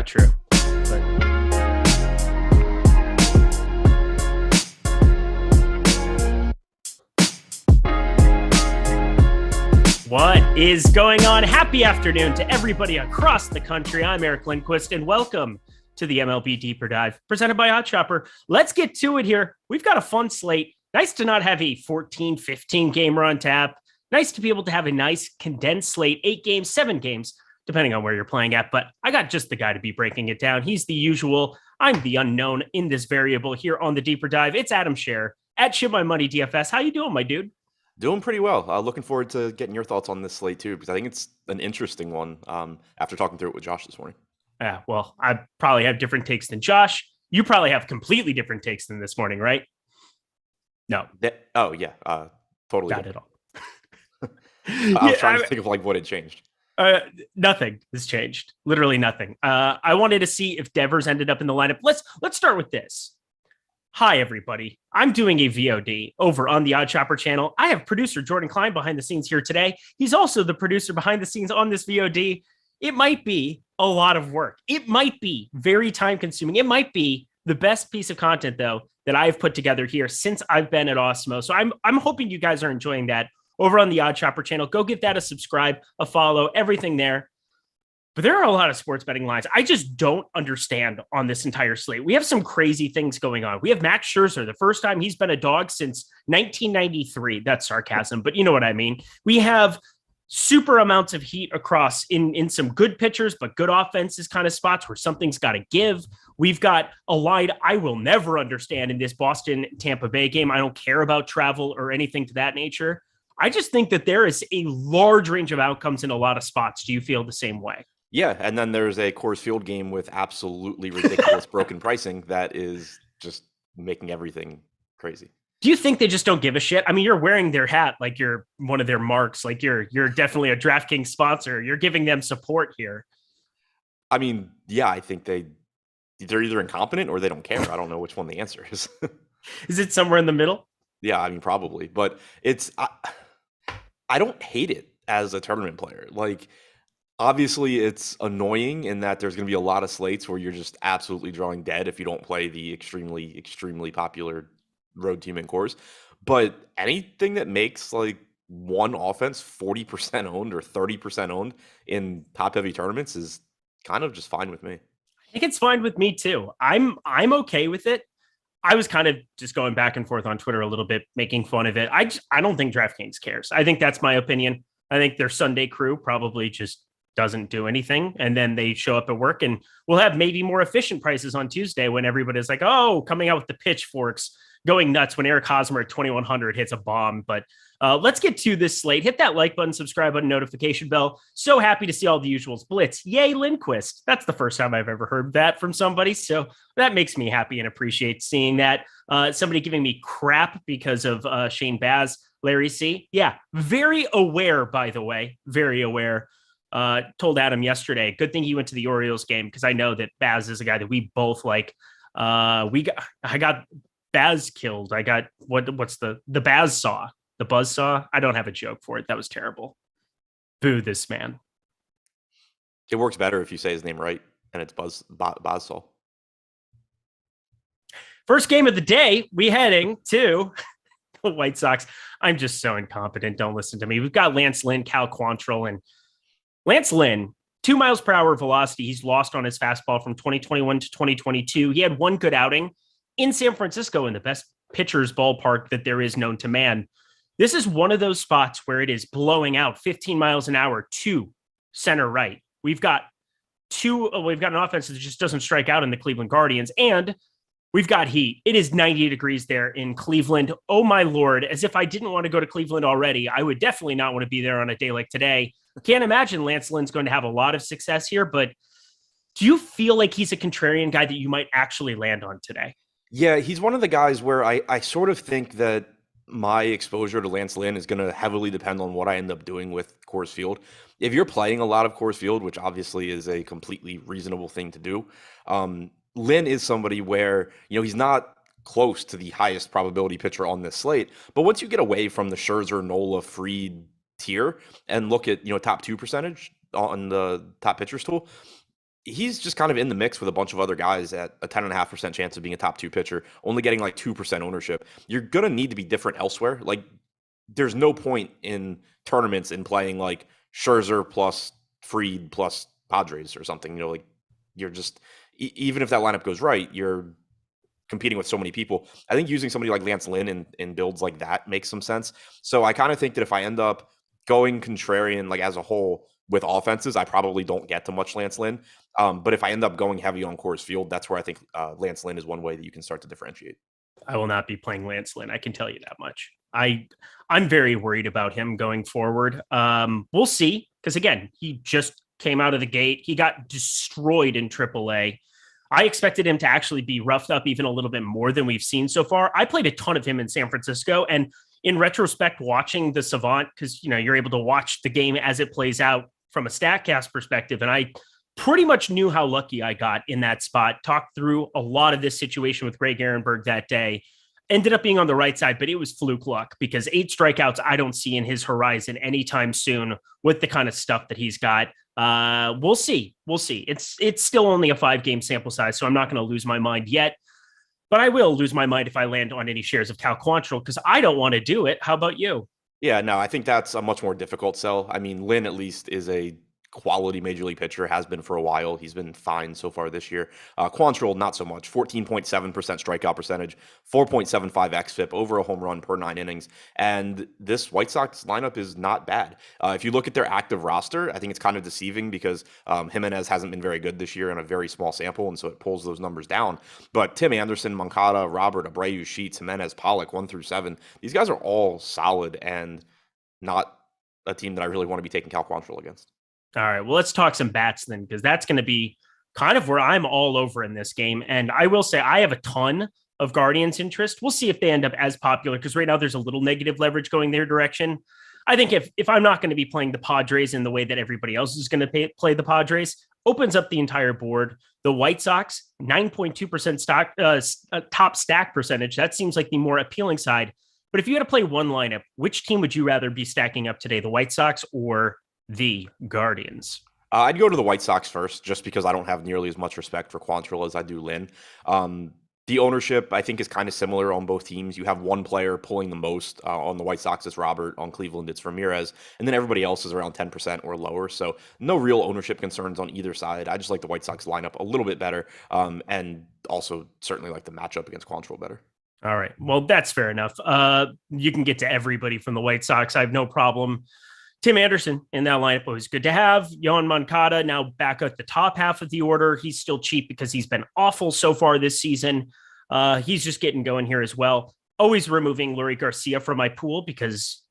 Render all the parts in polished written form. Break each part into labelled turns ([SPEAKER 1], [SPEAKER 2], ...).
[SPEAKER 1] true. But what is going on? Happy afternoon to everybody across the country. I'm Eric Lindquist, and welcome to the MLB Deeper Dive, presented by Hot Shopper. Let's get to it here. We've got a fun slate. Nice to not have a 14, 15 gamer on tap. Nice to be able to have a nice condensed slate, 8 games, 7 games, depending on where you're playing at. But I got just the guy to be breaking it down. He's the usual. I'm the unknown in this variable here on the Deeper Dive. It's Adam Scherer at Ship My Money DFS. How you doing, my dude?
[SPEAKER 2] Doing pretty well. Looking forward to getting your thoughts on this slate too, because I think it's an interesting one after talking through it with Josh this morning.
[SPEAKER 1] Yeah, well, I probably have different takes than Josh. You probably have completely different takes than this morning, right? No.
[SPEAKER 2] Totally.
[SPEAKER 1] Got it all.
[SPEAKER 2] I was trying to think of like what had changed.
[SPEAKER 1] Nothing has changed. Literally nothing. I wanted to see if Devers ended up in the lineup. Let's start with this. Hi, everybody. I'm doing a VOD over on the Odd Shopper channel. I have producer Jordan Klein behind the scenes here today. He's also the producer behind the scenes on this VOD. It might be a lot of work. It might be very time consuming. It might be the best piece of content, though, that I've put together here since I've been at Osmo. So I'm hoping you guys are enjoying that over on the Odd Shopper channel. Go give that a subscribe, a follow, everything there. But there are a lot of sports betting lines I just don't understand on this entire slate. We have some crazy things going on. We have Max Scherzer, the first time he's been a dog since 1993. That's sarcasm, but you know what I mean. We have super amounts of heat across in some good pitchers, but good offenses kind of spots where something's got to give. We've got a line I will never understand in this Boston-Tampa Bay game. I don't care about travel or anything to that nature. I just think that there is a large range of outcomes in a lot of spots. Do you feel the same way?
[SPEAKER 2] Yeah, and then there's a Coors Field game with absolutely ridiculous broken pricing that is just making everything crazy.
[SPEAKER 1] Do you think they just don't give a shit? I mean, you're wearing their hat like you're one of their marks, like you're definitely a DraftKings sponsor. You're giving them support here.
[SPEAKER 2] I mean, yeah, I think they're either incompetent or they don't care. I don't know which one the answer is.
[SPEAKER 1] Is it somewhere in the middle?
[SPEAKER 2] Yeah, I mean, probably. But I don't hate it as a tournament player. Like, obviously, it's annoying in that there's going to be a lot of slates where you're just absolutely drawing dead if you don't play the extremely, extremely popular road team in Coors. But anything that makes like one offense 40% owned or 30% owned in top-heavy tournaments is kind of just fine with me.
[SPEAKER 1] I think it's fine with me too. I'm okay with it. I was kind of just going back and forth on Twitter a little bit, making fun of it. I don't think DraftKings cares. I think that's my opinion. I think their Sunday crew probably just doesn't do anything. And then they show up at work and we'll have maybe more efficient prices on Tuesday when everybody's like, oh, coming out with the pitchforks, going nuts when Eric Hosmer at 2,100 hits a bomb. But let's get to this slate. Hit that like button, subscribe button, notification bell. So happy to see all the usuals. Blitz. Yay, Lindquist. That's the first time I've ever heard that from somebody. So that makes me happy and appreciate seeing that. Somebody giving me crap because of Shane Baz, Larry C. Yeah, very aware, by the way. Very aware. Told Adam yesterday, good thing he went to the Orioles game because I know that Baz is a guy that we both like. I got Baz killed. I got what's the Baz saw, the buzz saw. I don't have a joke for it. That was terrible. Boo this man.
[SPEAKER 2] It works better if you say his name right and it's Buzzsaw.
[SPEAKER 1] First game of the day, we heading to the White Sox. I'm just so incompetent. Don't listen to me. We've got Lance Lynn, Cal Quantrill, and Lance Lynn, 2 miles per hour velocity. He's lost on his fastball from 2021 to 2022. He had one good outing in San Francisco in the best pitcher's ballpark that there is known to man. This is one of those spots where it is blowing out 15 miles an hour to center right. We've got an offense that just doesn't strike out in the Cleveland Guardians, and we've got heat. It is 90 degrees there in Cleveland. Oh my Lord, as if I didn't want to go to Cleveland already. I would definitely not want to be there on a day like today. Can't imagine Lance Lynn's going to have a lot of success here, but do you feel like he's a contrarian guy that you might actually land on today?
[SPEAKER 2] Yeah, he's one of the guys where I sort of think that my exposure to Lance Lynn is going to heavily depend on what I end up doing with Coors Field. If you're playing a lot of Coors Field, which obviously is a completely reasonable thing to do, Lynn is somebody where, he's not close to the highest probability pitcher on this slate. But once you get away from the Scherzer, Nola, Fried tier and look at, top 2 percentage on the top pitchers tool, he's just kind of in the mix with a bunch of other guys at a 10.5% chance of being a top 2 pitcher, only getting like 2% ownership. You're going to need to be different elsewhere. Like, there's no point in tournaments in playing like Scherzer plus Fried plus Padres or something. Like, you're just, even if that lineup goes right, you're competing with so many people. I think using somebody like Lance Lynn in builds like that makes some sense. So I kind of think that if I end up going contrarian, like as a whole with offenses, I probably don't get to much Lance Lynn. But if I end up going heavy on Coors Field, that's where I think Lance Lynn is one way that you can start to differentiate.
[SPEAKER 1] I will not be playing Lance Lynn. I can tell you that much. I'm very worried about him going forward. We'll see, because again, he just came out of the gate. He got destroyed in AAA. I expected him to actually be roughed up even a little bit more than we've seen so far. I played a ton of him in San Francisco, and in retrospect, watching the Savant, because you're able to watch the game as it plays out from a StatCast perspective, and I pretty much knew how lucky I got in that spot. Talked through a lot of this situation with Greg Ehrenberg that day. Ended up being on the right side, but it was fluke luck, because 8 strikeouts I don't see in his horizon anytime soon with the kind of stuff that he's got. We'll see. It's still only a 5-game sample size, so I'm not going to lose my mind yet. But I will lose my mind if I land on any shares of Cal Quantrill, because I don't want to do it. How about you?
[SPEAKER 2] Yeah, no, I think that's a much more difficult sell. I mean, Lynn at least is a quality major league pitcher, has been for a while. He's been fine so far this year. Quantrill, not so much. 14.7% strikeout percentage, 4.75 xFIP, over a home run per 9 innings. And this White Sox lineup is not bad. If you look at their active roster, I think it's kind of deceiving, because Jimenez hasn't been very good this year in a very small sample, and so it pulls those numbers down. But Tim Anderson, Moncada, Robert, Abreu, Sheets, Jimenez, Pollock, 1 through 7, these guys are all solid and not a team that I really want to be taking Cal Quantrill against.
[SPEAKER 1] All right, well, let's talk some bats then, because that's going to be kind of where I'm all over in this game. And I will say I have a ton of Guardians interest. We'll see if they end up as popular, because right now there's a little negative leverage going their direction. I think if I'm not going to be playing the Padres in the way that everybody else is going to play the Padres, opens up the entire board. The White Sox, 9.2% stock, top stack percentage. That seems like the more appealing side. But if you had to play one lineup, which team would you rather be stacking up today, the White Sox or the Guardians?
[SPEAKER 2] I'd go to the White Sox first, just because I don't have nearly as much respect for Quantrill as I do Lynn. The ownership, I think, is kind of similar on both teams. You have one player pulling the most. On the White Sox, it's Robert. On Cleveland, it's Ramirez. And then everybody else is around 10% or lower. So no real ownership concerns on either side. I just like the White Sox lineup a little bit better, and also certainly like the matchup against Quantrill better.
[SPEAKER 1] All right. Well, that's fair enough. You can get to everybody from the White Sox. I have no problem. Tim Anderson in that lineup was good to have. Yohan Moncada now back at the top half of the order. He's still cheap because he's been awful so far this season. He's just getting going here as well. Always removing Lurie Garcia from my pool, because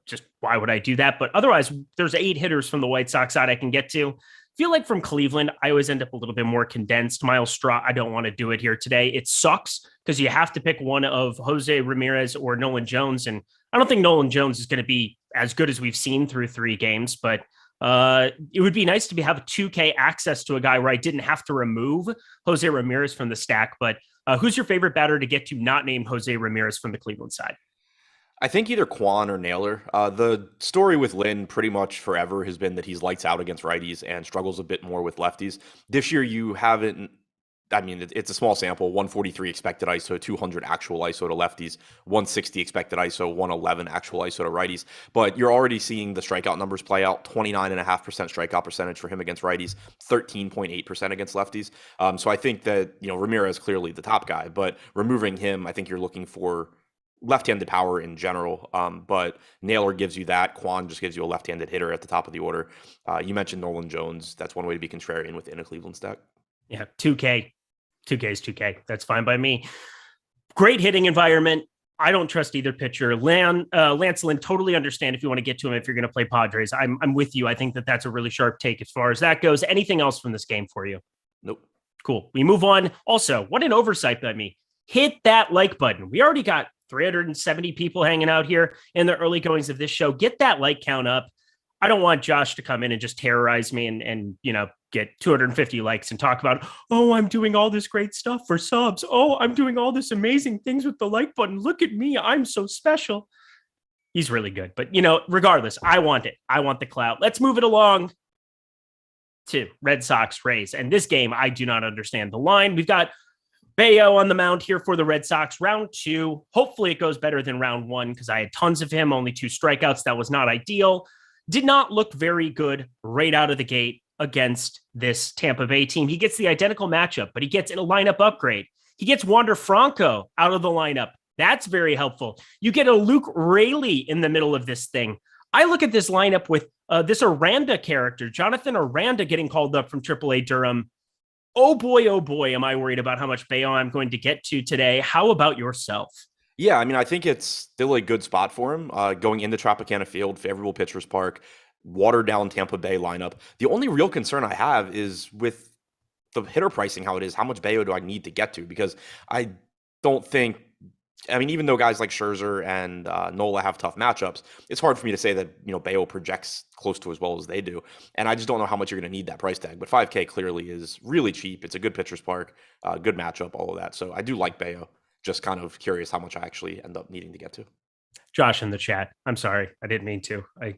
[SPEAKER 1] just why would I do that? But otherwise, there's 8 hitters from the White Sox side I can get to. Feel like from Cleveland, I always end up a little bit more condensed. Miles Straw, I don't want to do it here today. It sucks, because you have to pick one of Jose Ramirez or Nolan Jones. And I don't think Nolan Jones is going to be as good as we've seen through 3 games, but it would be nice to have a 2K access to a guy where I didn't have to remove Jose Ramirez from the stack. But who's your favorite batter to get to not named Jose Ramirez from the Cleveland side?
[SPEAKER 2] I think either Quan or Naylor. The story with Lynn pretty much forever has been that he's lights out against righties and struggles a bit more with lefties. This year, you haven't. I mean, it's a small sample, 143 expected ISO, 200 actual ISO to lefties, 160 expected ISO, 111 actual ISO to righties. But you're already seeing the strikeout numbers play out. 29.5% strikeout percentage for him against righties, 13.8% against lefties. So I think that, Ramirez clearly the top guy, but removing him, I think you're looking for left-handed power in general. But Naylor gives you that. Quan just gives you a left-handed hitter at the top of the order. You mentioned Nolan Jones. That's one way to be contrarian within a Cleveland stack.
[SPEAKER 1] Yeah, 2K. 2K is 2K. That's fine by me. Great hitting environment. I don't trust either pitcher. Lance Lynn, totally understand if you want to get to him if you're going to play Padres. I'm with you. I think that's a really sharp take as far as that goes. Anything else from this game for you?
[SPEAKER 2] Nope.
[SPEAKER 1] Cool. We move on. Also, what an oversight by me. Hit that like button. We already got 370 people hanging out here in the early goings of this show. Get that like count up. I don't want Josh to come in and just terrorize me and get 250 likes and talk about, oh, I'm doing all this great stuff for subs. Oh, I'm doing all this amazing things with the like button. Look at me. I'm so special. He's really good. But, regardless, I want it. I want the clout. Let's move it along. to Red Sox Rays. And this game, I do not understand the line. We've got Bayo on the mound here for the Red Sox. Round 2. Hopefully it goes better than round 1 because I had tons of him, only 2 strikeouts. That was not ideal. Did not look very good right out of the gate against this Tampa Bay team. He gets the identical matchup, but he gets a lineup upgrade. He gets Wander Franco out of the lineup. That's very helpful. You get a Luke Raley in the middle of this thing. I look at this lineup with this Aranda character, Jonathan Aranda, getting called up from AAA Durham. Oh boy, am I worried about how much Bayo I'm going to get to today. How about yourself?
[SPEAKER 2] Yeah, I mean, I think it's still a good spot for him. Going into Tropicana Field, favorable pitchers park, watered down Tampa Bay lineup. The only real concern I have is with the hitter pricing, how it is, how much Bayo do I need to get to? Because I don't think, I mean, even though guys like Scherzer and Nola have tough matchups, it's hard for me to say that, Bayo projects close to as well as they do. And I just don't know how much you're going to need that price tag. But 5K clearly is really cheap. It's a good pitcher's park, good matchup, all of that. So I do like Bayo. Just kind of curious how much I actually end up needing to get to.
[SPEAKER 1] Josh in the chat. I'm sorry. I didn't mean to. I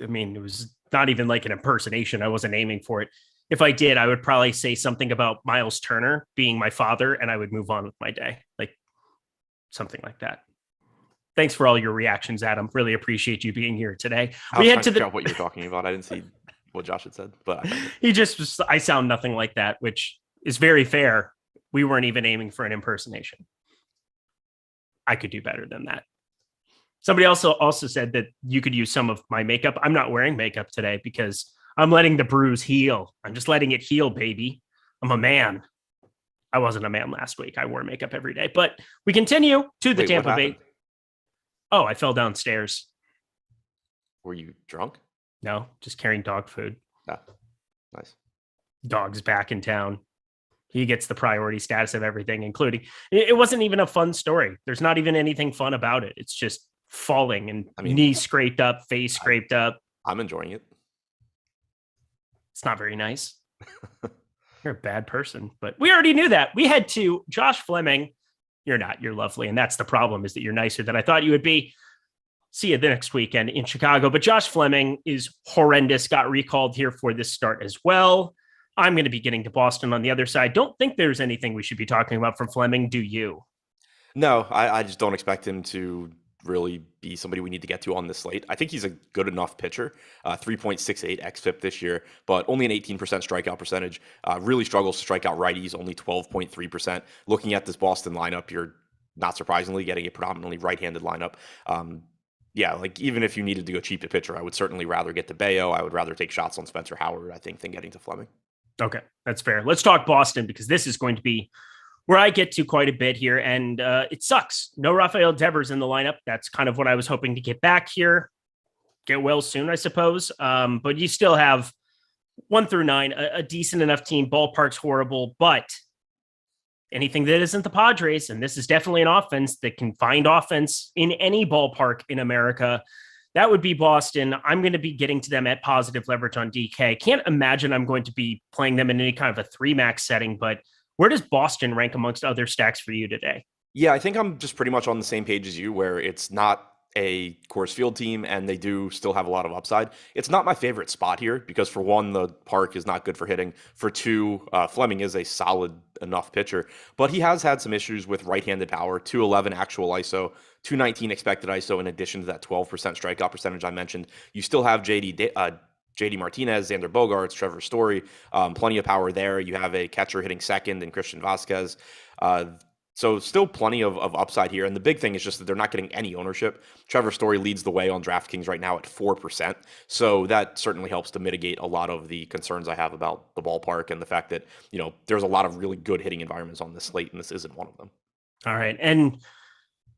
[SPEAKER 1] mean, it was not even like an impersonation. I wasn't aiming for it. If I did, I would probably say something about Miles Turner being my father, and I would move on with my day. Like something like that. Thanks for all your reactions, Adam. Really appreciate you being here today.
[SPEAKER 2] We had to figure out what you're talking about. I didn't see what Josh had said, but
[SPEAKER 1] I sound nothing like that, which is very fair. We weren't even aiming for an impersonation. I could do better than that. Somebody also said that you could use some of my makeup. I'm not wearing makeup today because I'm letting the bruise heal. I'm just letting it heal, baby. I'm a man. I wasn't a man last week. I wore makeup every day. But we continue to the Tampa Bay. Oh, I fell downstairs.
[SPEAKER 2] Were you drunk?
[SPEAKER 1] No, just carrying dog food.
[SPEAKER 2] Ah, nice.
[SPEAKER 1] Dog's back in town. He gets the priority status of everything, including it wasn't even a fun story. There's not even anything fun about it. It's just falling and knee scraped up, face scraped up.
[SPEAKER 2] I'm enjoying it.
[SPEAKER 1] It's not very nice. You're a bad person, but we already knew that. We had to Josh Fleming. You're not. You're lovely. And that's the problem, is that you're nicer than I thought you would be. See you the next weekend in Chicago. But Josh Fleming is horrendous. Got recalled here for this start as well. I'm going to be getting to Boston on the other side. Don't think there's anything we should be talking about from Fleming. Do you?
[SPEAKER 2] No, I just don't expect him to really be somebody we need to get to on this slate. I think he's a good enough pitcher, 3.68 xFIP this year, but only an 18% strikeout percentage. Really struggles to strike out righties, only 12.3%. Looking at this Boston lineup, you're not surprisingly getting a predominantly right-handed lineup. Yeah, like even if you needed to go cheap to pitcher, I would certainly rather get to Bayo. I would rather take shots on Spencer Howard, I think, than getting to Fleming.
[SPEAKER 1] Okay, that's fair. Let's talk Boston, because this is going to be where I get to quite a bit here, and it sucks. No Rafael Devers in the lineup. That's kind of what I was hoping to get back here. Get well soon, I suppose. But you still have 1 through 9, a decent enough team. Ballpark's horrible, but anything that isn't the Padres, and this is definitely an offense that can find offense in any ballpark in America, that would be Boston. I'm going to be getting to them at positive leverage on DK. Can't imagine I'm going to be playing them in any kind of a 3-max setting, but where does Boston rank amongst other stacks for you today?
[SPEAKER 2] Yeah, I think I'm just pretty much on the same page as you, where it's not a Coors Field team and they do still have a lot of upside. It's not my favorite spot here because, for one, the park is not good for hitting. For two, Fleming is a solid enough pitcher, but he has had some issues with right-handed power. 211 actual ISO, 219 expected ISO, in addition to that 12% strikeout percentage I mentioned. You still have JD Martinez, Xander Bogaerts, Trevor Story, plenty of power there. You have a catcher hitting second in Christian Vasquez. So still plenty of upside here. And the big thing is just that they're not getting any ownership. Trevor Story leads the way on DraftKings right now at 4%. So that certainly helps to mitigate a lot of the concerns I have about the ballpark and the fact that, there's a lot of really good hitting environments on this slate, and this isn't one of them.
[SPEAKER 1] All right. And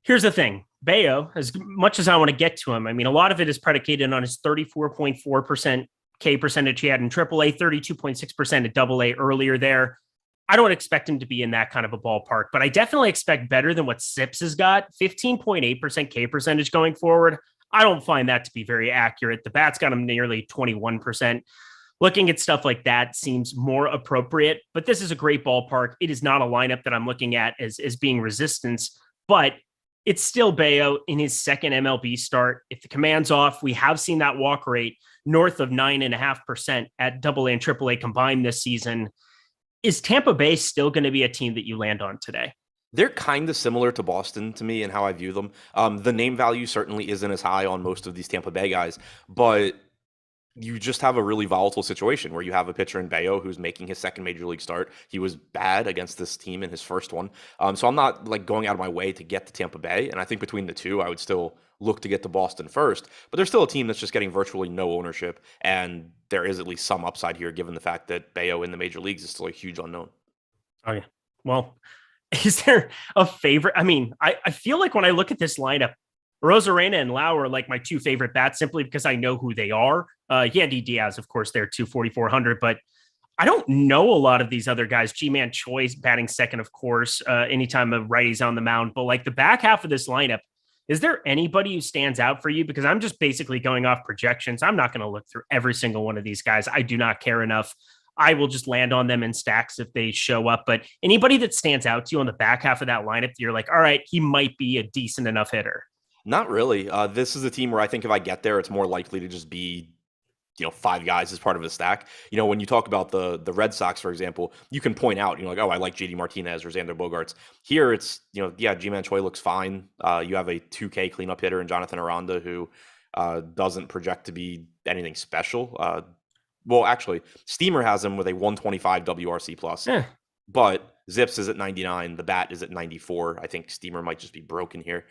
[SPEAKER 1] here's the thing. Bayo, as much as I want to get to him, I mean, a lot of it is predicated on his 34.4% K percentage he had in AAA, 32.6% at AA earlier there. I don't expect him to be in that kind of a ballpark, but I definitely expect better than what Sips has got. 15.8% K percentage going forward. I don't find that to be very accurate. The bat's got him nearly 21%. Looking at stuff like that seems more appropriate, but this is a great ballpark. It is not a lineup that I'm looking at as being resistance, but it's still Bayo in his second MLB start. If the command's off, we have seen that walk rate north of 9.5% at AA and AAA combined this season. Is Tampa Bay still going to be a team that you land on today?
[SPEAKER 2] They're kind of similar to Boston to me and how I view them. The name value certainly isn't as high on most of these Tampa Bay guys, but you just have a really volatile situation where you have a pitcher in Bayo who's making his second major league start. He was bad against this team in his first one. So I'm not like going out of my way to get to Tampa Bay. And I think between the two, I would still look to get to Boston first. But there's still a team that's just getting virtually no ownership. And there is at least some upside here, given the fact that Bayo in the major leagues is still a huge unknown.
[SPEAKER 1] Oh, yeah. Well, is there a favorite? I mean, I feel like when I look at this lineup, Rosarena and Lau are like my two favorite bats simply because I know who they are. Yandy Diaz, of course, they're 4,400, but I don't know a lot of these other guys. G-Man Choi's batting second, of course, anytime a righty's on the mound. But like the back half of this lineup, is there anybody who stands out for you? Because I'm just basically going off projections. I'm not going to look through every single one of these guys. I do not care enough. I will just land on them in stacks if they show up. But anybody that stands out to you on the back half of that lineup, you're like, all right, he might be a decent enough hitter.
[SPEAKER 2] Not really. This is a team where I think if I get there, it's more likely to just be, 5 guys as part of a stack. When you talk about the Red Sox, for example, you can point out, like, oh, I like JD Martinez or Xander Bogaerts. Here it's, G-Man Choi looks fine. You have a 2K cleanup hitter in Jonathan Aranda who doesn't project to be anything special. Well, actually, Steamer has him with a 125 WRC plus. But Zips is at 99. The bat is at 94. I think Steamer might just be broken here.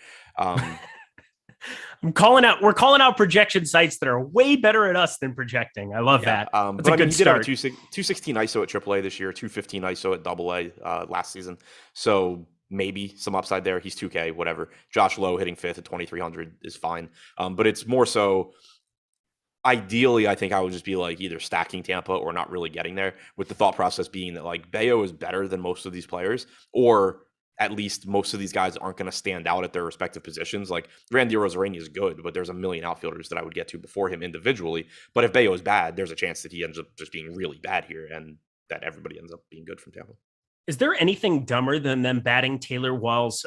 [SPEAKER 1] We're calling out projection sites that are way better at us than projecting. I love that. That's a good start.
[SPEAKER 2] He did have a 216 ISO at AAA this year, 215 ISO at AA last season. So maybe some upside there. He's 2K, whatever. Josh Lowe hitting fifth at 2,300 is fine. But it's more so, ideally, I think I would just be like either stacking Tampa or not really getting there, with the thought process being that like Bayo is better than most of these players, or at least most of these guys aren't going to stand out at their respective positions. Like Randy Arozarena is good, but there's a million outfielders that I would get to before him individually. But if Bayo is bad, there's a chance that he ends up just being really bad here and that everybody ends up being good from Tampa.
[SPEAKER 1] Is there anything dumber than them batting Taylor Walls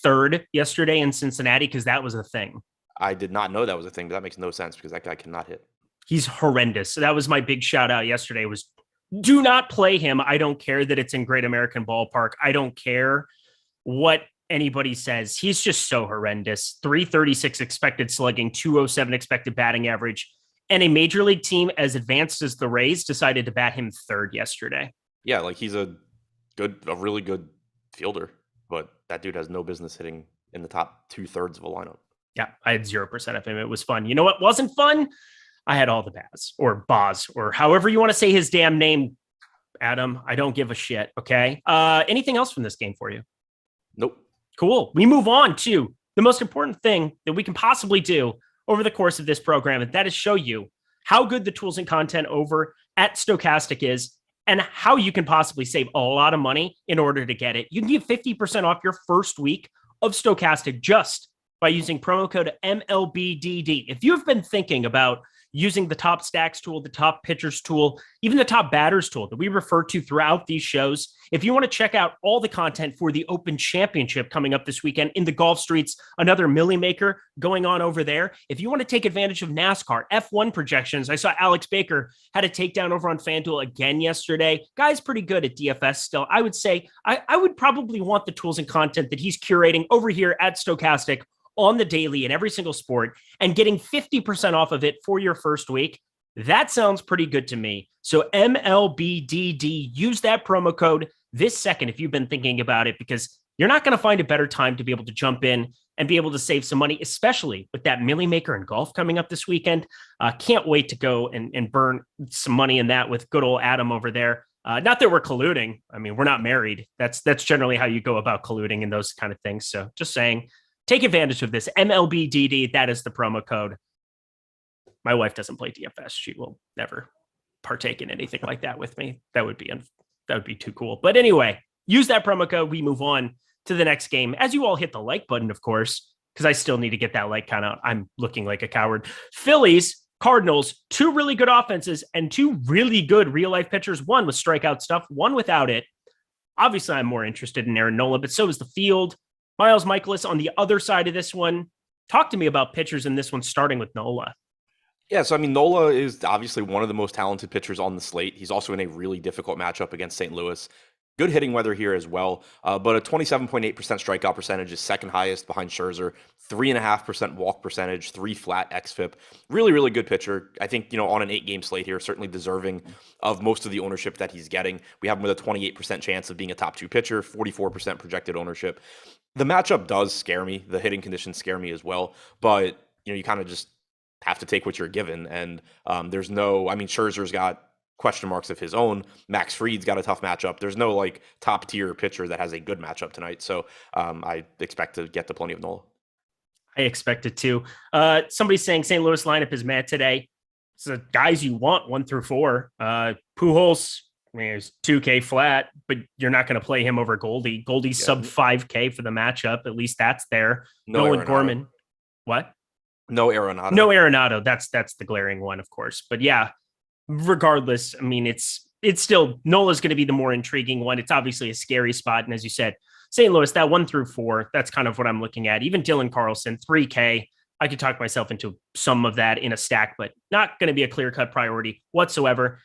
[SPEAKER 1] third yesterday in Cincinnati? Because that was a thing.
[SPEAKER 2] I did not know that was a thing, but that makes no sense because that guy cannot hit.
[SPEAKER 1] He's horrendous. So that was my big shout out yesterday was do not play him. I don't care that it's in Great American Ballpark. I don't care what anybody says. He's just so horrendous. 336 expected slugging, 207 expected batting average. And a major league team as advanced as the Rays decided to bat him third yesterday.
[SPEAKER 2] Yeah, like he's a really good fielder, but that dude has no business hitting in the top 2/3 of a lineup.
[SPEAKER 1] Yeah, I had 0% of him. It was fun. You know what wasn't fun? I had all the Baz or Boz or however you want to say his damn name, Adam. I don't give a shit. Okay. Anything else from this game for you?
[SPEAKER 2] Nope.
[SPEAKER 1] Cool. We move on to the most important thing that we can possibly do over the course of this program, and that is show you how good the tools and content over at Stokastic is and how you can possibly save a lot of money in order to get it. You can get 50% off your first week of Stokastic just by using promo code MLBDD. If you've been thinking about using the top stacks tool, the top pitchers tool, even the top batters tool that we refer to throughout these shows, if you want to check out all the content for the Open Championship coming up this weekend in the Gulf Streets, another Millie Maker going on over there. If you want to take advantage of NASCAR, F1 projections, I saw Alex Baker had a takedown over on FanDuel again yesterday. Guy's pretty good at DFS still. I would say I would probably want the tools and content that he's curating over here at Stokastic on the daily in every single sport and getting 50% off of it for your first week. That sounds pretty good to me. So MLBDD, use that promo code this second if you've been thinking about it, because you're not going to find a better time to be able to jump in and be able to save some money, especially with that Millie Maker and golf coming up this weekend. Can't wait to go and burn some money in that with good old Adam over there. Not that we're colluding. I mean, we're not married. That's generally how you go about colluding and those kind of things. So just saying, take advantage of this. MLBDD, that is the promo code. My wife doesn't play DFS. She will never partake in anything like that with me. That would be too cool. But anyway, use that promo code. We move on to the next game. As you all hit the like button, of course, because I still need to get that like count out. I'm looking like a coward. Phillies, Cardinals, two really good offenses and two really good real life pitchers. One with strikeout stuff, one without it. Obviously, I'm more interested in Aaron Nola, but so is the field. Miles Michaelis on the other side of this one. Talk to me about pitchers in this one, starting with Nola.
[SPEAKER 2] Yeah, so I mean, Nola is obviously one of the most talented pitchers on the slate. He's also in a really difficult matchup against St. Louis. Good hitting weather here as well, but a 27.8% strikeout percentage is second highest behind Scherzer. 3.5% walk percentage, 3 flat xFIP. Really, really good pitcher. I think on an 8-game slate here, certainly deserving of most of the ownership that he's getting. We have him with a 28% chance of being a top 2 pitcher, 44% projected ownership. The matchup does scare me. The hitting conditions scare me as well, but you kind of just have to take what you're given. And there's no, I mean, Scherzer's got question marks of his own. Max Fried's got a tough matchup. There's no like top tier pitcher that has a good matchup tonight. So I expect to get to plenty of Nola.
[SPEAKER 1] I expect it too. Somebody's saying St. Louis lineup is mad today. So guys you want 1 through 4. Pujols, I mean, it's 2K flat, but you're not going to play him over Goldie. Goldie's sub 5K for the matchup. At least that's there. Nolan Gorman. What?
[SPEAKER 2] No Arenado.
[SPEAKER 1] No Arenado. That's the glaring one, of course. But yeah, regardless, I mean, it's still Nola's going to be the more intriguing one. It's obviously a scary spot. And as you said, St. Louis, that 1 through 4, that's kind of what I'm looking at. Even Dylan Carlson, 3K. I could talk myself into some of that in a stack, but not going to be a clear-cut priority whatsoever.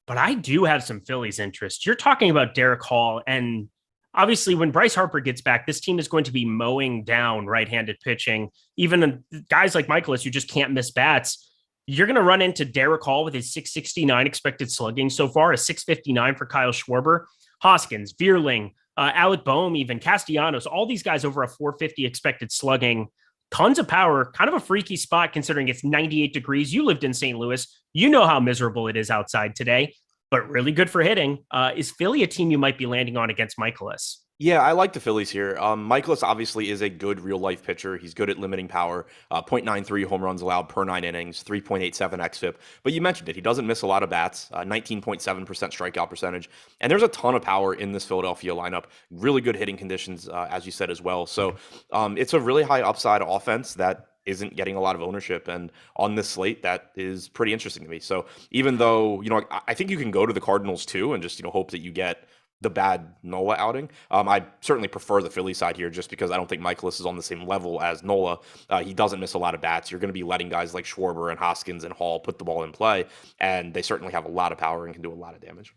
[SPEAKER 1] But I do have some Phillies interest. You're talking about Derek Hall, and obviously when Bryce Harper gets back, this team is going to be mowing down right-handed pitching. Even guys like Michaelis, who just can't miss bats. You're going to run into Derek Hall with his 669 expected slugging so far, a 659 for Kyle Schwarber, Hoskins, Vierling, Alec Boehm, even Castellanos, all these guys over a 450 expected slugging. Tons of power, kind of a freaky spot considering it's 98 degrees. You lived in St. Louis. You know how miserable it is outside today, but really good for hitting. Is Philly a team you might be landing on against Michaelis?
[SPEAKER 2] Yeah, I like the Phillies here. Michaelis obviously is a good real-life pitcher. He's good at limiting power. 0.93 home runs allowed per 9 innings, 3.87 xFIP. But you mentioned it. He doesn't miss a lot of bats, 19.7% strikeout percentage. And there's a ton of power in this Philadelphia lineup. Really good hitting conditions, as you said as well. So it's a really high upside offense that isn't getting a lot of ownership. And on this slate, that is pretty interesting to me. So even though, I think you can go to the Cardinals too and just, hope that you get the bad Nola outing. I certainly prefer the Philly side here just because I don't think Michaelis is on the same level as Nola. He doesn't miss a lot of bats. You're going to be letting guys like Schwarber and Hoskins and Hall put the ball in play, and they certainly have a lot of power and can do a lot of damage.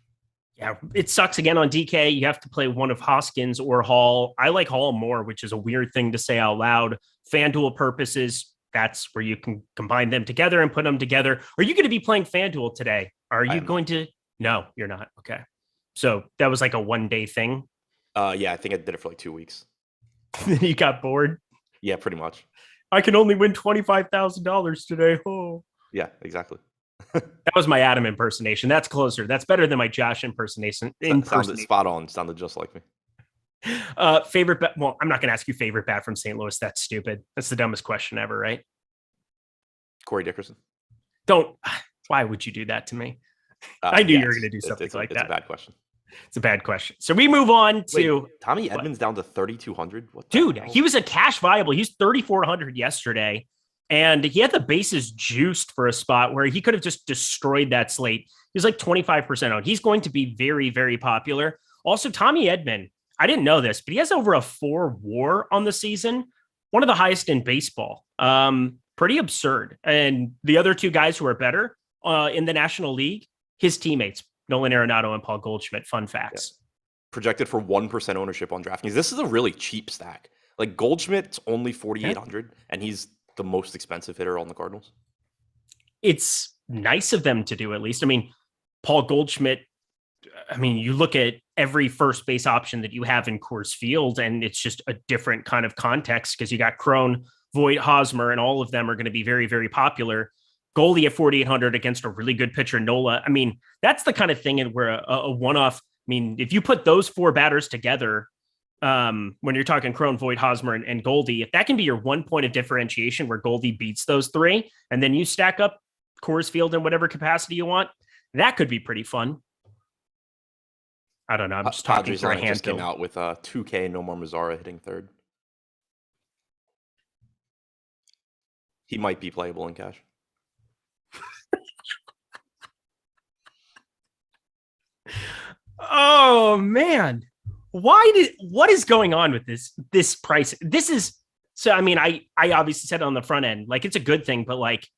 [SPEAKER 1] Yeah, it sucks again on DK. You have to play one of Hoskins or Hall. I like Hall more, which is a weird thing to say out loud. FanDuel purposes, that's where you can combine them together and put them together. Are you going to be playing FanDuel today? Are you going to? No, you're not. Okay. So that was like a 1-day thing.
[SPEAKER 2] Yeah, I think I did it for like 2 weeks.
[SPEAKER 1] You got bored?
[SPEAKER 2] Yeah, pretty much.
[SPEAKER 1] I can only win $25,000 today. Oh.
[SPEAKER 2] Yeah, exactly.
[SPEAKER 1] That was my Adam impersonation. That's closer. That's better than my Josh impersonation.
[SPEAKER 2] Sounded spot on. Sounded just like me.
[SPEAKER 1] Favorite bat? Well, I'm not going to ask you favorite bat from St. Louis. That's stupid. That's the dumbest question ever, right?
[SPEAKER 2] Corey Dickerson.
[SPEAKER 1] Don't. Why would you do that to me? I knew you were going to do something like that.
[SPEAKER 2] It's a bad question.
[SPEAKER 1] It's a bad question. So we move on to
[SPEAKER 2] Tommy Edman's down to 3,200.
[SPEAKER 1] Dude, he was a cash viable. He's 3,400 yesterday, and he had the bases juiced for a spot where he could have just destroyed that slate. He was like 25% owned. He's going to be very, very popular. Also, Tommy Edman, I didn't know this, but he has over a 4 WAR on the season, one of the highest in baseball. Pretty absurd. And the other 2 guys who are better in the National League, his teammates, Nolan Arenado and Paul Goldschmidt. Fun facts.
[SPEAKER 2] Yeah. Projected for 1% ownership on DraftKings. This is a really cheap stack. Like Goldschmidt's only 4,800, and he's the most expensive hitter on the Cardinals.
[SPEAKER 1] It's nice of them to do at least. I mean, Paul Goldschmidt, you look at every first base option that you have in Coors Field, and it's just a different kind of context because you got Cron, Voit, Hosmer, and all of them are going to be very, very popular. Goldie at 4,800 against a really good pitcher, Nola. That's the kind of thing where a one-off. If you put those 4 batters together, when you're talking Cron, Voit, Hosmer, and Goldie, if that can be your 1 point of differentiation where Goldie beats those 3, and then you stack up Coors Field in whatever capacity you want, that could be pretty fun. I don't know. I'm just talking for a handful.
[SPEAKER 2] Just came out with 2K Nomar Mazara hitting 3rd. He might be playable in cash.
[SPEAKER 1] Oh man, what is going on with this price? This is so. I obviously said it on the front end, like it's a good thing, but like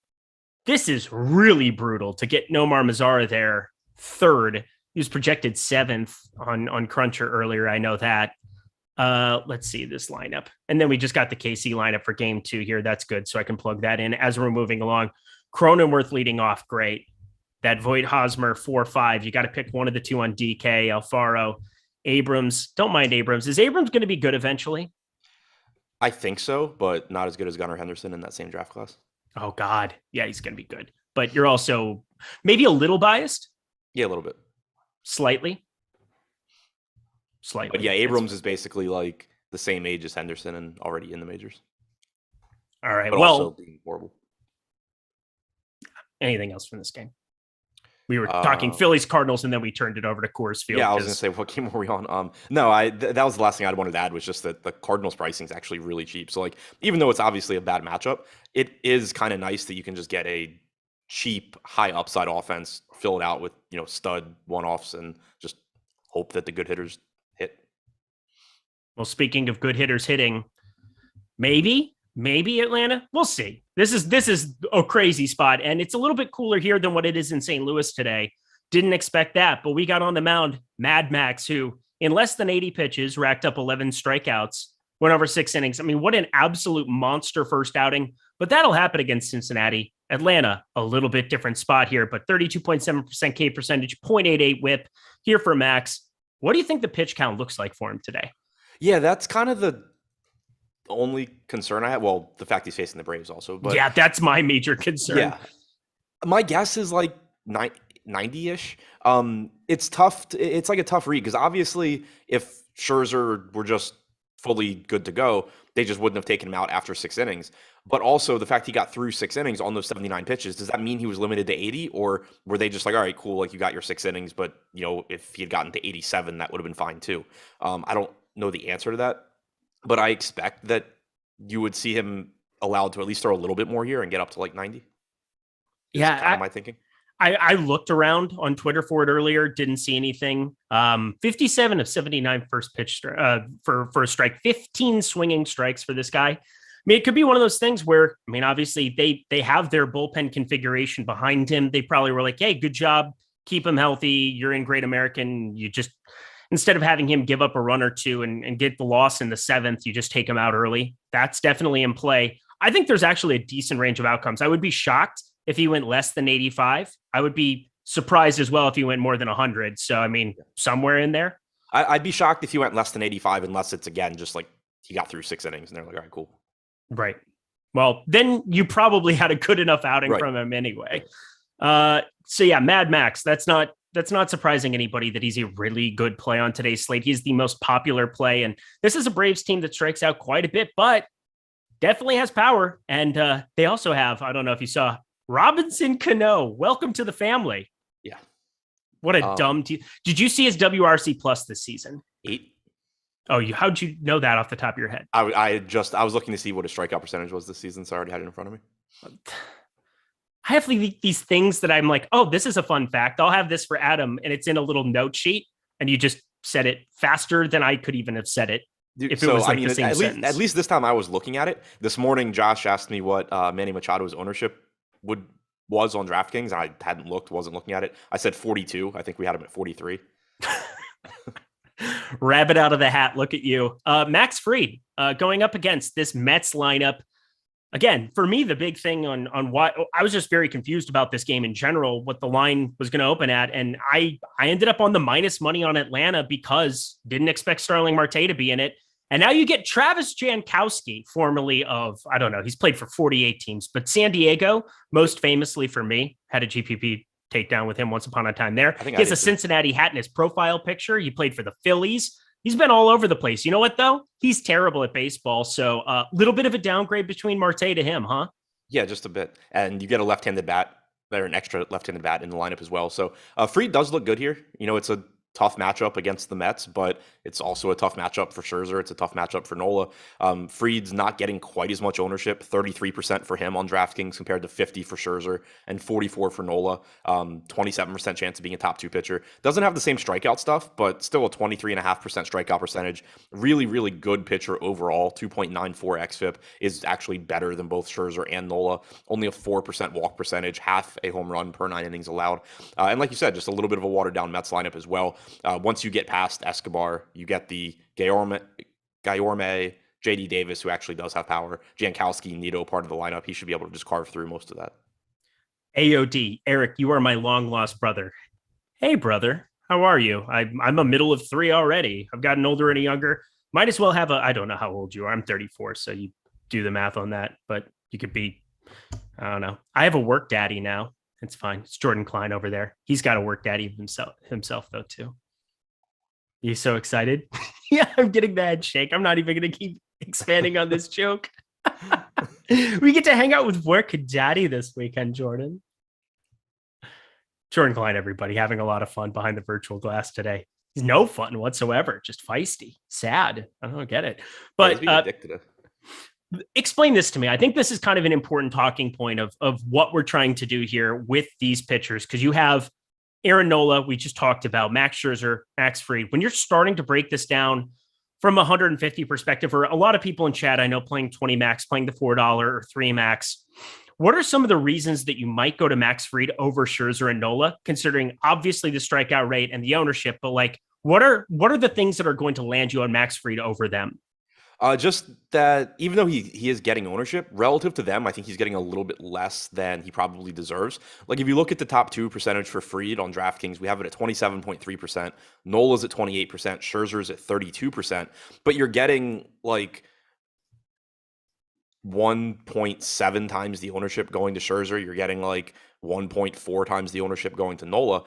[SPEAKER 1] This is really brutal to get Nomar Mazara there third. He was projected seventh on Cruncher earlier. I know that. Let's see this lineup. And then we just got the KC lineup for game 2 here. That's good. So I can plug that in as we're moving along. Cronenworth leading off. Great. That Voigt Hosmer 4-5. You got to pick one of the two on DK, Alfaro, Abrams. Don't mind Abrams. Is Abrams going to be good eventually?
[SPEAKER 2] I think so, but not as good as Gunnar Henderson in that same draft class.
[SPEAKER 1] Oh, God. Yeah, he's going to be good. But you're also maybe a little biased?
[SPEAKER 2] Yeah, a little bit.
[SPEAKER 1] Slightly.
[SPEAKER 2] But yeah, Abrams is basically like the same age as Henderson and already in the majors.
[SPEAKER 1] All right.
[SPEAKER 2] But also being horrible.
[SPEAKER 1] Anything else from this game? We were talking Phillies, Cardinals, and then we turned it over to Coors Field.
[SPEAKER 2] Yeah, I was going to say, what game were we on? No, that was the last thing I wanted to add was just that the Cardinals pricing is actually really cheap. So, like, even though it's obviously a bad matchup, it is kind of nice that you can just get a cheap, high upside offense, fill it out with, stud one-offs, and just hope that the good hitters hit.
[SPEAKER 1] Well, speaking of good hitters hitting, maybe Atlanta. We'll see. This is a crazy spot, and it's a little bit cooler here than what it is in St. Louis today. Didn't expect that, but we got on the mound Mad Max, who in less than 80 pitches racked up 11 strikeouts, went over 6 innings. I mean, what an absolute monster first outing, but that'll happen against Cincinnati. Atlanta, a little bit different spot here, but 32.7% K percentage, 0.88 whip here for Max. What do you think the pitch count looks like for him today?
[SPEAKER 2] Yeah, that's kind of the only concern I have. Well, the fact he's facing the Braves also. But
[SPEAKER 1] yeah, that's my major concern.
[SPEAKER 2] Yeah. My guess is like 90-ish. It's tough. It's like a tough read because obviously if Scherzer were just fully good to go, they just wouldn't have taken him out after 6 innings. But also the fact he got through 6 innings on those 79 pitches, does that mean he was limited to 80? Or were they just like, all right, cool, like you got your 6 innings, but if he had gotten to 87, that would have been fine too. I don't know the answer to that, but I expect that you would see him allowed to at least throw a little bit more here and get up to like 90.
[SPEAKER 1] Yeah.
[SPEAKER 2] Kind of my thinking.
[SPEAKER 1] I looked around on Twitter for it earlier, didn't see anything. 57 of 79 first pitch for a strike, 15 swinging strikes for this guy. I mean, it could be one of those things where, I mean, obviously they have their bullpen configuration behind him. They probably were like, hey, good job. Keep him healthy. You're in Great American. You just, instead of having him give up a run or two and get the loss in the 7th, you just take him out early. That's definitely in play. I think there's actually a decent range of outcomes. I would be shocked if he went less than 85. I would be surprised as well if he went more than 100. So, I mean, somewhere in there.
[SPEAKER 2] I'd be shocked if he went less than 85 unless it's, again, just like he got through 6 innings and they're like, all right, cool.
[SPEAKER 1] Right. Well, then you probably had a good enough outing from him anyway. So, yeah, Mad Max, that's not surprising anybody that he's a really good play on today's slate. He's the most popular play. And this is a Braves team that strikes out quite a bit, but definitely has power. And they also have, I don't know if you saw, Robinson Cano, welcome to the family.
[SPEAKER 2] Yeah.
[SPEAKER 1] What a dumb team. Did you see his WRC plus this season?
[SPEAKER 2] 8.
[SPEAKER 1] Oh, how'd you know that off the top of your head?
[SPEAKER 2] I was looking to see what his strikeout percentage was this season, so I already had it in front of me.
[SPEAKER 1] I have these things that I'm like, oh, this is a fun fact. I'll have this for Adam, and it's in a little note sheet, and you just said it faster than I could even have said it.
[SPEAKER 2] Dude,
[SPEAKER 1] if it was like the same sentence.
[SPEAKER 2] At least this time I was looking at it. This morning, Josh asked me what Manny Machado's ownership was on DraftKings. I wasn't looking at it. I said 42. I think we had him at 43.
[SPEAKER 1] Rabbit out of the hat. Look at you. Max Fried going up against this Mets lineup. Again, for me, the big thing on why I was just very confused about this game in general, what the line was going to open at. And I ended up on the minus money on Atlanta because didn't expect Starling Marte to be in it. And now you get Travis Jankowski, formerly of, I don't know, he's played for 48 teams, but San Diego, most famously for me, had a GPP takedown with him once upon a time there. He has a Cincinnati hat in his profile picture. He played for the Phillies. He's been all over the place. You know what, though? He's terrible at baseball. So a little bit of a downgrade between Marte to him, huh?
[SPEAKER 2] Yeah, just a bit. And you get a left-handed bat, an extra left-handed bat in the lineup as well. So Fried does look good here. It's a tough matchup against the Mets, but it's also a tough matchup for Scherzer. It's a tough matchup for Nola. Fried's not getting quite as much ownership, 33% for him on DraftKings compared to 50 for Scherzer and 44 for Nola. 27% chance of being a top 2 pitcher. Doesn't have the same strikeout stuff, but still a 23.5% strikeout percentage. Really, really good pitcher overall. 2.94 xFIP is actually better than both Scherzer and Nola. Only a 4% walk percentage, half a home run per 9 innings allowed. And like you said, just a little bit of a watered down Mets lineup as well. Once you get past Escobar, you get the Guillorme, JD Davis, who actually does have power, Jankowski, Nito, part of the lineup. He should be able to just carve through most of that.
[SPEAKER 1] AOD, Eric, you are my long lost brother. Hey, brother, how are you? I'm a middle of 3 already. I've gotten older and younger. Might as well have I don't know how old you are. I'm 34, so you do the math on that, but you could be, I don't know. I have a work daddy now. It's fine. It's Jordan Klein over there. He's got a work daddy himself though, too. You so excited? Yeah, I'm getting the head shake. I'm not even going to keep expanding on this joke. We get to hang out with work daddy this weekend, Jordan. Jordan Klein, everybody, having a lot of fun behind the virtual glass today. He's no fun whatsoever, just feisty, sad. I don't get it. But explain this to me. I think this is kind of an important talking point of what we're trying to do here with these pitchers, because you have Aaron Nola, we just talked about, Max Scherzer, Max Fried. When you're starting to break this down from 150 perspective, or a lot of people in chat, I know playing 20 max, playing the $4 or 3 max, what are some of the reasons that you might go to Max Fried over Scherzer and Nola, considering obviously the strikeout rate and the ownership, but like, what are the things that are going to land you on Max Fried over them?
[SPEAKER 2] Just that even though he is getting ownership relative to them, I think he's getting a little bit less than he probably deserves. Like if you look at the top 2 percentage for Fried on DraftKings, we have it at 27.3%. Nola's at 28%. Scherzer's at 32%. But you're getting like 1.7 times the ownership going to Scherzer. You're getting like 1.4 times the ownership going to Nola.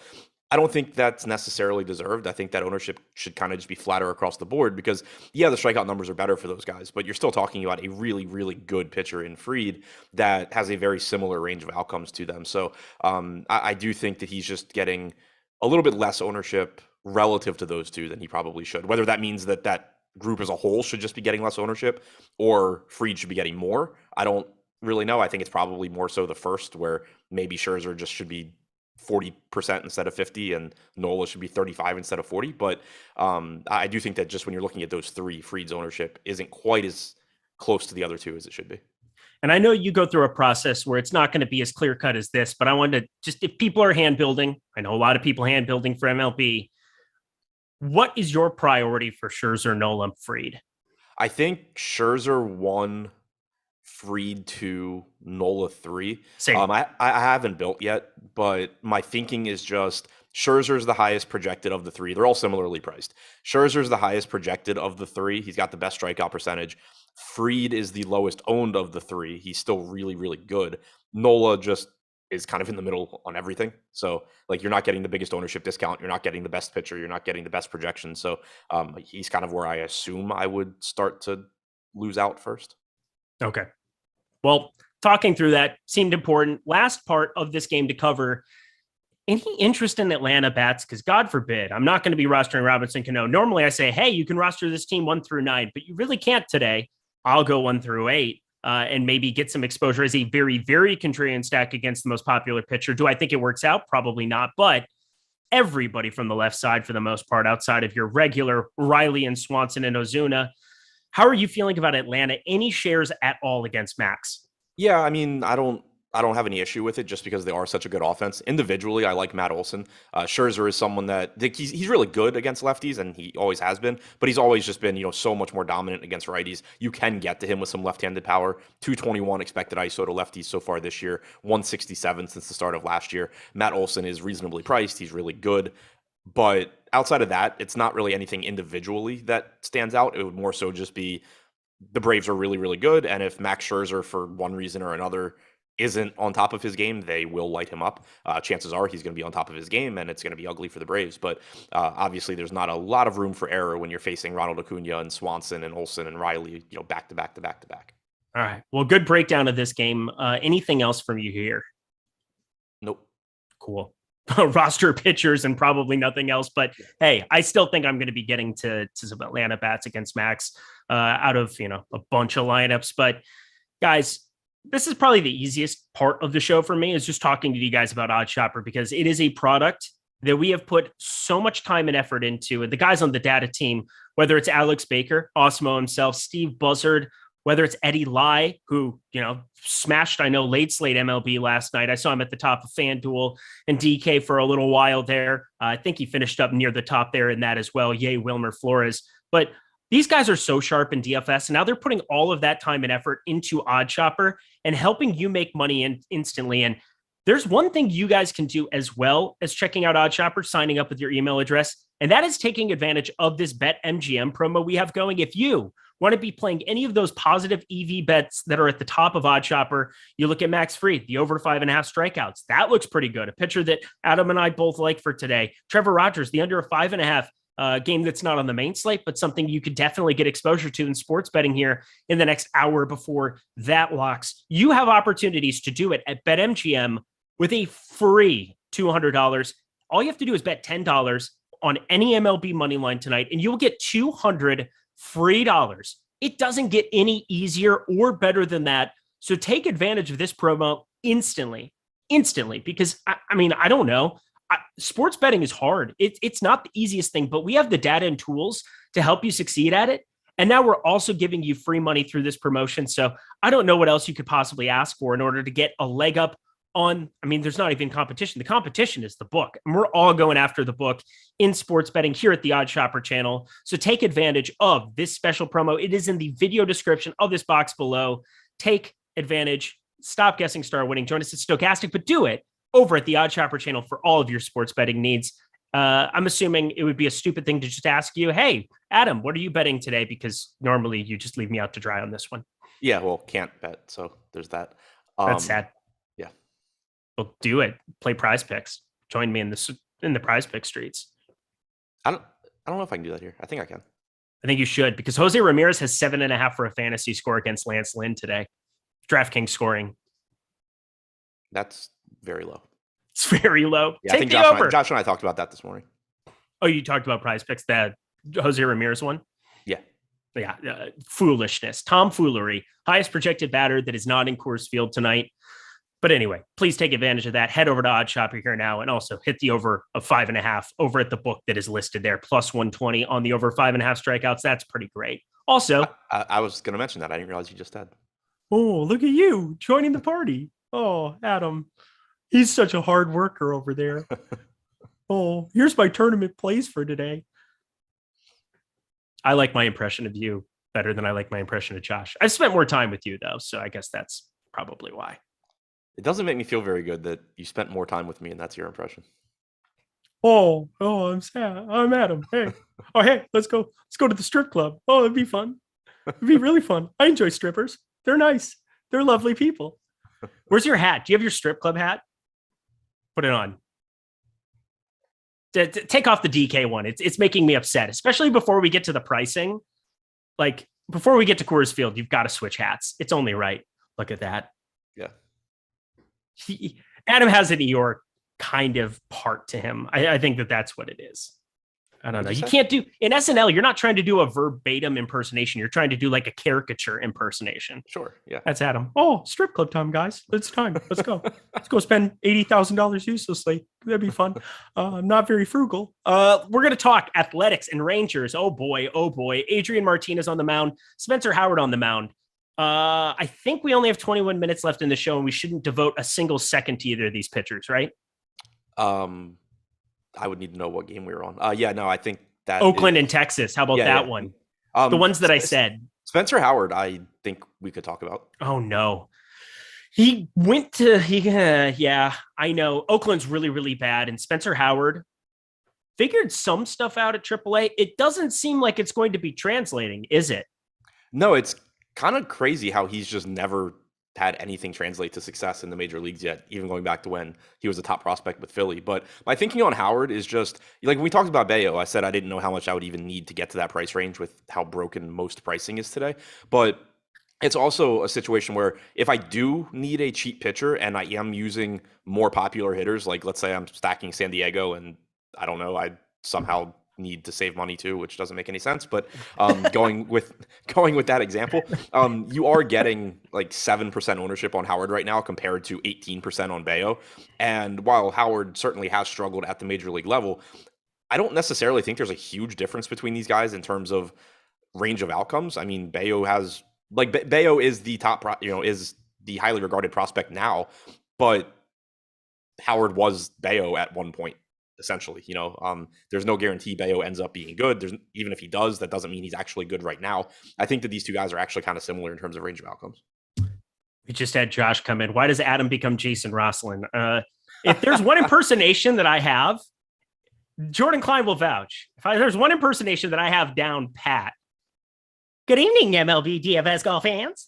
[SPEAKER 2] I don't think that's necessarily deserved. I think that ownership should kind of just be flatter across the board because, yeah, the strikeout numbers are better for those guys, but you're still talking about a really, really good pitcher in Fried that has a very similar range of outcomes to them. So I do think that he's just getting a little bit less ownership relative to those two than he probably should. Whether that means that that group as a whole should just be getting less ownership or Fried should be getting more, I don't really know. I think it's probably more so the first, where maybe Scherzer just should be 40% instead of 50 and Nola should be 35 instead of 40. But I do think that just when you're looking at those three, Fried's ownership isn't quite as close to the other two as it should be.
[SPEAKER 1] And I know you go through a process where it's not going to be as clear cut as this, but I wanted to just, if people are hand building, I know a lot of people hand building for MLB. What is your priority for Scherzer, Nola, Fried?
[SPEAKER 2] I think Scherzer 1, Fried 2, Nola 3.
[SPEAKER 1] Same.
[SPEAKER 2] I haven't built yet, but my thinking is just Scherzer's the highest projected of the three. They're all similarly priced. Scherzer's the highest projected of the three. He's got the best strikeout percentage. Fried is the lowest owned of the three. He's still really, really good. Nola just is kind of in the middle on everything. So like you're not getting the biggest ownership discount. You're not getting the best pitcher. You're not getting the best projection. So he's kind of where I assume I would start to lose out first.
[SPEAKER 1] Okay. Well, talking through that seemed important. Last part of this game to cover. Any interest in Atlanta bats? Because God forbid, I'm not going to be rostering Robinson Cano. Normally I say, hey, you can roster this team 1 through 9, but you really can't today. I'll go 1 through 8 and maybe get some exposure as a very, very contrarian stack against the most popular pitcher. Do I think it works out? Probably not. But everybody from the left side, for the most part, outside of your regular Riley and Swanson and Ozuna. How are you feeling about Atlanta? Any shares at all against Max?
[SPEAKER 2] Yeah, I mean, I don't have any issue with it just because they are such a good offense. Individually, I like Matt Olson. Scherzer is someone that he's really good against lefties, and he always has been, but he's always just been, so much more dominant against righties. You can get to him with some left-handed power. 221 expected ISO to lefties so far this year, 167 since the start of last year. Matt Olson is reasonably priced. He's really good. But outside of that, it's not really anything individually that stands out. It would more so just be the Braves are really, really good. And if Max Scherzer, for one reason or another, isn't on top of his game, they will light him up. Chances are he's going to be on top of his game, and it's going to be ugly for the Braves. But obviously, there's not a lot of room for error when you're facing Ronald Acuna and Swanson and Olson and Riley, back to back to back to back.
[SPEAKER 1] All right. Well, good breakdown of this game. Anything else from you here?
[SPEAKER 2] Nope.
[SPEAKER 1] Cool. roster pitchers and probably nothing else. But hey, I still think I'm going to be getting to some Atlanta bats against Max out of, a bunch of lineups. But guys, this is probably the easiest part of the show for me, is just talking to you guys about Odd Shopper, because it is a product that we have put so much time and effort into. And the guys on the data team, whether it's Alex Baker, Osmo himself, Steve Buzzard, whether it's Eddie Lai, who, smashed, late slate MLB last night. I saw him at the top of FanDuel and DK for a little while there. I think he finished up near the top there in that as well. Yay, Wilmer Flores. But these guys are so sharp in DFS, and now they're putting all of that time and effort into Odd Shopper and helping you make money instantly. And there's one thing you guys can do as well as checking out Odd Shopper, signing up with your email address, and that is taking advantage of this BetMGM promo we have going. If you want to be playing any of those positive EV bets that are at the top of Odd Shopper, you look at Max Fried, the over 5.5 strikeouts. That looks pretty good. A pitcher that Adam and I both like for today. Trevor Rogers, the under a 5.5. Game that's not on the main slate, but something you could definitely get exposure to in sports betting here in the next hour before that locks. You have opportunities to do it at BetMGM with a free $200. All you have to do is bet $10 on any MLB money line tonight, and you'll get $200 free dollars. It doesn't get any easier or better than that. So take advantage of this promo instantly, because I don't know. Sports betting is hard. It's not the easiest thing, but we have the data and tools to help you succeed at it. And now we're also giving you free money through this promotion. So I don't know what else you could possibly ask for in order to get a leg up on. There's not even competition. The competition is the book, and we're all going after the book in sports betting here at the Odd Shopper channel. So take advantage of this special promo. It is in the video description of this box below. Take advantage. Stop guessing, start winning. Join us at Stokastic, but do it over at the Odd Shopper channel for all of your sports betting needs. I'm assuming it would be a stupid thing to just ask you, hey, Adam, what are you betting today? Because normally you just leave me out to dry on this one.
[SPEAKER 2] Yeah, well, can't bet. So there's that.
[SPEAKER 1] That's sad.
[SPEAKER 2] Yeah.
[SPEAKER 1] Well, do it. Play Prize Picks. Join me in the Prize Pick streets.
[SPEAKER 2] I don't know if I can do that here. I think I can.
[SPEAKER 1] I think you should, because Jose Ramirez has 7.5 for a fantasy score against Lance Lynn today. DraftKings scoring.
[SPEAKER 2] That's very low.
[SPEAKER 1] It's very low.
[SPEAKER 2] Yeah, I think Josh and I talked about that this morning.
[SPEAKER 1] Oh, you talked about Prize Picks, that Jose Ramirez one?
[SPEAKER 2] Yeah.
[SPEAKER 1] Foolishness, tomfoolery. Highest projected batter that is not in Coors Field tonight. But anyway, please take advantage of that. Head over to Odd Shopper here now, and also hit the over of 5.5 over at the book that is listed there, plus 120 on the over 5.5 strikeouts. That's pretty great. Also,
[SPEAKER 2] I was going to mention that. I didn't realize you just had.
[SPEAKER 1] Oh, look at you joining the party. Oh, Adam, he's such a hard worker over there. Oh, here's my tournament plays for today. I like my impression of you better than I like my impression of Josh. I've spent more time with you, though, so I guess that's probably why.
[SPEAKER 2] It doesn't make me feel very good that you spent more time with me, and that's your impression.
[SPEAKER 1] Oh, I'm sad. I'm Adam. Hey. Oh, hey, let's go to the strip club. Oh, it'd be fun. It'd be really fun. I enjoy strippers. They're nice. They're lovely people. Where's your hat? Do you have your strip club hat? Put it on. Take off the DK one. It's making me upset, especially before we get to the pricing. Like, before we get to Coors Field, you've got to switch hats. It's only right. Look at that.
[SPEAKER 2] Yeah.
[SPEAKER 1] Adam has an Eeyore kind of part to him. I think that's what it is. I don't know. You can't do in SNL. You're not trying to do a verbatim impersonation. You're trying to do like a caricature impersonation.
[SPEAKER 2] Sure. Yeah.
[SPEAKER 1] That's Adam. Oh, strip club time, guys. It's time. Let's go. Let's go spend $80,000 uselessly. That'd be fun. Not very frugal. We're going to talk Athletics and Rangers. Oh boy. Adrian Martinez on the mound. Spencer Howard on the mound. I think we only have 21 minutes left in the show, and we shouldn't devote a single second to either of these pitchers, right?
[SPEAKER 2] I would need to know what game we were on. I think that
[SPEAKER 1] Oakland and Texas. How about that one? The ones that I said.
[SPEAKER 2] Spencer Howard, I think we could talk about.
[SPEAKER 1] Oh no. He went to, I know. Oakland's really, really bad. And Spencer Howard figured some stuff out at AAA. It doesn't seem like it's going to be translating, is it?
[SPEAKER 2] No, it's kind of crazy how he's just never had anything translate to success in the major leagues yet, even going back to when he was a top prospect with Philly. But my thinking on Howard is just, like when we talked about Bayo, I said I didn't know how much I would even need to get to that price range with how broken most pricing is today. But It's also a situation where if I do need a cheap pitcher and I am using more popular hitters, like let's say I'm stacking San Diego and I don't know, I somehow need to save money too, which doesn't make any sense. But going with that example, you are getting like 7% ownership on Howard right now compared to 18% on Bayo. And while Howard certainly has struggled at the major league level, I don't necessarily think there's a huge difference between these guys in terms of range of outcomes. I mean, Bayo has Bayo is the top, is the highly regarded prospect now, but Howard was Bayo at one point, essentially. There's no guarantee Bayo ends up being good. Even if he does, that doesn't mean he's actually good right now. I think that these two guys are actually kind of similar in terms of range of outcomes.
[SPEAKER 1] We just had Josh come in. Why does Adam become Jason Rosslin? If there's one impersonation that I have, Jordan Klein will vouch. There's one impersonation that I have down pat. Good evening, MLB DFS golf fans.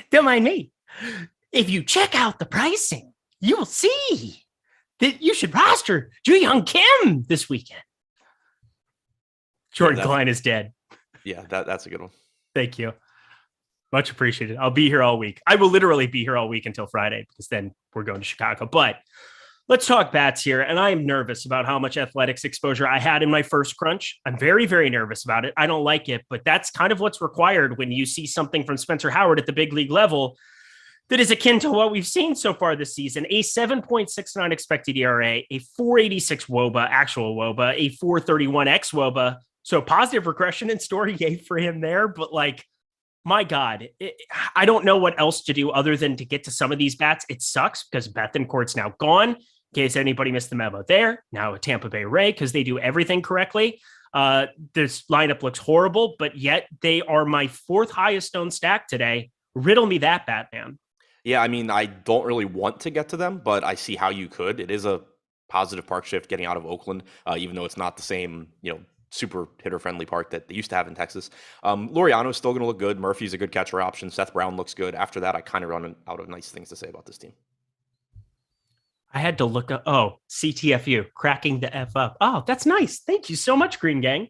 [SPEAKER 1] Don't mind me. If you check out the pricing, you will see that you should roster Joo Young Kim this weekend. Jordan Klein is dead.
[SPEAKER 2] Yeah, that's a good one.
[SPEAKER 1] Thank you. Much appreciated. I'll be here all week. I will literally be here all week until Friday because then we're going to Chicago. But let's talk bats here. And I am nervous about how much athletics exposure I had in my first crunch. I'm very, very nervous about it. I don't like it, but that's kind of what's required when you see something from Spencer Howard at the big league level that is akin to what we've seen so far this season. A 7.69 expected ERA, a 486 WOBA, actual WOBA, a 431 xWOBA. So positive regression in story, yay for him there. But my God, I don't know what else to do other than to get to some of these bats. It sucks because Bethancourt's now gone. In case anybody missed the memo there, now a Tampa Bay Ray because they do everything correctly. This lineup looks horrible, but yet they are my fourth highest owned stack today. Riddle me that, Batman.
[SPEAKER 2] Yeah, I mean, I don't really want to get to them, but I see how you could. It is a positive park shift getting out of Oakland, even though it's not the same, super hitter-friendly park that they used to have in Texas. Laureano is still going to look good. Murphy's a good catcher option. Seth Brown looks good. After that, I kind of run out of nice things to say about this team.
[SPEAKER 1] I had to look up. Oh, CTFU, cracking the F up. Oh, that's nice. Thank you so much, Green Gang.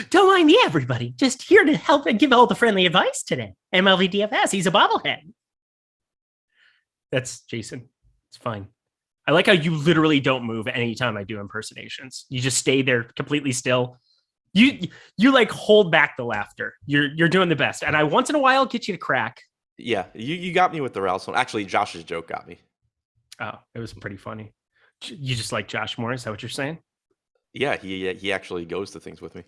[SPEAKER 1] Don't mind me, everybody. Just here to help and give all the friendly advice today. MLB DFS, he's a bobblehead. That's Jason. It's fine. I like how you literally don't move anytime I do impersonations. You just stay there completely still. You hold back the laughter. You're doing the best. And I once in a while get you to crack.
[SPEAKER 2] Yeah, you got me with the Rouse one. Actually, Josh's joke got me.
[SPEAKER 1] Oh, it was pretty funny. You just like Josh Moore? Is that what you're saying?
[SPEAKER 2] Yeah, he actually goes to things with me.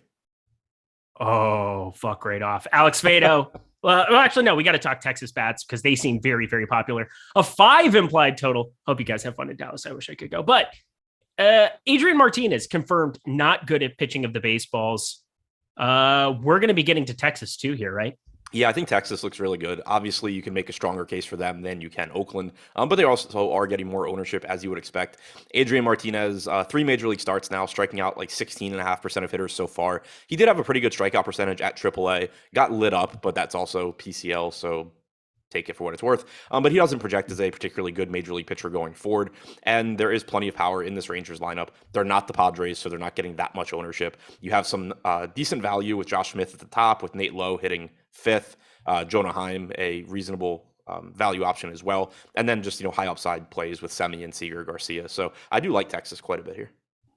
[SPEAKER 1] Oh, fuck right off. Alex Fado. Well, actually, no, we got to talk Texas bats because they seem very, very popular. A 5 implied total. Hope you guys have fun in Dallas. I wish I could go. But Adrian Martinez confirmed not good at pitching of the baseballs. We're going to be getting to Texas too here, right?
[SPEAKER 2] Yeah, I think Texas looks really good. Obviously, you can make a stronger case for them than you can Oakland, but they also are getting more ownership, as you would expect. Adrian Martinez, 3 major league starts now, striking out like 16.5% of hitters so far. He did have a pretty good strikeout percentage at AAA. Got lit up, but that's also PCL, so take it for what it's worth. But he doesn't project as a particularly good major league pitcher going forward, and there is plenty of power in this Rangers lineup. They're not the Padres, so they're not getting that much ownership. You have some decent value with Josh Smith at the top, with Nate Lowe hitting 5th, Jonah Heim, a reasonable value option as well, and then just high upside plays with Semi and Seager Garcia. So I do like Texas quite a bit here.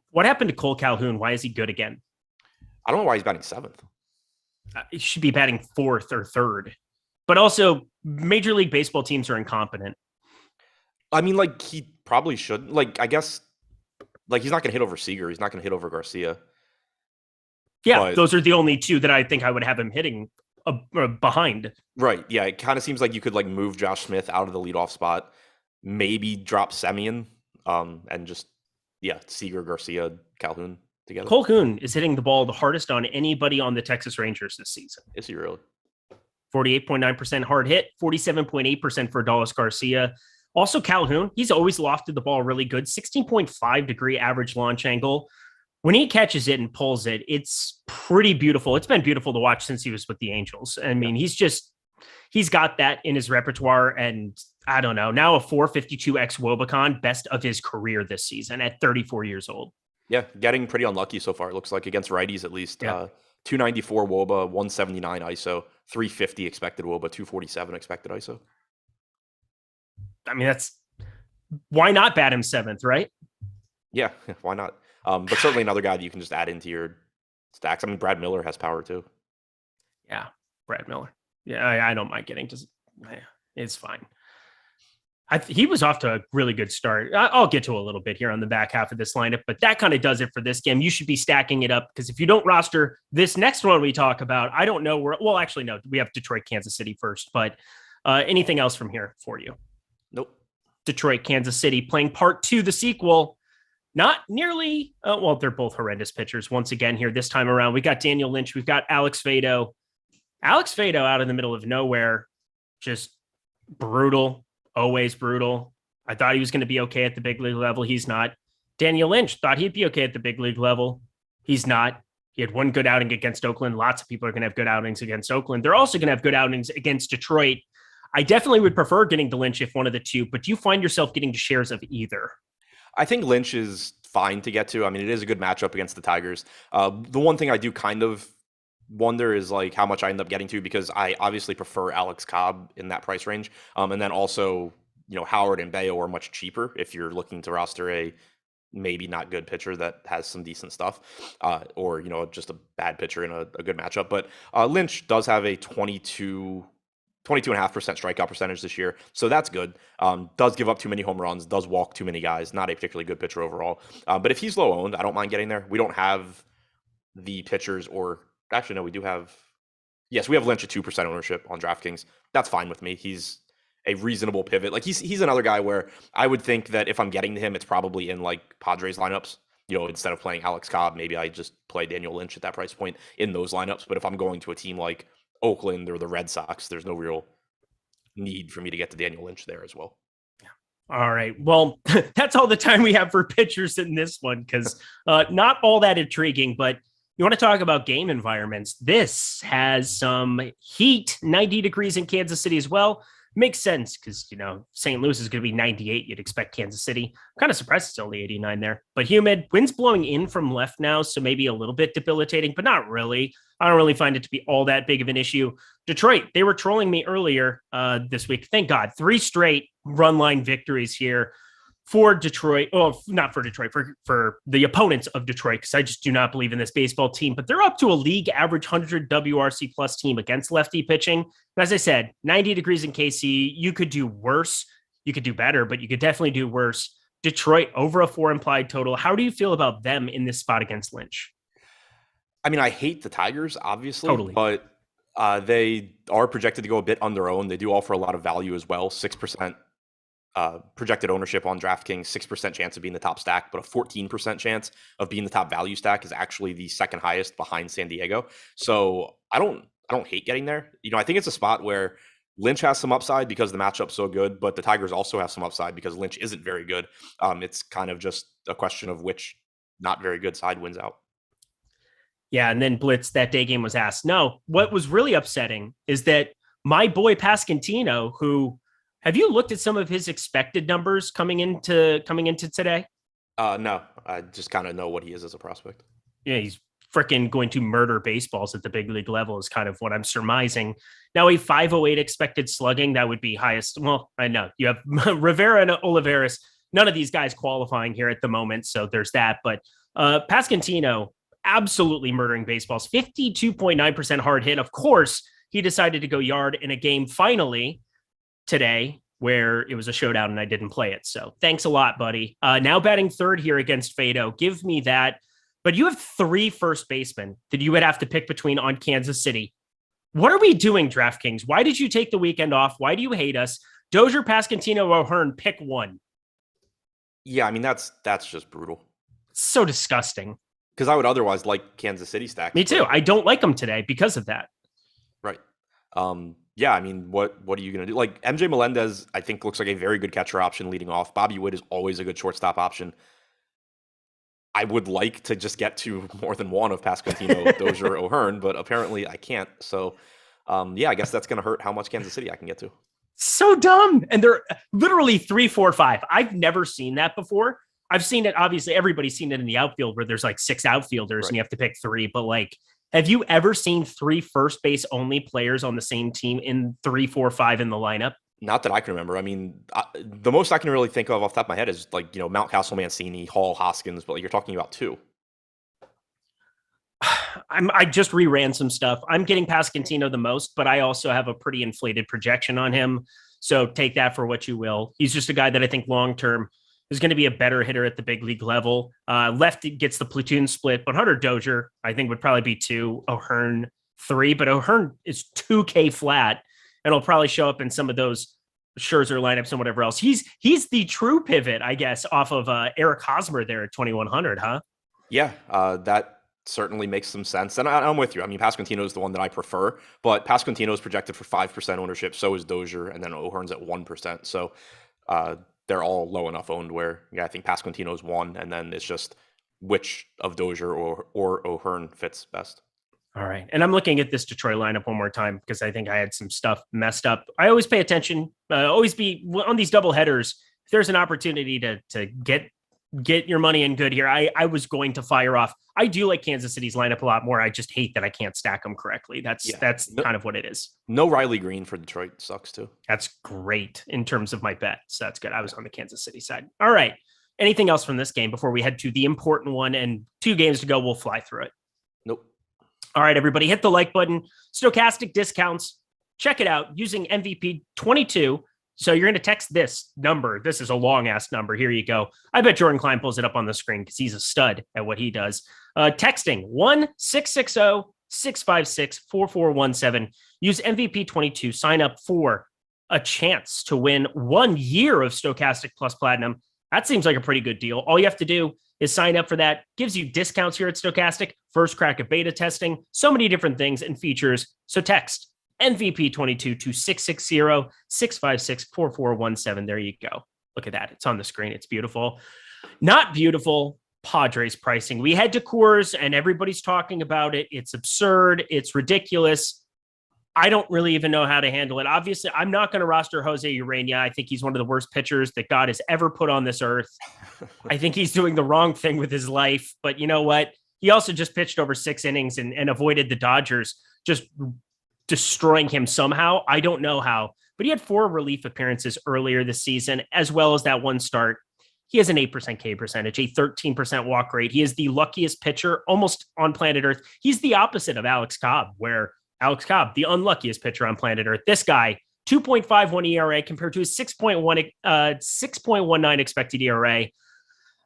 [SPEAKER 1] What happened to Cole Calhoun? Why is he good again?
[SPEAKER 2] I don't know why he's batting 7th.
[SPEAKER 1] He should be batting 4th or 3rd. But also, Major League Baseball teams are incompetent.
[SPEAKER 2] I mean, he probably shouldn't. I guess, he's not going to hit over Seager. He's not going to hit over Garcia.
[SPEAKER 1] Yeah, but those are the only 2 that I think I would have him hitting behind.
[SPEAKER 2] Right. Yeah, it kind of seems like you could move Josh Smith out of the leadoff spot, maybe drop Semien, and just Seager, Garcia, Calhoun together.
[SPEAKER 1] Calhoun is hitting the ball the hardest on anybody on the Texas Rangers this season.
[SPEAKER 2] Is he really?
[SPEAKER 1] 48.9% hard hit, 47.8% for Adolis Garcia. Also Calhoun, he's always lofted the ball really good, 16.5 degree average launch angle. When he catches it and pulls it, it's pretty beautiful. It's been beautiful to watch since he was with the Angels. I mean, he's got that in his repertoire. And I don't know, now a 452 xWOBA, best of his career this season at 34 years old.
[SPEAKER 2] Yeah, getting pretty unlucky so far. It looks like against righties at least.
[SPEAKER 1] Yeah.
[SPEAKER 2] 294 WOBA, 179 ISO, 350 expected WOBA, 247 expected ISO.
[SPEAKER 1] I mean, why not bat him seventh, right?
[SPEAKER 2] Yeah, why not? But certainly another guy that you can just add into your stacks. I mean, Brad Miller has power too.
[SPEAKER 1] Yeah, Brad Miller. Yeah, I don't mind getting to. It's fine. He was off to a really good start. I'll get to a little bit here on the back half of this lineup, but that kind of does it for this game. You should be stacking it up because if you don't roster this next one we talk about, I don't know where. Well, actually, no, we have Detroit, Kansas City first, but anything else from here for you?
[SPEAKER 2] Nope.
[SPEAKER 1] Detroit, Kansas City playing part 2, the sequel. Not nearly. Well, they're both horrendous pitchers once again here this time around. We got Daniel Lynch. We've got Alex Fado. Alex Fado out in the middle of nowhere. Just brutal. Always brutal. I thought he was going to be okay at the big league level. He's not. Daniel Lynch thought he'd be okay at the big league level. He's not. He had one good outing against Oakland. Lots of people are going to have good outings against Oakland. They're also going to have good outings against Detroit. I definitely would prefer getting to Lynch if one of the two, but do you find yourself getting to shares of either?
[SPEAKER 2] I think Lynch is fine to get to. I mean, it is a good matchup against the Tigers. The one thing I do kind of wonder is like how much I end up getting to, because I obviously prefer Alex Cobb in that price range. And then also, Howard and Bayo are much cheaper if you're looking to roster a maybe not good pitcher that has some decent stuff, or, just a bad pitcher in a good matchup. But Lynch does have a 22.5% strikeout percentage this year. So that's good. Does give up too many home runs, does walk too many guys, not a particularly good pitcher overall. But if he's low owned, I don't mind getting there. We don't have the pitchers, or actually, no, we do have. Yes, we have Lynch at 2% ownership on DraftKings. That's fine with me. He's a reasonable pivot. Like he's another guy where I would think that if I'm getting to him, it's probably in like Padres lineups. Instead of playing Alex Cobb, maybe I just play Daniel Lynch at that price point in those lineups. But if I'm going to a team like Oakland or the Red Sox, there's no real need for me to get to Daniel Lynch there as well.
[SPEAKER 1] All right. Well, that's all the time we have for pitchers in this one, because not all that intriguing, but you want to talk about game environments. This has some heat, 90 degrees in Kansas City as well. Makes sense because, St. Louis is going to be 98. You'd expect Kansas City. I'm kind of surprised it's only 89 there, but humid. Wind's blowing in from left now, so maybe a little bit debilitating, but not really. I don't really find it to be all that big of an issue. Detroit, they were trolling me earlier this week. Thank God. 3 straight run line victories here for Detroit. Oh, not for Detroit, for the opponents of Detroit, because I just do not believe in this baseball team. But they're up to a league average 100 WRC plus team against lefty pitching. And as I said, 90 degrees in KC. You could do worse. You could do better, but you could definitely do worse. Detroit over a 4 implied total. How do you feel about them in this spot against Lynch?
[SPEAKER 2] I mean, I hate the Tigers, obviously,
[SPEAKER 1] Totally.
[SPEAKER 2] But they are projected to go a bit on their own. They do offer a lot of value as well. 6% projected ownership on DraftKings, 6% chance of being the top stack, but a 14% chance of being the top value stack is actually the second highest behind San Diego. So I don't hate getting there. I think it's a spot where Lynch has some upside because the matchup's so good, but the Tigers also have some upside because Lynch isn't very good. It's kind of just a question of which not very good side wins out.
[SPEAKER 1] Yeah, and then Blitz that day game was asked. No, what was really upsetting is that my boy Pasquantino, who have you looked at some of his expected numbers coming into today?
[SPEAKER 2] No, I just kind of know what he is as a prospect.
[SPEAKER 1] Yeah, he's freaking going to murder baseballs at the big league level is kind of what I'm surmising. Now, a 508 expected slugging, that would be highest. Well, I know you have Rivera and Olivares. None of these guys qualifying here at the moment, so there's that. But Pasquantino, absolutely murdering baseballs, 52.9% hard hit. Of course, he decided to go yard in a game finally today where it was a showdown and I didn't play it. So thanks a lot, buddy. Now batting third here against Fado. Give me that. But you have 3 first basemen that you would have to pick between on Kansas City. What are we doing, DraftKings? Why did you take the weekend off? Why do you hate us? Dozier, Pasquantino, O'Hearn, pick one.
[SPEAKER 2] Yeah, I mean, that's just brutal.
[SPEAKER 1] So disgusting.
[SPEAKER 2] Because I would otherwise like Kansas City stacks.
[SPEAKER 1] Me too. I don't like them today because of that.
[SPEAKER 2] Right. Yeah, I mean, what are you going to do? Like, MJ Melendez, I think, looks like a very good catcher option leading off. Bobby Witt is always a good shortstop option. I would like to just get to more than one of Pasquantino, Dozier, O'Hearn, but apparently I can't. So, yeah, I guess that's going to hurt how much Kansas City I can get to.
[SPEAKER 1] So dumb. And they're literally 3, 4, 5. I've never seen that before. I've seen it. Obviously, everybody's seen it in the outfield where there's like 6 outfielders and you have to pick 3. But like, have you ever seen 3 first base only players on the same team in 3, 4, 5 in the lineup?
[SPEAKER 2] Not that I can remember. I mean, the most I can really think of off the top of my head is like, Mountcastle, Mancini, Hall, Hoskins, but like, you're talking about 2.
[SPEAKER 1] I just reran some stuff. I'm getting Pasquantino the most, but I also have a pretty inflated projection on him. So take that for what you will. He's just a guy that I think long-term is going to be a better hitter at the big league level. Lefty gets the platoon split, but Hunter Dozier, I think, would probably be 2, O'Hearn 3, but O'Hearn is 2K flat, and he'll probably show up in some of those Scherzer lineups and whatever else. He's the true pivot, I guess, off of Eric Hosmer there at 2,100, huh?
[SPEAKER 2] Yeah, that certainly makes some sense. And I'm with you. I mean, Pasquantino is the one that I prefer, but Pasquantino is projected for 5% ownership. So is Dozier, and then O'Hearn's at 1%. So they're all low enough owned where, I think Pasquantino is 1, and then it's just which of Dozier or O'Hearn fits best.
[SPEAKER 1] All right. And I'm looking at this Detroit lineup one more time because I think I had some stuff messed up. I always pay attention, always be on these double headers. If there's an opportunity to get your money in good here, I was going to fire off. I do like Kansas City's lineup a lot more. I just hate that I can't stack them correctly. That's kind of what it is.
[SPEAKER 2] No Riley Green for Detroit sucks too.
[SPEAKER 1] That's great in terms of my bet. So that's good. I was on the Kansas City side. All right. Anything else from this game before we head to the important one and 2 games to go? We'll fly through it.
[SPEAKER 2] Nope.
[SPEAKER 1] All right, everybody, hit the like button. Stokastic discounts. Check it out using MVP 22. So you're going to text this number. This is a long ass number. Here you go. I bet Jordan Klein pulls it up on the screen because he's a stud at what he does. Texting 1-660-656-4417. Use MVP 22. Sign up for a chance to win 1 year of Stokastic Plus Platinum. That seems like a pretty good deal. All you have to do is sign up for that. Gives you discounts here at Stokastic. First crack at beta testing. So many different things and features. So text MVP22 to 660-656-4417. There you go. Look at that. It's on the screen. It's beautiful. Not beautiful. Padres pricing. We head to Coors and everybody's talking about it. It's absurd. It's ridiculous. I don't really even know how to handle it. Obviously, I'm not going to roster Jose Urena. I think he's one of the worst pitchers that God has ever put on this earth. I think he's doing the wrong thing with his life. But you know what? He also just pitched over 6 innings and avoided the Dodgers just destroying him somehow. I don't know how, but he had 4 relief appearances earlier this season, as well as that one start. He has an 8% K percentage, a 13% walk rate. He is the luckiest pitcher almost on planet Earth. He's the opposite of Alex Cobb, where Alex Cobb, the unluckiest pitcher on planet Earth. This guy, 2.51 ERA compared to his 6.19 expected ERA. I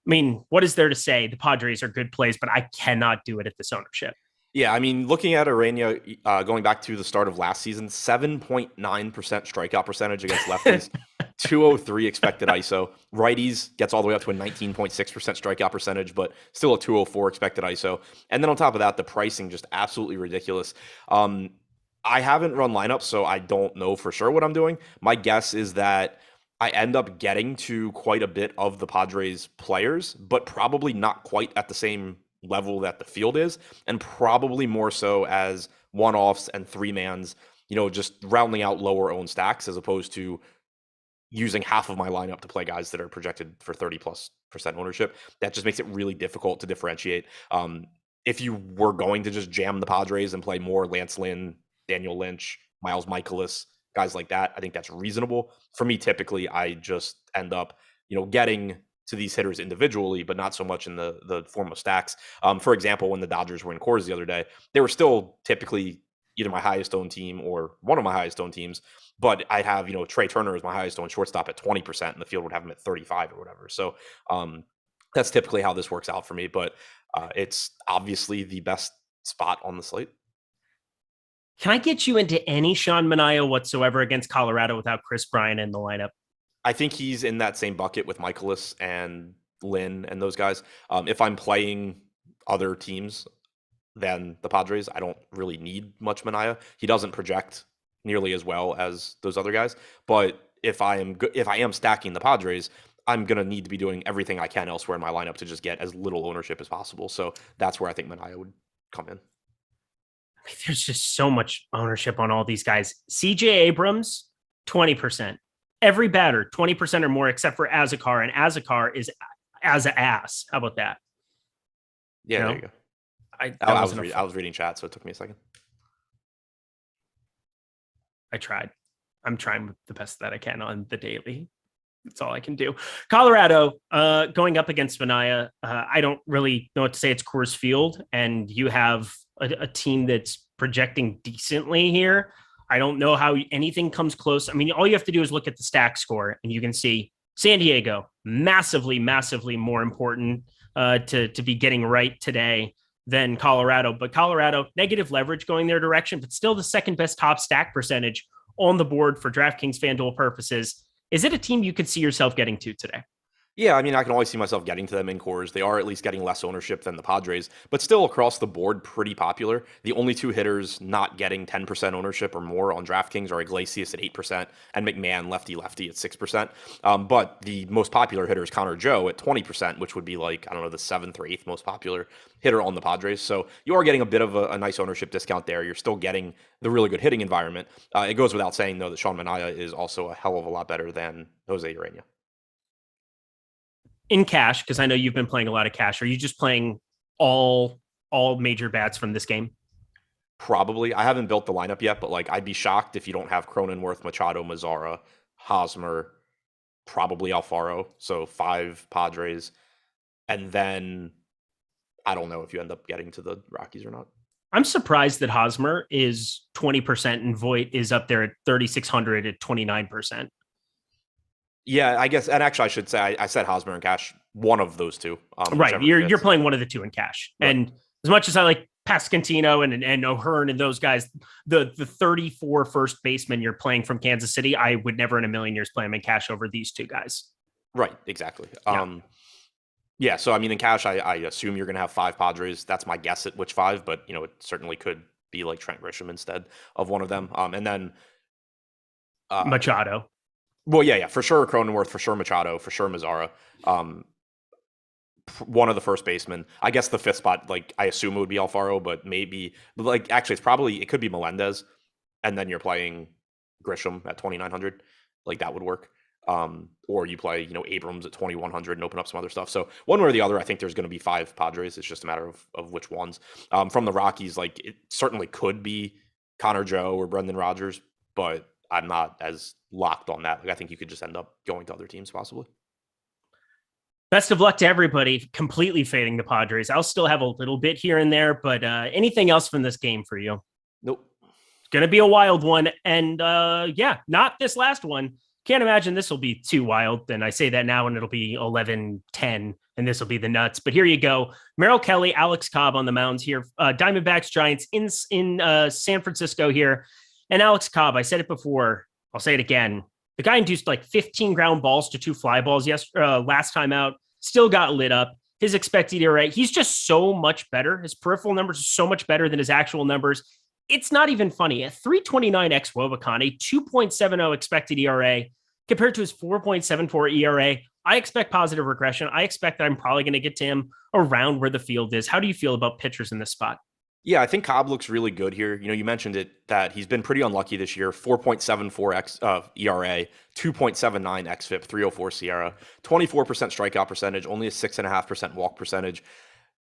[SPEAKER 1] mean, what is there to say? The Padres are good plays, but I cannot do it at this ownership.
[SPEAKER 2] Yeah, I mean, looking at Urena going back to the start of last season, 7.9% strikeout percentage against lefties, 203 expected ISO. Righties gets all the way up to a 19.6% strikeout percentage, but still a 204 expected ISO. And then on top of that, the pricing just absolutely ridiculous. I haven't run lineups, so I don't know for sure what I'm doing. My guess is that I end up getting to quite a bit of the Padres players, but probably not quite at the same level that the field is, and probably more so as one-offs and 3-mans, just rounding out lower owned stacks as opposed to using half of my lineup to play guys that are projected for 30+% ownership. That just makes it really difficult to differentiate. If you were going to just jam the Padres and play more Lance Lynn, Daniel Lynch, Miles Michaelis, guys like that, I think that's reasonable. For me, typically, I just end up, getting to these hitters individually, but not so much in the form of stacks. For example, when the Dodgers were in Coors the other day, they were still typically either my highest owned team or one of my highest owned teams, but I'd have, Trey Turner as my highest owned shortstop at 20%, and the field would have him at 35 or whatever. So that's typically how this works out for me, but it's obviously the best spot on the slate.
[SPEAKER 1] Can I get you into any Sean Manaea whatsoever against Colorado without Chris Bryant in the lineup?
[SPEAKER 2] I think he's in that same bucket with Michaelis and Lynn and those guys. If I'm playing other teams than the Padres, I don't really need much Manaea. He doesn't project nearly as well as those other guys. But if I am stacking the Padres, I'm going to need to be doing everything I can elsewhere in my lineup to just get as little ownership as possible. So that's where I think Manaea would come in.
[SPEAKER 1] There's just so much ownership on all these guys. CJ Abrams, 20%. Every batter, 20% or more, except for Azakar. And Azakar is as an ass. How about that?
[SPEAKER 2] Yeah, there you go. I was reading chat, so it took me a second.
[SPEAKER 1] I tried. I'm trying the best that I can on the daily. That's all I can do. Colorado going up against Manaea. I don't really know what to say. It's Coors Field, and you have a team that's projecting decently here. I don't know how anything comes close. I mean, all you have to do is look at the stack score, and you can see San Diego massively, massively more important to be getting right today than Colorado. But Colorado, negative leverage going their direction, but still the second best top stack percentage on the board for DraftKings FanDuel purposes. Is it a team you could see yourself getting to today?
[SPEAKER 2] Yeah, I mean, I can always see myself getting to them in Coors. They are at least getting less ownership than the Padres, but still across the board pretty popular. The only two hitters not getting 10% ownership or more on DraftKings are Iglesias at 8% and McMahon lefty at 6%. But the most popular hitter is Connor Joe at 20%, which would be like, I don't know, the 7th or 8th most popular hitter on the Padres. So you are getting a bit of a nice ownership discount there. You're still getting the really good hitting environment. It goes without saying, though, that Sean Manaea is also a hell of a lot better than Jose Urena.
[SPEAKER 1] In cash, because I know you've been playing a lot of cash, are you just playing all major bats from this game?
[SPEAKER 2] Probably. I haven't built the lineup yet, but like I'd be shocked if you don't have Cronenworth, Machado, Mazzara, Hosmer, probably Alfaro. So 5 Padres. And then I don't know if you end up getting to the Rockies or not.
[SPEAKER 1] I'm surprised that Hosmer is 20% and Voit is up there at 3,600 at 29%.
[SPEAKER 2] Yeah, I guess, and actually I should say I said Hosmer and cash, one of those two.
[SPEAKER 1] Right, you're playing one of the two in cash. Right. And as much as I like Pascantino and O'Hearn and those guys, the 34 first baseman you're playing from Kansas City, I would never in a million years play them in cash over these two guys.
[SPEAKER 2] Right, exactly. Yeah. So I mean, in cash, I assume you're going to have 5 Padres. That's my guess at which 5, but you know, it certainly could be like Trent Grisham instead of one of them. And then
[SPEAKER 1] Machado.
[SPEAKER 2] Well, yeah, for sure Cronenworth, for sure Machado, for sure Mazzara. One of the first basemen. I guess the 5th spot, like I assume it would be Alfaro, but maybe like actually it could be Melendez, and then you're playing Grisham at 2,900. Like that would work. Or you play, you know, Abrams at 2,100 and open up some other stuff. So one way or the other, I think there's going to be 5 Padres. It's just a matter of which ones. From the Rockies, like it certainly could be Connor Joe or Brendan Rodgers, but I'm not as locked on that. Like I think you could just end up going to other teams possibly.
[SPEAKER 1] Best of luck to everybody. Completely fading the Padres. I'll still have a little bit here and there, but anything else from this game for you?
[SPEAKER 2] Nope.
[SPEAKER 1] It's going to be a wild one. And yeah, not this last one. Can't imagine this will be too wild. And I say that now and it'll be 11-10 and this will be the nuts. But here you go. Merrill Kelly, Alex Cobb on the mounds here. Diamondbacks, Giants in San Francisco here. And Alex Cobb, I said it before, I'll say it again. The guy induced like 15 ground balls to 2 fly balls last time out, still got lit up. His expected ERA, he's just so much better. His peripheral numbers are so much better than his actual numbers. It's not even funny. At 329 ex Wobacani, 2.70 expected ERA compared to his 4.74 ERA. I expect positive regression. I expect that I'm probably going to get to him around where the field is. How do you feel about pitchers in this spot?
[SPEAKER 2] Yeah, I think Cobb looks really good here. You know, you mentioned it that he's been pretty unlucky this year. 4.74 ERA, 2.79 xFIP, 304 SIERA, 24% strikeout percentage, only a 6.5% walk percentage.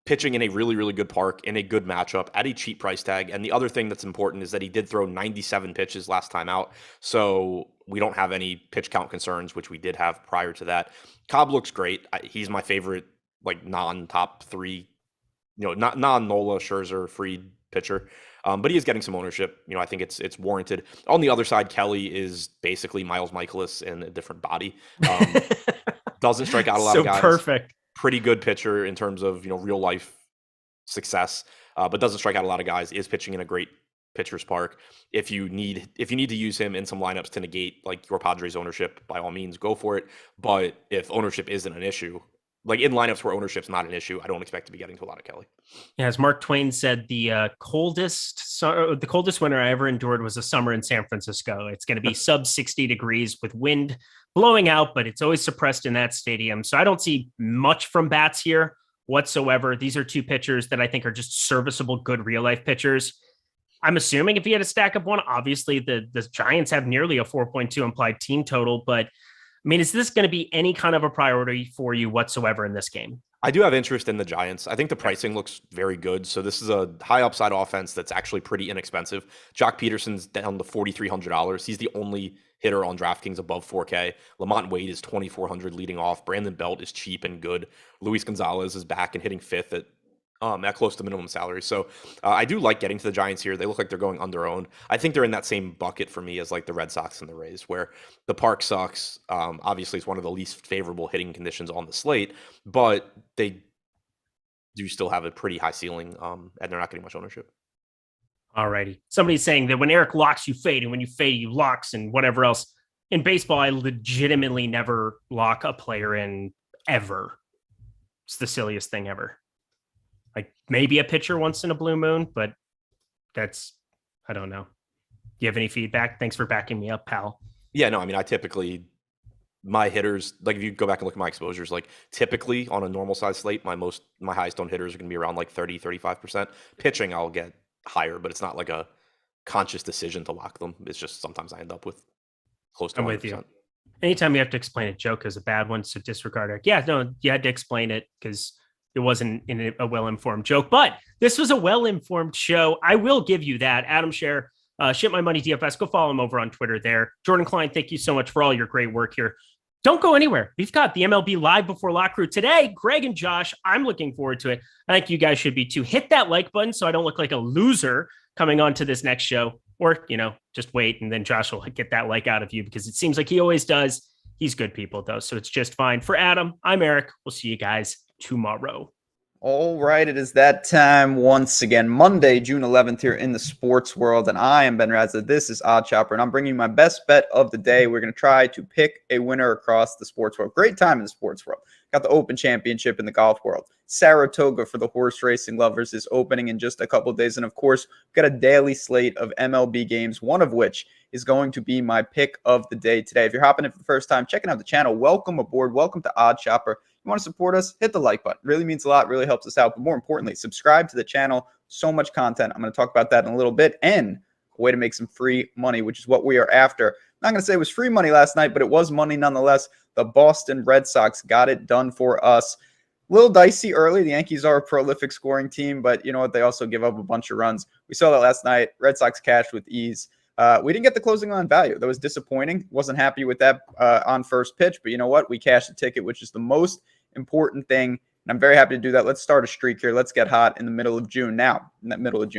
[SPEAKER 2] Pitching in a really, really good park, in a good matchup, at a cheap price tag. And the other thing that's important is that he did throw 97 pitches last time out. So we don't have any pitch count concerns, which we did have prior to that. Cobb looks great. He's my favorite, like non-top 3, you know, not non-Nola, Scherzer, Fried pitcher. But he is getting some ownership. You know, I think it's warranted. On the other side, Kelly is basically Miles Michaelis in a different body. Doesn't strike out a lot of guys.
[SPEAKER 1] So perfect.
[SPEAKER 2] Pretty good pitcher in terms of, you know, real life success, but doesn't strike out a lot of guys, is pitching in a great pitcher's park. If you need to use him in some lineups to negate like your Padres ownership, by all means, go for it. But if ownership isn't an issue, like in lineups where ownership's not an issue, I don't expect to be getting to a lot of Kelly.
[SPEAKER 1] Yeah, as Mark Twain said, the coldest winter I ever endured was a summer in San Francisco. It's going to be sub 60 degrees with wind blowing out, but it's always suppressed in that stadium. So I don't see much from bats here whatsoever. These are 2 pitchers that I think are just serviceable, good real life pitchers. I'm assuming if he had to stack up one, obviously the Giants have nearly a 4.2 implied team total, but I mean, is this going to be any kind of a priority for you whatsoever in this game?
[SPEAKER 2] I do have interest in the Giants. I think the pricing looks very good. So this is a high upside offense that's actually pretty inexpensive. Jock Peterson's down to $4,300. He's the only hitter on DraftKings above 4K. Lamont Wade is $2,400 leading off. Brandon Belt is cheap and good. Luis Gonzalez is back and hitting fifth at close to minimum salary. So I do like getting to the Giants here. They look like they're going underowned. I think they're in that same bucket for me as like the Red Sox and the Rays, where the park sucks. Obviously, it's one of the least favorable hitting conditions on the slate, but they do still have a pretty high ceiling, and they're not getting much ownership.
[SPEAKER 1] Alrighty. Somebody's saying that when Eric locks, you fade, and when you fade, you locks, and whatever else. In baseball, I legitimately never lock a player in ever. It's the silliest thing ever. Like maybe a pitcher once in a blue moon, but I don't know. Do you have any feedback? Thanks for backing me up, pal.
[SPEAKER 2] Yeah, no, I mean, I typically, my hitters, like if you go back and look at my exposures, like typically on a normal size slate, my highest owned hitters are going to be around like 30-35%. Pitching, I'll get higher, but it's not like a conscious decision to lock them. It's just sometimes I end up with close to 100%. I'm with you.
[SPEAKER 1] Anytime you have to explain a joke as a bad one, so disregard it. Yeah, no, you had to explain it because it wasn't in a well-informed joke, but this was a well-informed show. I will give you that. Adam Scherer, Ship My Money DFS. Go follow him over on Twitter there. Jordan Klein, thank you so much for all your great work here. Don't go anywhere. We've got the MLB Live Before Lock Crew today. Greg and Josh, I'm looking forward to it. I think you guys should be too. Hit that like button so I don't look like a loser coming on to this next show. Or, just wait and then Josh will get that like out of you because it seems like he always does. He's good people, though, so it's just fine. For Adam, I'm Eric. We'll see you guys tomorrow.
[SPEAKER 3] All right, it is that time once again, Monday, June 11th here in the sports world, and I am Ben Razza. This is Odd Chopper, and I'm bringing you my best bet of the day. We're going to try to pick a winner across the sports world. Great time in the sports world. Got the Open Championship in the golf world. Saratoga for the horse racing lovers is opening in just a couple of days, and of course, we've got a daily slate of MLB games, one of which is going to be my pick of the day today. If you're hopping in for the first time, checking out the channel, welcome aboard. Welcome to Odd Chopper. You want to support us, hit the like button. Really means a lot, really helps us out. But more importantly, subscribe to the channel. So much content. I'm going to talk about that in a little bit. And a way to make some free money, which is what we are after. I'm not going to say it was free money last night, but it was money nonetheless. The Boston Red Sox got it done for us. A little dicey early. The Yankees are a prolific scoring team, but you know what? They also give up a bunch of runs. We saw that last night. Red Sox cashed with ease. We didn't get the closing line value. That was disappointing. Wasn't happy with that on first pitch, but you know what? We cashed the ticket, which is the most important thing, and I'm very happy to do that. Let's start a streak here. Let's get hot in the middle of June. Now, in that middle of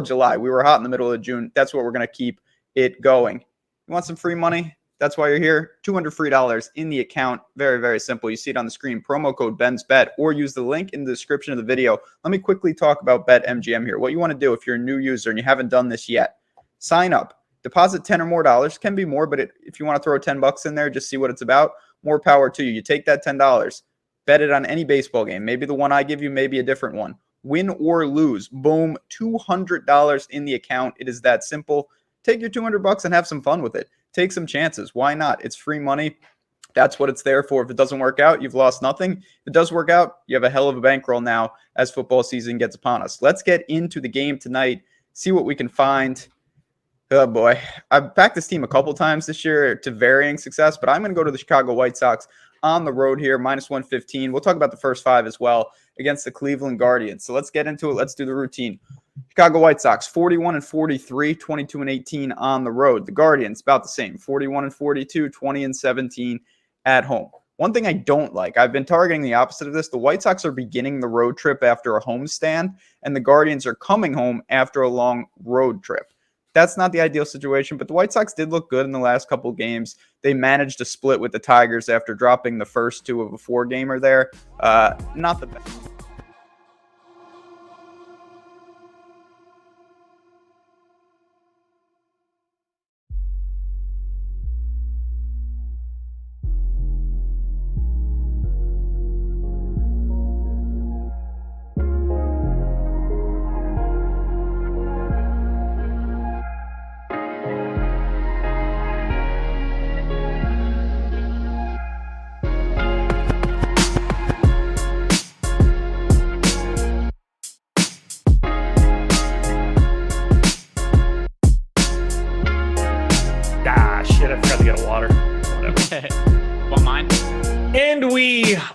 [SPEAKER 3] July. We were hot in the middle of June. That's what we're going to keep it going. You want some free money? That's why you're here. $200 free in the account. Very, very simple. You see it on the screen. Promo code BEN'sBet, or use the link in the description of the video. Let me quickly talk about BetMGM here. What you want to do if you're a new user and you haven't done this yet, sign up. Deposit $10 or more. Can be more, but if you want to throw $10 in there, just see what it's about. More power to you. You take that $10. Bet it on any baseball game. Maybe the one I give you, maybe a different one. Win or lose. Boom. $200 in the account. It is that simple. Take your $200 and have some fun with it. Take some chances. Why not? It's free money. That's what it's there for. If it doesn't work out, you've lost nothing. If it does work out, you have a hell of a bankroll now as football season gets upon us. Let's get into the game tonight. See what we can find. Oh, boy. I've backed this team a couple times this year to varying success, but I'm going to go to the Chicago White Sox on the road here, minus 115. We'll talk about the first five as well against the Cleveland Guardians. So let's get into it. Let's do the routine. Chicago White Sox, 41-43, 22-18 on the road. The Guardians, about the same, 41-42, 20-17 at home. One thing I don't like, I've been targeting the opposite of this. The White Sox are beginning the road trip after a homestand, and the Guardians are coming home after a long road trip. That's not the ideal situation, but the White Sox did look good in the last couple of games. They managed to split with the Tigers after dropping the first two of a four-gamer there. Not the best.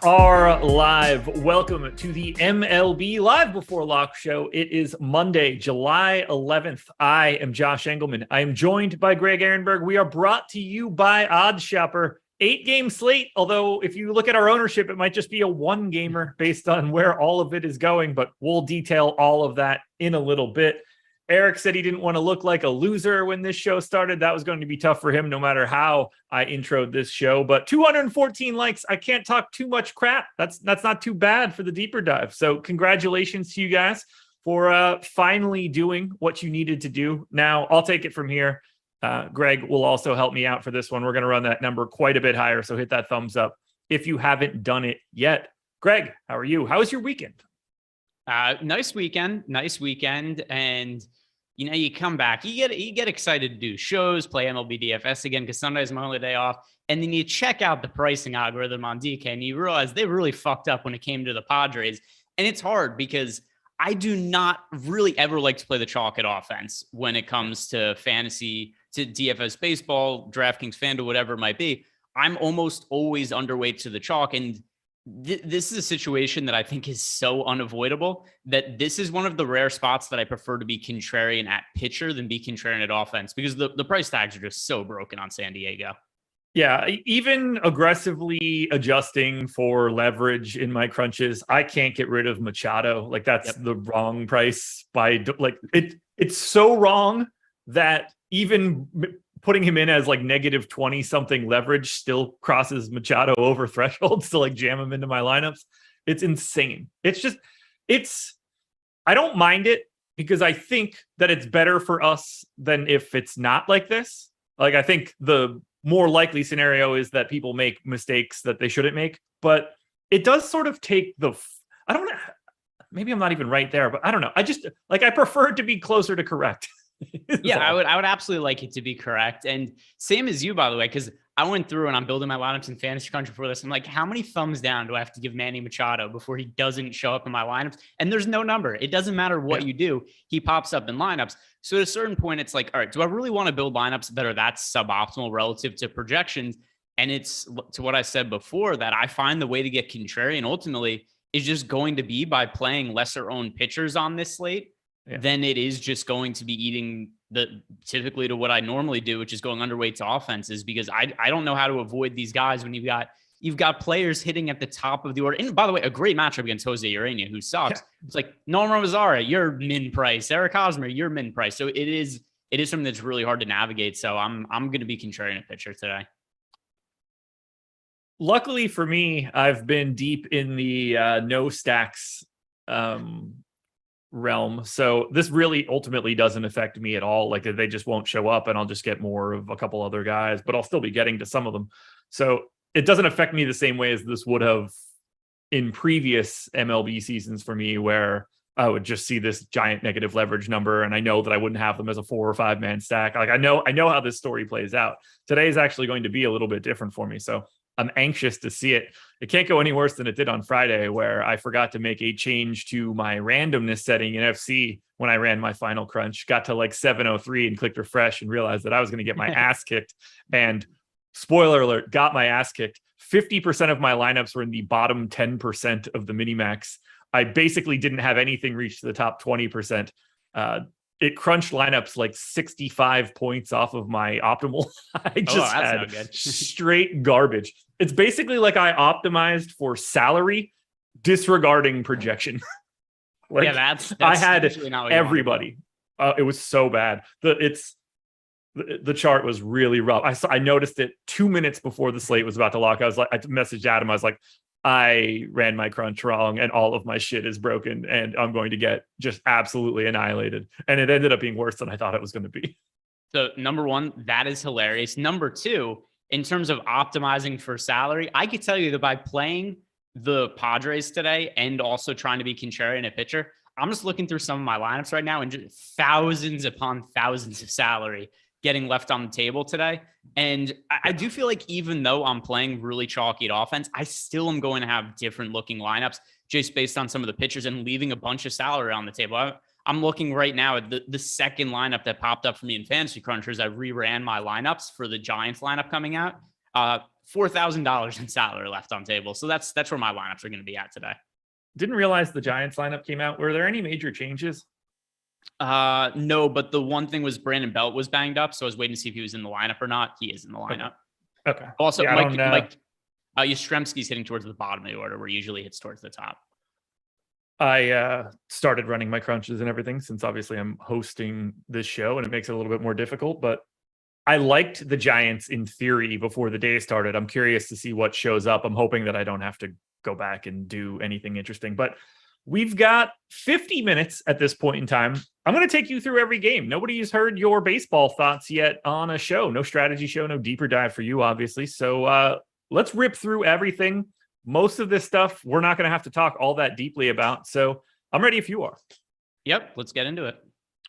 [SPEAKER 4] are live. Welcome to the MLB Live Before Lock show. It is Monday, July 11th. I am Josh Engleman. I am joined by Greg Ehrenberg. We are brought to you by OddsShopper. 8-game slate, although if you look at our ownership, it might just be a one-gamer based on where all of it is going, but we'll detail all of that in a little bit. Eric said he didn't want to look like a loser when this show started. That was going to be tough for him no matter how I introed this show. But 214 likes. I can't talk too much crap. That's not too bad for the deeper dive. So congratulations to you guys for finally doing what you needed to do. Now I'll take it from here. Greg will also help me out for this one. We're going to run that number quite a bit higher. So hit that thumbs up if you haven't done it yet. Greg, how are you? How was your weekend?
[SPEAKER 5] Nice weekend. And you come back, you get excited to do shows, play MLB DFS again, because Sunday's my only day off. And then you check out the pricing algorithm on DK and you realize they really fucked up when it came to the Padres. And it's hard because I do not really ever like to play the chalk at offense when it comes to fantasy, to DFS baseball, DraftKings, FanDuel, whatever it might be. I'm almost always underweight to the chalk. And this is a situation that I think is so unavoidable that this is one of the rare spots that I prefer to be contrarian at pitcher than be contrarian at offense, because the price tags are just so broken on San Diego.
[SPEAKER 4] Yeah, even aggressively adjusting for leverage in my crunches, I can't get rid of Machado. Like that's the wrong price it's so wrong that even putting him in as like negative 20 something leverage still crosses Machado over thresholds to like jam him into my lineups. It's insane. I don't mind it because I think that it's better for us than if it's not like this. Like, I think the more likely scenario is that people make mistakes that they shouldn't make, but it does sort of take I don't know. Maybe I'm not even right there, but I don't know. I prefer it to be closer to correct.
[SPEAKER 5] Yeah, I would absolutely like it to be correct. And same as you, by the way, because I went through and I'm building my lineups in Fantasy Crunch before this. I'm like, how many thumbs down do I have to give Manny Machado before he doesn't show up in my lineups? And there's no number. It doesn't matter what you do. He pops up in lineups. So at a certain point, it's like, all right, do I really want to build lineups that are that suboptimal relative to projections? And it's to what I said before, that I find the way to get contrarian ultimately is just going to be by playing lesser owned pitchers on this slate. Then it is just going to be eating typically to what I normally do, which is going underweight to offenses, because I don't know how to avoid these guys when you've got players hitting at the top of the order. And by the way, a great matchup against Jose Urena, who sucks. Yeah. It's like Norman Mazzara, you're min price. Eric Hosmer, you're min price. So it is something that's really hard to navigate. So I'm going to be contrarian at pitcher today.
[SPEAKER 4] Luckily for me, I've been deep in the no stacks realm. So this really ultimately doesn't affect me at all. Like, they just won't show up and I'll just get more of a couple other guys, but I'll still be getting to some of them. So it doesn't affect me the same way as this would have in previous MLB seasons for me, where I would just see this giant negative leverage number and I know that I wouldn't have them as a 4 or 5 man stack. Like, I know how this story plays out. Today is actually going to be a little bit different for me. So I'm anxious to see it. It can't go any worse than it did on Friday, where I forgot to make a change to my randomness setting in FC when I ran my final crunch. Got to like 703 and clicked refresh and realized that I was going to get my ass kicked. And spoiler alert, got my ass kicked. 50% of my lineups were in the bottom 10% of the minimax. I basically didn't have anything reach the top 20%. It crunched lineups like 65 points off of my optimal. I just had straight garbage. It's basically like I optimized for salary, disregarding projection.
[SPEAKER 5] That's
[SPEAKER 4] I had everybody. It was so bad. The chart was really rough. I noticed it 2 minutes before the slate was about to lock. I messaged Adam. I was like, I ran my crunch wrong and all of my shit is broken and I'm going to get just absolutely annihilated. And it ended up being worse than I thought it was going to be.
[SPEAKER 5] So number one, that is hilarious. Number two, in terms of optimizing for salary, I could tell you that by playing the Padres today and also trying to be contrarian at pitcher, I'm just looking through some of my lineups right now and just thousands upon thousands of salary getting left on the table today. And I do feel like even though I'm playing really chalky at offense, I still am going to have different looking lineups just based on some of the pitchers and leaving a bunch of salary on the table. I'm looking right now at the second lineup that popped up for me in Fantasy Crunchers. I reran my lineups for the Giants lineup coming out. $4,000 in salary left on table. So that's where my lineups are going to be at today.
[SPEAKER 4] Didn't realize the Giants lineup came out. Were there any major changes?
[SPEAKER 5] No, but the one thing was Brandon Belt was banged up, so I was waiting to see if he was in the lineup or not. He is in the lineup.
[SPEAKER 4] Okay.
[SPEAKER 5] Also, Mike Yastrzemski's hitting towards the bottom of the order, where he usually hits towards the top.
[SPEAKER 4] I started running my crunches and everything since obviously I'm hosting this show and it makes it a little bit more difficult, but I liked the Giants in theory before the day started. I'm curious to see what shows up. I'm hoping that I don't have to go back and do anything interesting, but we've got 50 minutes at this point in time. I'm going to take you through every game. Nobody's heard your baseball thoughts yet on a show. No strategy show, no deeper dive for you, obviously. So let's rip through everything. Most of this stuff we're not going to have to talk all that deeply about. So I'm ready if you are.
[SPEAKER 5] Yep, let's get into it.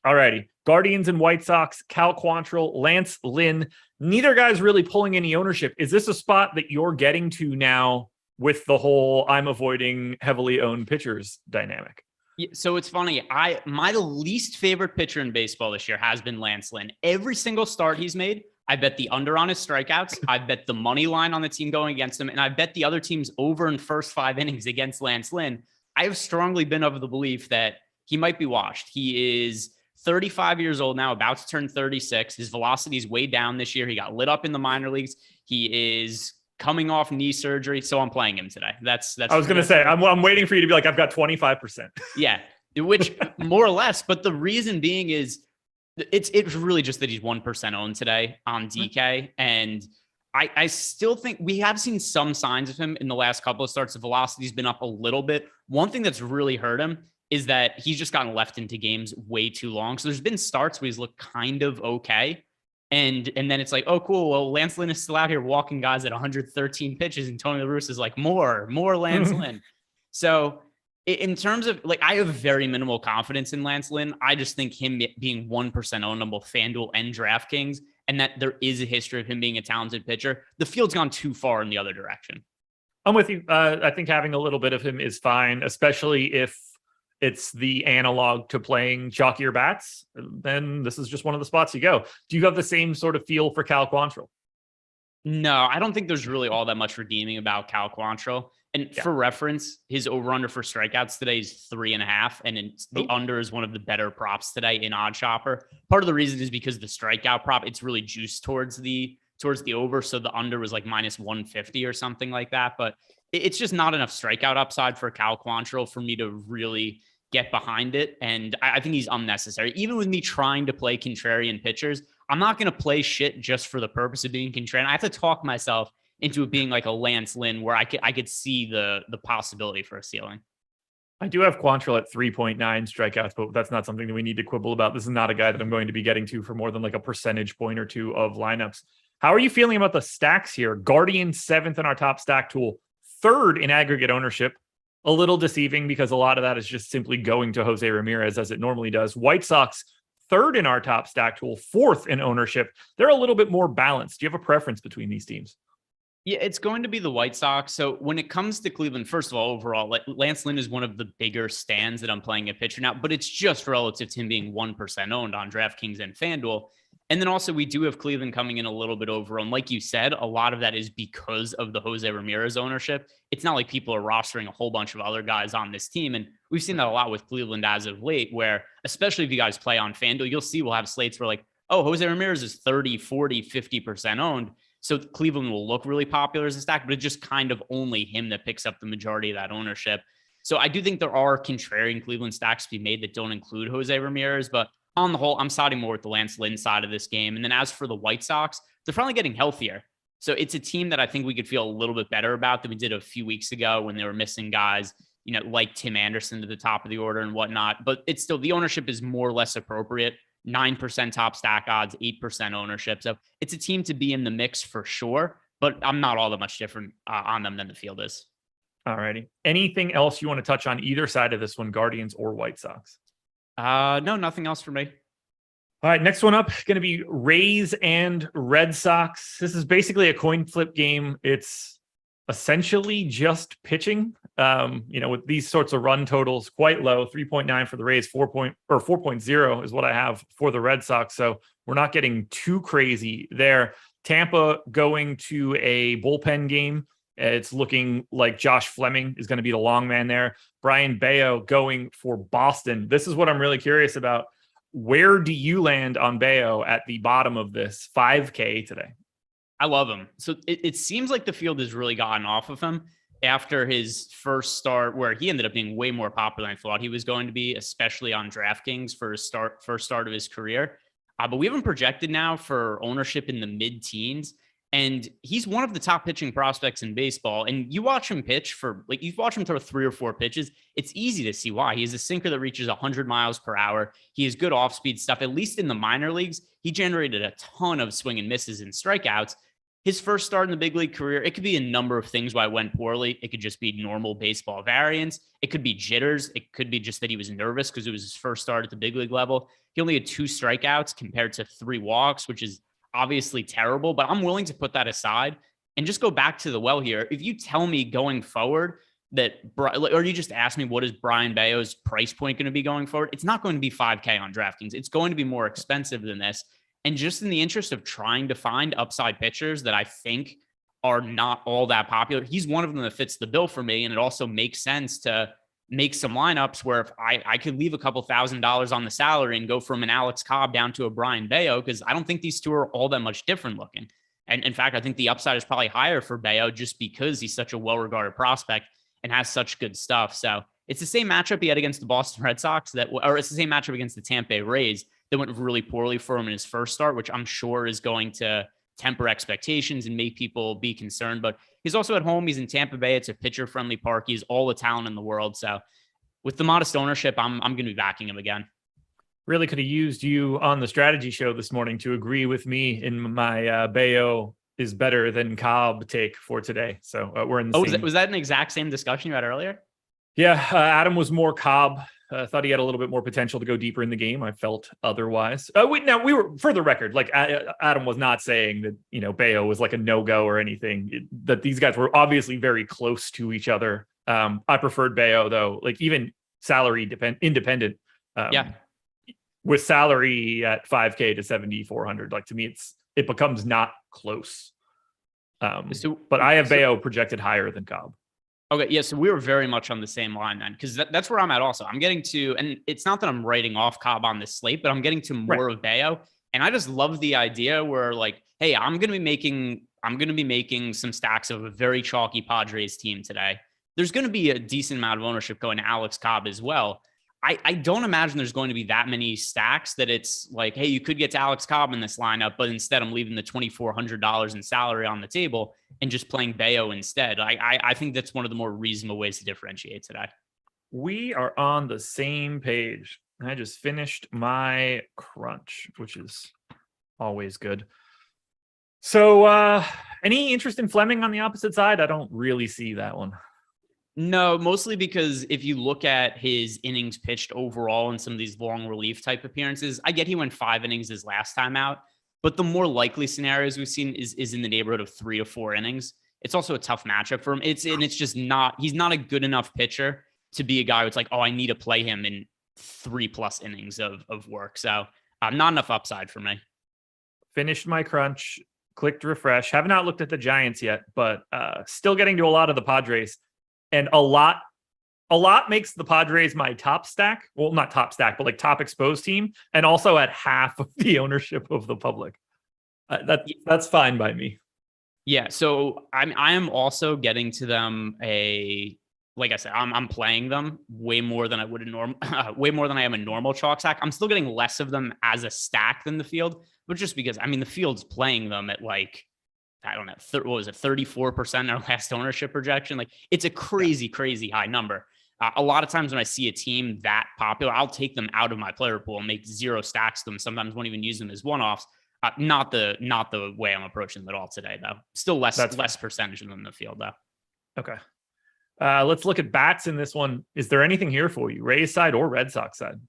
[SPEAKER 4] All righty. Guardians and White Sox, Cal Quantrill, Lance Lynn. Neither guy's really pulling any ownership. Is this a spot that you're getting to now with the whole I'm avoiding heavily owned pitchers dynamic?
[SPEAKER 5] Yeah, so it's funny. My least favorite pitcher in baseball this year has been Lance Lynn. Every single start he's made, I bet the under on his strikeouts. I bet the money line on the team going against him. And I bet the other team's over in first 5 innings against Lance Lynn. I have strongly been of the belief that he might be washed. He is 35 years old now, about to turn 36. His velocity is way down this year. He got lit up in the minor leagues. He is coming off knee surgery. So I'm playing him today. That's I
[SPEAKER 4] was going to say, I'm waiting for you to be like, I've got 25%.
[SPEAKER 5] Yeah, which more or less. But the reason being is it's really just that he's 1% owned today on DK. And I still think we have seen some signs of him in the last couple of starts. The velocity's been up a little bit. One thing that's really hurt him is that he's just gotten left into games way too long. So there's been starts where he's looked kind of okay. And then it's like, oh, cool. Well, Lance Lynn is still out here walking guys at 113 pitches. And Tony La Russa is like, more Lance Lynn. So in terms of like, I have very minimal confidence in Lance Lynn. I just think him being 1% owned on both FanDuel and DraftKings, and that there is a history of him being a talented pitcher. The field's gone too far in the other direction.
[SPEAKER 4] I'm with you. I think having a little bit of him is fine, especially if it's the analog to playing chalkier bats. Then this is just one of the spots you go. Do you have the same sort of feel for Cal Quantrill?
[SPEAKER 5] No, I don't think there's really all that much redeeming about Cal Quantrill. And for reference, his over-under for strikeouts today is 3.5, and the under is one of the better props today in Odd Chopper. Part of the reason is because the strikeout prop, it's really juiced towards the over, so the under was like minus 150 or something like that. But it's just not enough strikeout upside for Cal Quantrill for me to really get behind it, and I think he's unnecessary. Even with me trying to play contrarian pitchers, I'm not going to play shit just for the purpose of being contrarian. I have to talk myself into it being like a Lance Lynn where I could see the possibility for a ceiling.
[SPEAKER 4] I do have Quantrill at 3.9 strikeouts, but that's not something that we need to quibble about. This is not a guy that I'm going to be getting to for more than like a percentage point or two of lineups. How are you feeling about the stacks here? Guardians 7th in our top stack tool, 3rd in aggregate ownership. A little deceiving because a lot of that is just simply going to Jose Ramirez as it normally does. White Sox 3rd in our top stack tool, 4th in ownership. They're a little bit more balanced. Do you have a preference between these teams?
[SPEAKER 5] Yeah, it's going to be the White Sox. So when it comes to Cleveland, first of all, overall, like Lance Lynn is one of the bigger stands that I'm playing a pitcher now, but it's just relative to him being 1% owned on DraftKings and FanDuel. And then also we do have Cleveland coming in a little bit overowned. Like you said, a lot of that is because of the Jose Ramirez ownership. It's not like people are rostering a whole bunch of other guys on this team. And we've seen that a lot with Cleveland as of late, where especially if you guys play on FanDuel, you'll see we'll have slates where like, oh, Jose Ramirez is 30, 40, 50% owned. So Cleveland will look really popular as a stack, but it's just kind of only him that picks up the majority of that ownership. So I do think there are contrarian Cleveland stacks to be made that don't include Jose Ramirez, but on the whole, I'm siding more with the Lance Lynn side of this game. And then as for the White Sox, they're finally getting healthier. So it's a team that I think we could feel a little bit better about than we did a few weeks ago when they were missing guys, you know, like Tim Anderson to the top of the order and whatnot. But it's still, the ownership is more or less appropriate. 9% top stack odds, 8% ownership. So it's a team to be in the mix for sure, but I'm not all that much different on them than the field is.
[SPEAKER 4] All righty. Anything else you want to touch on either side of this one, Guardians or White Sox?
[SPEAKER 5] No, nothing else for me.
[SPEAKER 4] All right, next one up, going to be Rays and Red Sox. This is basically a coin flip game. It's essentially just pitching. With these sorts of run totals quite low, 3.9 for the Rays, 4.0 is what I have for the Red Sox. So we're not getting too crazy there. Tampa going to a bullpen game. It's looking like Josh Fleming is going to be the long man there. Brian Bayo going for Boston. This is what I'm really curious about. Where do you land on Bayo at the bottom of this 5K today?
[SPEAKER 5] I love him. So it seems like the field has really gotten off of him after his first start, where he ended up being way more popular than I thought he was going to be, especially on DraftKings for his first start of his career. But we have him projected now for ownership in the mid-teens. And he's one of the top pitching prospects in baseball. And you watch him pitch for, like, you watch him throw 3 or 4 pitches. It's easy to see why. He has a sinker that reaches 100 miles per hour. He has good off-speed stuff. At least in the minor leagues, he generated a ton of swing and misses and strikeouts. His first start in the big league career, it could be a number of things why it went poorly. It could just be normal baseball variance. It could be jitters. It could be just that he was nervous because it was his first start at the big league level. He only had 2 strikeouts compared to 3 walks, which is obviously terrible, but I'm willing to put that aside and just go back to the well here. If you tell me going forward that, or you just ask me what is Brian Bayo's price point going to be going forward, it's not going to be 5K on DraftKings. It's going to be more expensive than this. And just in the interest of trying to find upside pitchers that I think are not all that popular, he's one of them that fits the bill for me. And it also makes sense to make some lineups where if I could leave a couple $1,000s on the salary and go from an Alex Cobb down to a Brian Bayo, because I don't think these two are all that much different looking. And in fact, I think the upside is probably higher for Bayo just because he's such a well-regarded prospect and has such good stuff. So it's the same matchup he had against the Boston Red Sox or it's the same matchup against the Tampa Bay Rays that went really poorly for him in his first start, which I'm sure is going to temper expectations and make people be concerned. But he's also at home. He's in Tampa Bay. It's a pitcher-friendly park. He's all the talent in the world. So with the modest ownership, I'm going to be backing him again.
[SPEAKER 4] Really could have used you on the strategy show this morning to agree with me in my Bayo is better than Cobb take for today. So we're in the same.
[SPEAKER 5] Was that an exact same discussion you had earlier?
[SPEAKER 4] Yeah, Adam was more Cobb. Thought he had a little bit more potential to go deeper in the game. I felt otherwise. We were, for the record, like Adam was not saying that, Bayo was like a no-go or anything, that these guys were obviously very close to each other. I preferred Bayo though, like even salary independent. With salary at 5K to 7,400, like to me, it becomes not close. But I have Bayo projected higher than Cobb.
[SPEAKER 5] Okay, yeah, so we were very much on the same line then, because that's where I'm at also. I'm getting to, and it's not that I'm writing off Cobb on this slate, but I'm getting to more of Bayo. And I just love the idea where, like, hey, I'm gonna be making some stacks of a very chalky Padres team today. There's gonna be a decent amount of ownership going to Alex Cobb as well. I don't imagine there's going to be that many stacks that it's like, hey, you could get to Alex Cobb in this lineup, but instead I'm leaving the $2,400 in salary on the table and just playing Bayo instead. I think that's one of the more reasonable ways to differentiate today.
[SPEAKER 4] We are on the same page. I just finished my crunch, which is always good. So any interest in Fleming on the opposite side? I don't really see that one.
[SPEAKER 5] No, mostly because if you look at his innings pitched overall in some of these long relief type appearances, I get he went 5 innings his last time out, but the more likely scenarios we've seen is in the neighborhood of 3 to 4 innings. It's also a tough matchup for him. It's just he's not a good enough pitcher to be a guy who's like, oh, I need to play him in 3+ innings of work. So not enough upside for me.
[SPEAKER 4] Finished my crunch, clicked refresh. Have not looked at the Giants yet, but still getting to a lot of the Padres. And a lot makes the Padres my top stack. Well, not top stack, but like top exposed team. And also at half of the ownership of the public. That's fine by me.
[SPEAKER 5] Yeah. So I am also getting to them like I said, I'm playing them way more than I would way more than I am a normal chalk stack. I'm still getting less of them as a stack than the field, but just because the field's playing them at like, I don't know, what was it, 34% our last ownership projection? Like, it's a crazy high number. A lot of times when I see a team that popular, I'll take them out of my player pool and make 0 stacks them. Sometimes won't even use them as one-offs. Not the way I'm approaching them at all today, though. Still less percentage than the field, though.
[SPEAKER 4] Okay. Let's look at bats in this one. Is there anything here for you, Rays side or Red Sox side?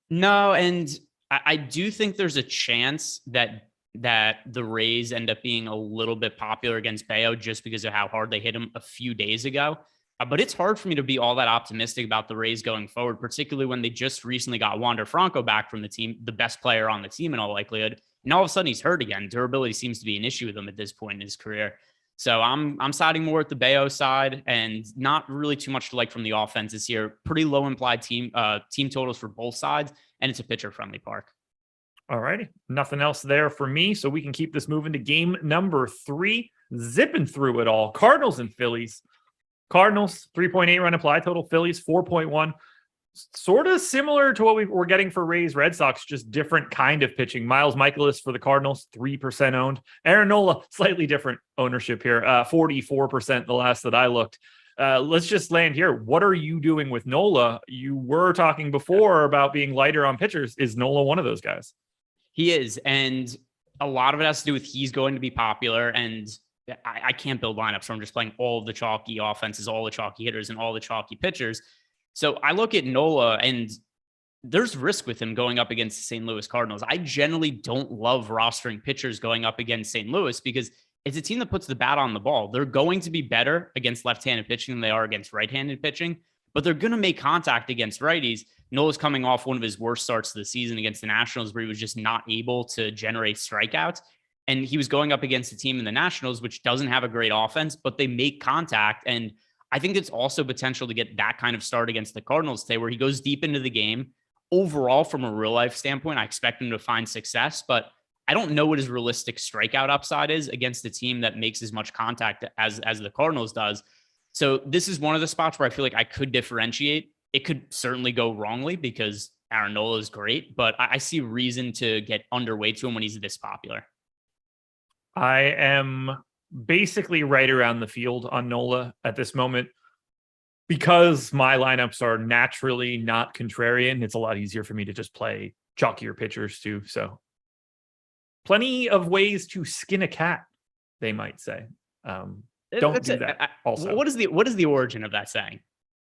[SPEAKER 5] No, and I do think there's a chance that the Rays end up being a little bit popular against Bayo just because of how hard they hit him a few days ago. But it's hard for me to be all that optimistic about the Rays going forward, particularly when they just recently got Wander Franco back from the team, the best player on the team in all likelihood. And all of a sudden he's hurt again. Durability seems to be an issue with him at this point in his career. So I'm siding more with the Bayo side, and not really too much to like from the offenses here. Pretty low implied team totals for both sides, and it's a pitcher-friendly park.
[SPEAKER 4] All righty. Nothing else there for me, so we can keep this moving to game number 3. Zipping through it all. Cardinals and Phillies. Cardinals, 3.8 run implied total. Phillies, 4.1. Sort of similar to what we're getting for Rays Red Sox, just different kind of pitching. Miles Michaelis for the Cardinals, 3% owned. Aaron Nola, slightly different ownership here, 44% the last that I looked. Let's just land here. What are you doing with Nola? You were talking before about being lighter on pitchers. Is Nola one of those guys?
[SPEAKER 5] He is, and a lot of it has to do with he's going to be popular, and I can't build lineups where I'm just playing all the chalky offenses, all the chalky hitters, and all the chalky pitchers. So I look at Nola, and there's risk with him going up against the St. Louis Cardinals. I generally don't love rostering pitchers going up against St. Louis because it's a team that puts the bat on the ball. They're going to be better against left-handed pitching than they are against right-handed pitching, but they're going to make contact against righties. Nola's coming off one of his worst starts of the season against the Nationals, where he was just not able to generate strikeouts. And he was going up against a team in the Nationals, which doesn't have a great offense, but they make contact. And I think it's also potential to get that kind of start against the Cardinals today, where he goes deep into the game. Overall, from a real life standpoint, I expect him to find success, but I don't know what his realistic strikeout upside is against a team that makes as much contact as the Cardinals does. So this is one of the spots where I feel like I could differentiate. It could certainly go wrongly because Aaron Nola is great, but I see reason to get underweight to him when he's this popular.
[SPEAKER 4] I am basically right around the field on Nola at this moment. Because my lineups are naturally not contrarian, it's a lot easier for me to just play chalkier pitchers too. So plenty of ways to skin a cat, they might say. Don't do that. Also,
[SPEAKER 5] what is the origin of that saying?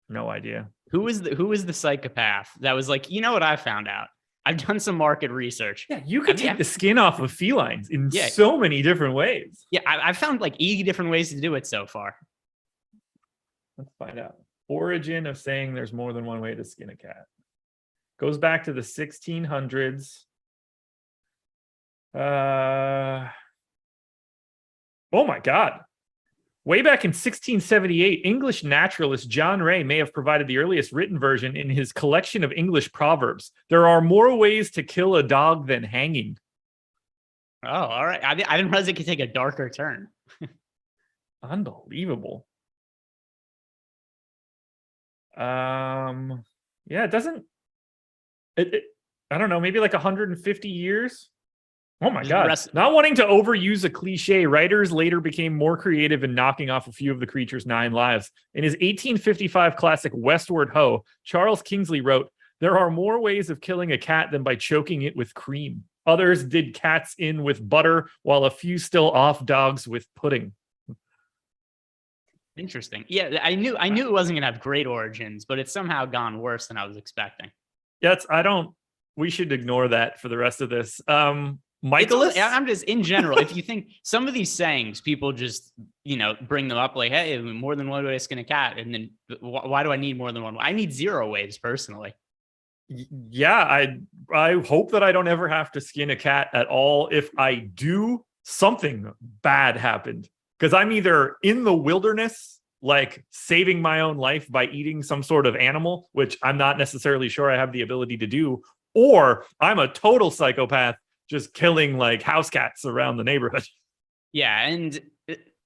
[SPEAKER 4] No idea.
[SPEAKER 5] Who is the psychopath that was like, you know what I found out? I've done some market research.
[SPEAKER 4] Yeah, you could take the skin off of felines in so many different ways.
[SPEAKER 5] Yeah, I've found like 80 different ways to do it so far.
[SPEAKER 4] Let's find out. Origin of saying there's more than one way to skin a cat. Goes back to the 1600s. Oh my God. Way back in 1678, English naturalist John Ray may have provided the earliest written version in his collection of English proverbs. There are more ways to kill a dog than hanging.
[SPEAKER 5] Oh, all right. I didn't realize it could take a darker turn.
[SPEAKER 4] Unbelievable. Yeah, it doesn't. I don't know, maybe like 150 years. Oh my God. Not wanting to overuse a cliche, writers later became more creative in knocking off a few of the creature's 9 lives. In his 1855 classic Westward Ho, Charles Kingsley wrote, "There are more ways of killing a cat than by choking it with cream. Others did cats in with butter, while a few still off dogs with pudding."
[SPEAKER 5] Interesting. Yeah, I knew it wasn't gonna have great origins, but it's somehow gone worse than I was expecting.
[SPEAKER 4] Yeah, we should ignore that for the rest of this. Michaelis?
[SPEAKER 5] I'm just in general. If you think some of these sayings, people just bring them up like, "Hey, more than one way to skin a cat," and then why do I need more than one? I need 0 ways personally.
[SPEAKER 4] Yeah, I hope that I don't ever have to skin a cat at all. If I do, something bad happened, because I'm either in the wilderness, like saving my own life by eating some sort of animal, which I'm not necessarily sure I have the ability to do, or I'm a total psychopath just killing like house cats around the neighborhood. Yeah,
[SPEAKER 5] and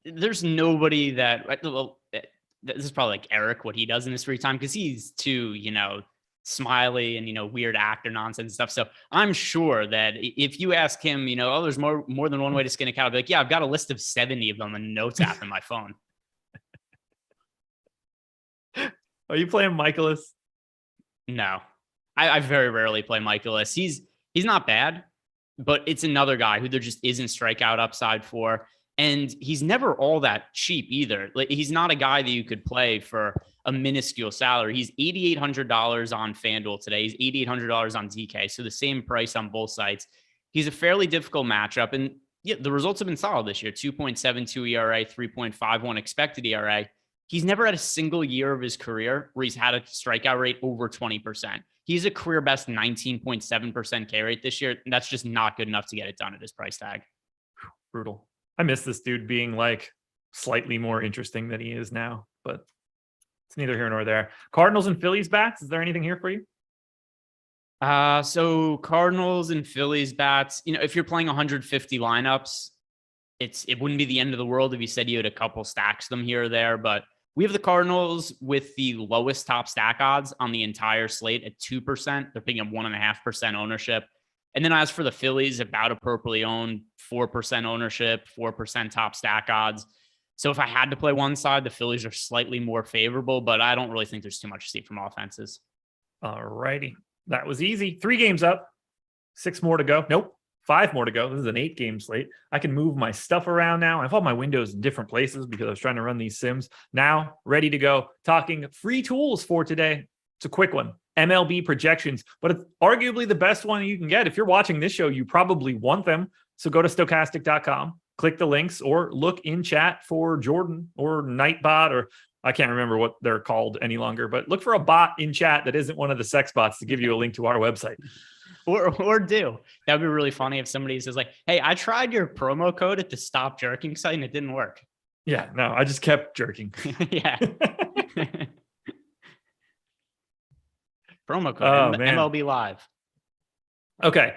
[SPEAKER 5] there's nobody that, well, this is probably like Eric, what he does in his free time, because he's too, smiley and, weird actor nonsense stuff. So I'm sure that if you ask him, oh, there's more than one way to skin a cat, I'll be like, yeah, I've got a list of 70 of them in notes app in my phone.
[SPEAKER 4] Are you playing Michaelis?
[SPEAKER 5] No, I very rarely play Michaelis. He's not bad, but it's another guy who there just isn't strikeout upside for. And he's never all that cheap either. Like, he's not a guy that you could play for a minuscule salary. He's $8,800 on FanDuel today. He's $8,800 on DK. So the same price on both sites. He's a fairly difficult matchup. And yeah, the results have been solid this year. 2.72 ERA, 3.51 expected ERA. He's never had a single year of his career where he's had a strikeout rate over 20%. He's a career best 19.7% K rate this year. And that's just not good enough to get it done at his price tag.
[SPEAKER 4] Brutal. I miss this dude being like slightly more interesting than he is now, but it's neither here nor there. Cardinals and Phillies bats. Is there anything here for you?
[SPEAKER 5] So Cardinals and Phillies bats, if you're playing 150 lineups, it wouldn't be the end of the world if you said you had a couple stacks of them here or there, but we have the Cardinals with the lowest top stack odds on the entire slate at 2%. They're picking up 1.5% ownership. And then as for the Phillies, about appropriately owned, 4% ownership, 4% top stack odds. So if I had to play one side, the Phillies are slightly more favorable, but I don't really think there's too much to see from offenses.
[SPEAKER 4] All righty. That was easy. 3 games up, 6 more to go. Nope. 5 more to go. This is an 8-game slate. I can move my stuff around now. I have all my windows in different places because I was trying to run these sims. Now, ready to go. Talking free tools for today. It's a quick one. MLB projections, but it's arguably the best one you can get. If you're watching this show, you probably want them. So go to stokastic.com, click the links, or look in chat for Jordan or Nightbot, or I can't remember what they're called any longer, but look for a bot in chat that isn't one of the sex bots to give you a link to our website.
[SPEAKER 5] Or do. That would be really funny if somebody says like, hey, I tried your promo code at the stop jerking site and it didn't work.
[SPEAKER 4] Yeah, no, I just kept jerking.
[SPEAKER 5] Yeah. Promo code MLB Live.
[SPEAKER 4] Okay.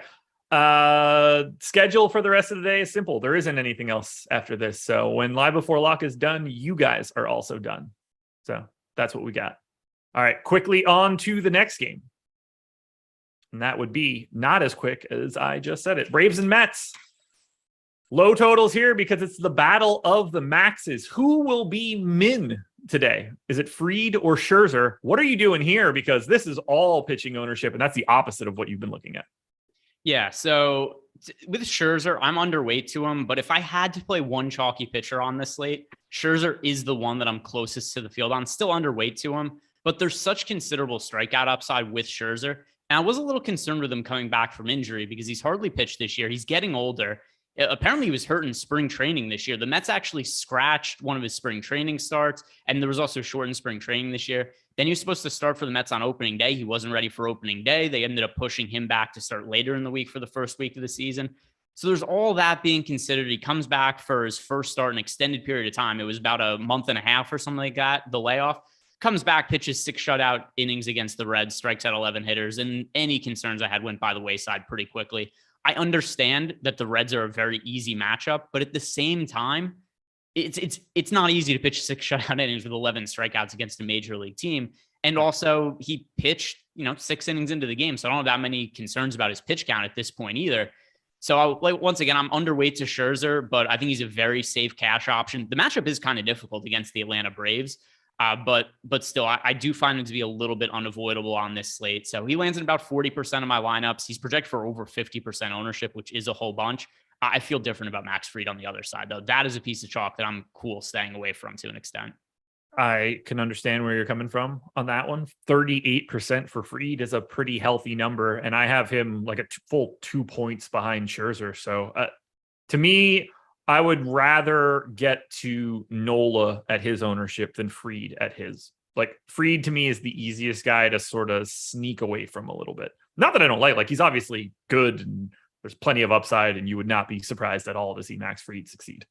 [SPEAKER 4] Schedule for the rest of the day is simple. There isn't anything else after this. So when Live Before Lock is done, you guys are also done. So that's what we got. All right, quickly on to the next game. And that would be not as quick as I just said it. Braves and Mets. Low totals here because it's the battle of the maxes. Who will be min today? Is it Fried or Scherzer? What are you doing here? Because this is all pitching ownership, and that's the opposite of what you've been looking at.
[SPEAKER 5] Yeah, so with Scherzer, I'm underweight to him, but if I had to play one chalky pitcher on this slate, Scherzer is the one that I'm closest to the field on. Still underweight to him, but there's such considerable strikeout upside with Scherzer. And I was a little concerned with him coming back from injury because he's hardly pitched this year. He's getting older. Apparently, he was hurt in spring training this year. The Mets actually scratched one of his spring training starts, and there was also shortened spring training this year. Then he was supposed to start for the Mets on opening day. He wasn't ready for opening day. They ended up pushing him back to start later in the week for the first week of the season. So there's all that being considered. He comes back for his first start in an extended period of time. It was about a month and a half or something like that, the layoff. Comes back, pitches 6 shutout innings against the Reds, strikes out 11 hitters, and any concerns I had went by the wayside pretty quickly. I understand that the Reds are a very easy matchup, but at the same time, it's not easy to pitch 6 shutout innings with 11 strikeouts against a major league team. And also, he pitched 6 innings into the game, so I don't have that many concerns about his pitch count at this point either. So once again, I'm underweight to Scherzer, but I think he's a very safe cash option. The matchup is kind of difficult against the Atlanta Braves. But still, I do find him to be a little bit unavoidable on this slate. So he lands in about 40% of my lineups. He's projected for over 50% ownership, which is a whole bunch. I feel different about Max Fried on the other side, though. That is a piece of chalk that I'm cool staying away from to an extent.
[SPEAKER 4] I can understand where you're coming from on that one. 38% for Fried is a pretty healthy number, and I have him like a full 2 points behind Scherzer. So to me, I would rather get to Nola at his ownership than Fried at his. Like, Fried to me is the easiest guy to sort of sneak away from a little bit. Not that I don't like he's obviously good and there's plenty of upside, and you would not be surprised at all to see Max Fried succeed.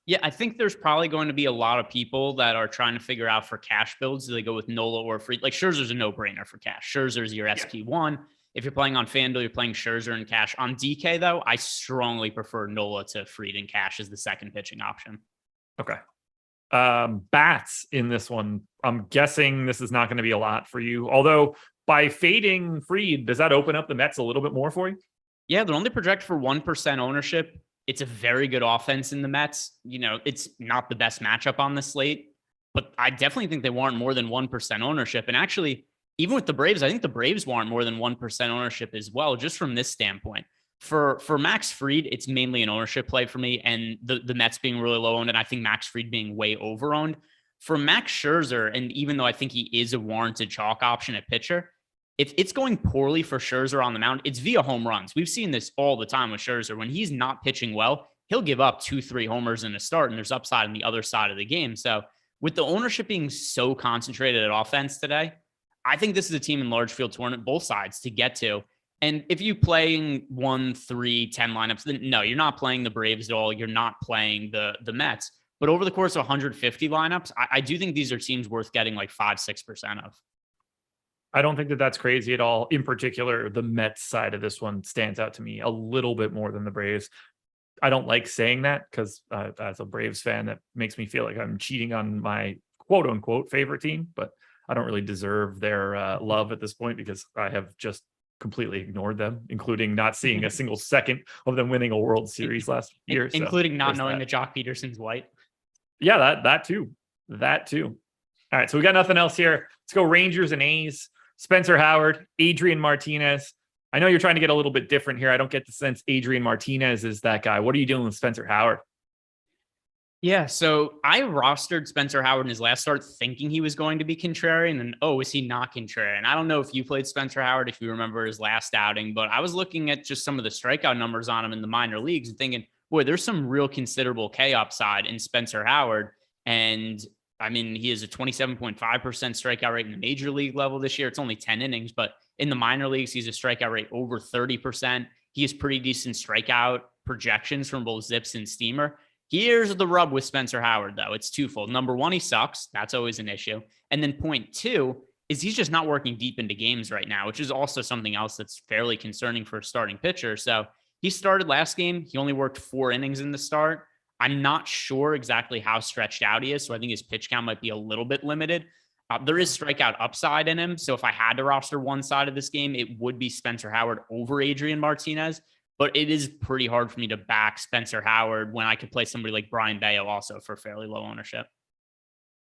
[SPEAKER 5] Yeah, I think there's probably going to be a lot of people that are trying to figure out for cash builds. Do they go with Nola or Fried? Like, Scherzer's a no-brainer for cash. Scherzer's your SP1. If you're playing on FanDuel, you're playing Scherzer in cash. On DK, though, I strongly prefer Nola to Fried in cash as the second pitching option.
[SPEAKER 4] Okay. Bats in this one. I'm guessing this is not going to be a lot for you. Although, by fading Fried, does that open up the Mets a little bit more for you?
[SPEAKER 5] Yeah, they're only projected for 1% ownership. It's a very good offense in the Mets. It's not the best matchup on the slate, but I definitely think they warrant more than 1% ownership. And actually, even with the Braves, I think the Braves warrant more than 1% ownership as well, just from this standpoint. For Max Fried, it's mainly an ownership play for me, and the Mets being really low owned, and I think Max Fried being way over owned. For Max Scherzer, and even though I think he is a warranted chalk option at pitcher, if it's going poorly for Scherzer on the mound, it's via home runs. We've seen this all the time with Scherzer. When he's not pitching well, he'll give up 2-3 homers in a start, and there's upside on the other side of the game. So with the ownership being so concentrated at offense today, I think this is a team in large field tournament, both sides to get to. And if you playing 1, 3, 10 lineups, then no, you're not playing the Braves at all. You're not playing the Mets. But over the course of 150 lineups, I do think these are teams worth getting like 5-6% of.
[SPEAKER 4] I don't think that that's crazy at all. In particular, the Mets side of this one stands out to me a little bit more than the Braves. I don't like saying that because as a Braves fan, that makes me feel like I'm cheating on my quote unquote favorite team, but I don't really deserve their love at this point because I have just completely ignored them, including not seeing a single second of them winning a World Series last year.
[SPEAKER 5] Including not knowing that Jock Peterson's white.
[SPEAKER 4] Yeah, that too. All right, so we got nothing else here. Let's go Rangers and A's. Spencer Howard, Adrian Martinez. I know you're trying to get a little bit different here. I don't get the sense Adrian Martinez is that guy. What are you doing with Spencer Howard?
[SPEAKER 5] Yeah, so I rostered Spencer Howard in his last start thinking he was going to be contrarian, and is he not contrarian? I don't know if you played Spencer Howard, if you remember his last outing, but I was looking at just some of the strikeout numbers on him in the minor leagues and thinking, boy, there's some real considerable K upside in Spencer Howard. And I mean, he has a 27.5% strikeout rate in the major league level this year. It's only 10 innings, but in the minor leagues, he's a strikeout rate over 30%. He has pretty decent strikeout projections from both Zips and Steamer. Here's the rub with Spencer Howard, though. It's twofold. Number one, he sucks. That's always an issue. And then point two is he's just not working deep into games right now, which is also something else that's fairly concerning for a starting pitcher. So he started last game. He only worked 4 innings in the start. I'm not sure exactly how stretched out he is, so I think his pitch count might be a little bit limited. There is strikeout upside in him, so if I had to roster one side of this game, it would be Spencer Howard over Adrian Martinez. But it is pretty hard for me to back Spencer Howard when I could play somebody like Brian Bayo also for fairly low ownership.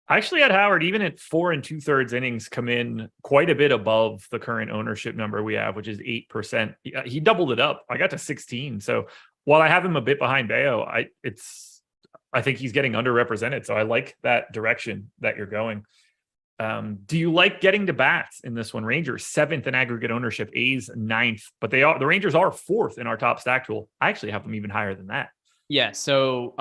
[SPEAKER 4] I actually had Howard, even at 4 2/3 innings, come in quite a bit above the current ownership number we have, which is 8%. He doubled it up. I got to 16. So while I have him a bit behind Bayo, I think he's getting underrepresented. So I like that direction that you're going. Do you like getting to bats in this one? Rangers 7th in aggregate ownership, A's 9th, but the Rangers are 4th in our top stack tool. I actually have them even higher than that.
[SPEAKER 5] Yeah. So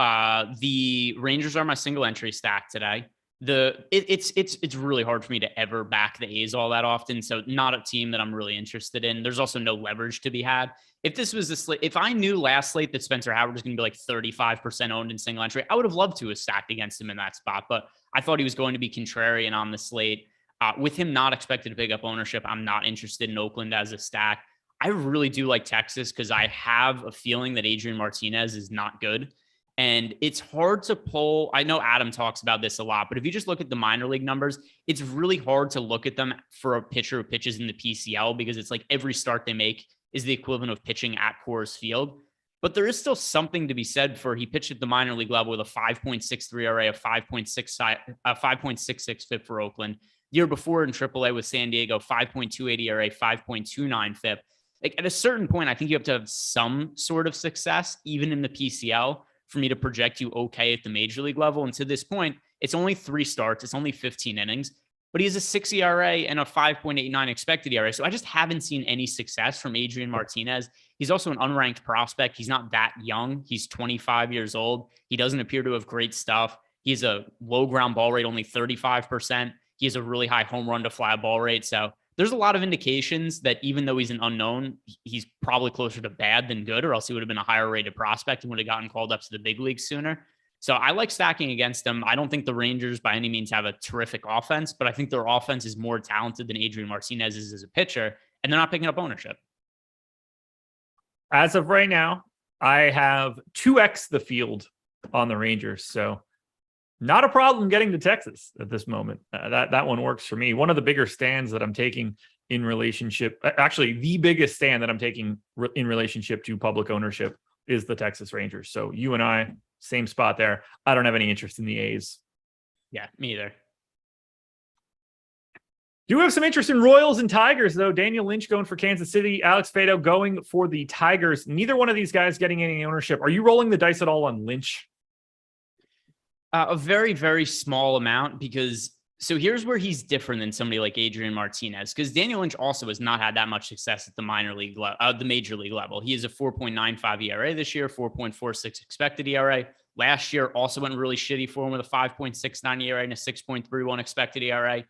[SPEAKER 5] the Rangers are my single entry stack today. It's really hard for me to ever back the A's all that often. So not a team that I'm really interested in. There's also no leverage to be had. If this was a slate, if I knew last slate that Spencer Howard was going to be like 35% owned in single entry, I would have loved to have stacked against him in that spot. But I thought he was going to be contrarian on the slate. With him not expected to pick up ownership, I'm not interested in Oakland as a stack. I really do like Texas because I have a feeling that Adrian Martinez is not good. And it's hard to pull. I know Adam talks about this a lot, but if you just look at the minor league numbers, it's really hard to look at them for a pitcher who pitches in the PCL because it's like every start they make is the equivalent of pitching at Coors Field. But there is still something to be said for he pitched at the minor league level with a 5.63 ERA, a 5.66 FIP for Oakland. The year before in AAA with San Diego, 5.28 ERA, 5.29 FIP. Like at a certain point, I think you have to have some sort of success, even in the PCL, for me to project you okay at the major league level. And to this point, it's only 3 starts. It's only 15 innings, but he has a 6 ERA and a 5.89 expected ERA. So I just haven't seen any success from Adrian Martinez. He's also an unranked prospect. He's not that young. He's 25 years old. He doesn't appear to have great stuff. He has a low ground ball rate, only 35%. He has a really high home run to fly ball rate. So there's a lot of indications that even though he's an unknown, he's probably closer to bad than good, or else he would have been a higher rated prospect and would have gotten called up to the big leagues sooner. So I like stacking against them. I don't think the Rangers by any means have a terrific offense, but I think their offense is more talented than Adrian Martinez is as a pitcher, and they're not picking up ownership.
[SPEAKER 4] As of right now, I have 2x the field on the Rangers. So not a problem getting to Texas at this moment. That one works for me. One of the bigger stands that I'm taking in relationship, actually the biggest stand that I'm taking in relationship to public ownership is the Texas Rangers. So you and I, same spot there. I don't have any interest in the A's.
[SPEAKER 5] Yeah, me either.
[SPEAKER 4] Do have some interest in Royals and Tigers, though. Daniel Lynch going for Kansas City, Alex Fado going for the Tigers. Neither one of these guys getting any ownership. Are you rolling the dice at all on Lynch?
[SPEAKER 5] A very, very small amount so here's where he's different than somebody like Adrian Martinez, because Daniel Lynch also has not had that much success at the the major league level. He has a 4.95 ERA this year, 4.46 expected ERA, Last year also went really shitty for him with a 5.69 ERA and a 6.31 expected ERA.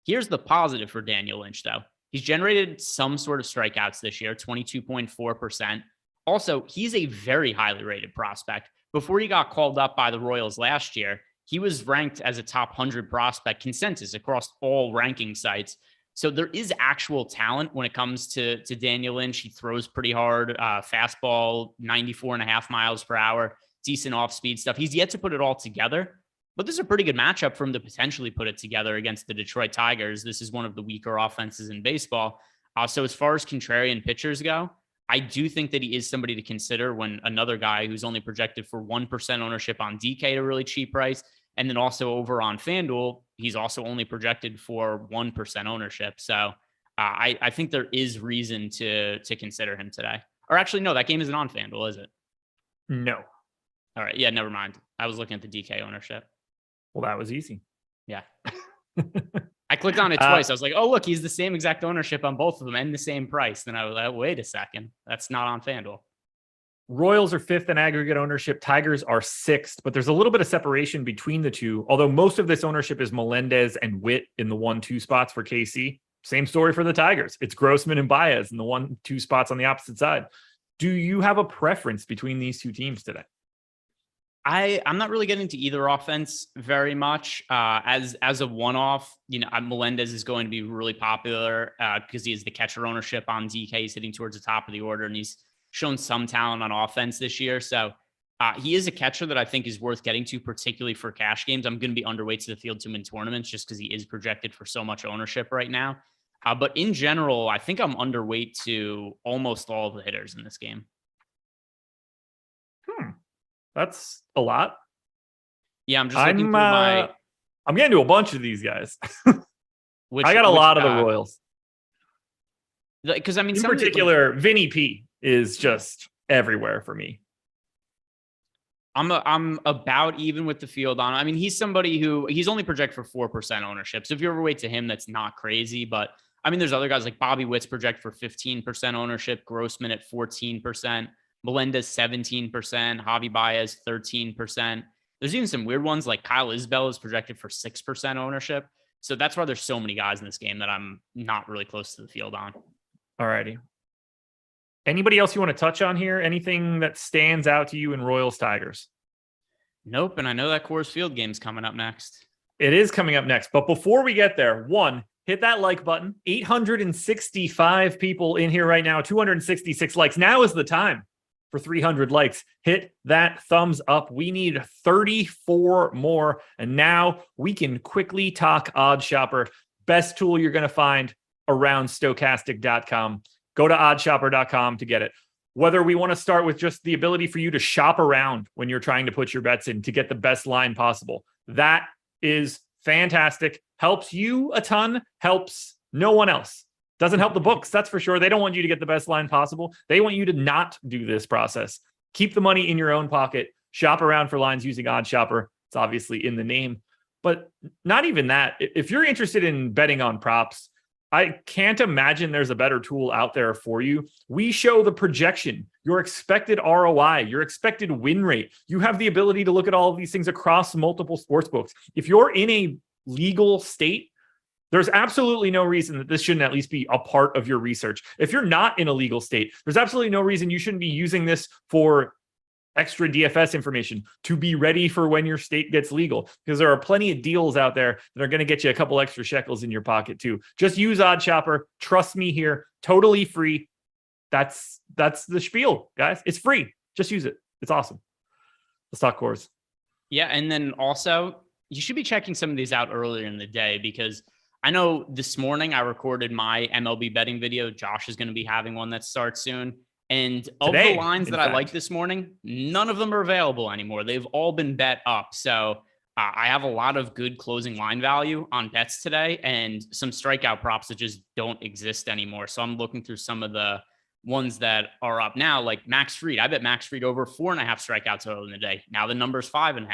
[SPEAKER 5] Here's the positive for Daniel Lynch, though. He's generated some sort of strikeouts this year, 22.4%. Also, he's a very highly rated prospect. Before he got called up by the Royals last year, he was ranked as a top 100 prospect consensus across all ranking sites. So there is actual talent when it comes to Daniel Lynch. He throws pretty hard, fastball, 94.5 miles per hour, decent off-speed stuff. He's yet to put it all together, but this is a pretty good matchup for him to potentially put it together against the Detroit Tigers. This is one of the weaker offenses in baseball. So as far as contrarian pitchers go, I do think that he is somebody to consider when another guy who's only projected for 1% ownership on DK at a really cheap price. And then also over on FanDuel, he's also only projected for 1% ownership. So I think there is reason to consider him today. Or actually, no, that game isn't on FanDuel, is it?
[SPEAKER 4] No.
[SPEAKER 5] All right. Yeah, never mind. I was looking at the DK ownership.
[SPEAKER 4] Well, that was easy.
[SPEAKER 5] Yeah. I clicked on it twice. I was like, oh, look, he's the same exact ownership on both of them and the same price. Then I was like, wait a second. That's not on FanDuel.
[SPEAKER 4] Royals are 5th in aggregate ownership. Tigers are 6th, but there's a little bit of separation between the two. Although most of this ownership is Melendez and Witt in the 1-2 spots for KC. Same story for the Tigers. It's Grossman and Baez in the 1-2 spots on the opposite side. Do you have a preference between these two teams today?
[SPEAKER 5] I'm not really getting to either offense very much. As a one-off, Melendez is going to be really popular because he has the catcher ownership on DK. He's hitting towards the top of the order, and he's shown some talent on offense this year. So he is a catcher that I think is worth getting to, particularly for cash games. I'm going to be underweight to the field to him in tournaments just because he is projected for so much ownership right now. But in general, I think I'm underweight to almost all of the hitters in this game.
[SPEAKER 4] That's a lot.
[SPEAKER 5] Yeah, I'm just looking through my...
[SPEAKER 4] I'm getting to a bunch of these guys. I got a lot of the Royals.
[SPEAKER 5] Because, I mean...
[SPEAKER 4] In particular, Vinny P is just everywhere for me.
[SPEAKER 5] I'm about even with the field on. I mean, he's somebody who... He's only projected for 4% ownership. So if you're overweight to him, that's not crazy. But, I mean, there's other guys like Bobby Witt's projected for 15% ownership. Grossman at 14%. Melendez 17%, Javi Baez 13%. There's even some weird ones like Kyle Isbell is projected for 6% ownership. So that's why there's so many guys in this game that I'm not really close to the field on.
[SPEAKER 4] All righty. Anybody else you want to touch on here? Anything that stands out to you in Royals Tigers?
[SPEAKER 5] Nope. And I know that Coors Field game's coming up next.
[SPEAKER 4] It is coming up next. But before we get there, one, hit that like button. 865 people in here right now, 266 likes. Now is the time for 300 likes. Hit that thumbs up. We need 34 more. And now we can quickly talk Odds Shopper. Best tool you're going to find around Stokastic.com. Go to oddshopper.com to get it. Whether we want to start with just the ability for you to shop around when you're trying to put your bets in to get the best line possible. That is fantastic. Helps you a ton, helps no one else. Doesn't help the books, that's for sure. They don't want you to get the best line possible. They want you to not do this process. Keep the money in your own pocket. Shop around for lines using Odds Shopper. It's obviously in the name. But not even that. If you're interested in betting on props, I can't imagine there's a better tool out there for you. We show the projection, your expected ROI, your expected win rate. You have the ability to look at all of these things across multiple sports books. If you're in a legal state, there's absolutely no reason that this shouldn't at least be a part of your research. If you're not in a legal state, there's absolutely no reason you shouldn't be using this for extra DFS information to be ready for when your state gets legal, because there are plenty of deals out there that are going to get you a couple extra shekels in your pocket too. Just use Odds Shopper. Trust me here. Totally free. That's the spiel, guys. It's free. Just use it. It's awesome. Let's talk Coors.
[SPEAKER 5] Yeah. And then also you should be checking some of these out earlier in the day, because I know this morning I recorded my MLB betting video. Josh is going to be having one that starts soon. And of the lines that I like this morning, none of them are available anymore. They've all been bet up. So I have a lot of good closing line value on bets today and some strikeout props that just don't exist anymore. So I'm looking through some of the ones that are up now, like Max Fried. I bet Max Fried over 4.5 strikeouts early in the day. Now the number's 5.5.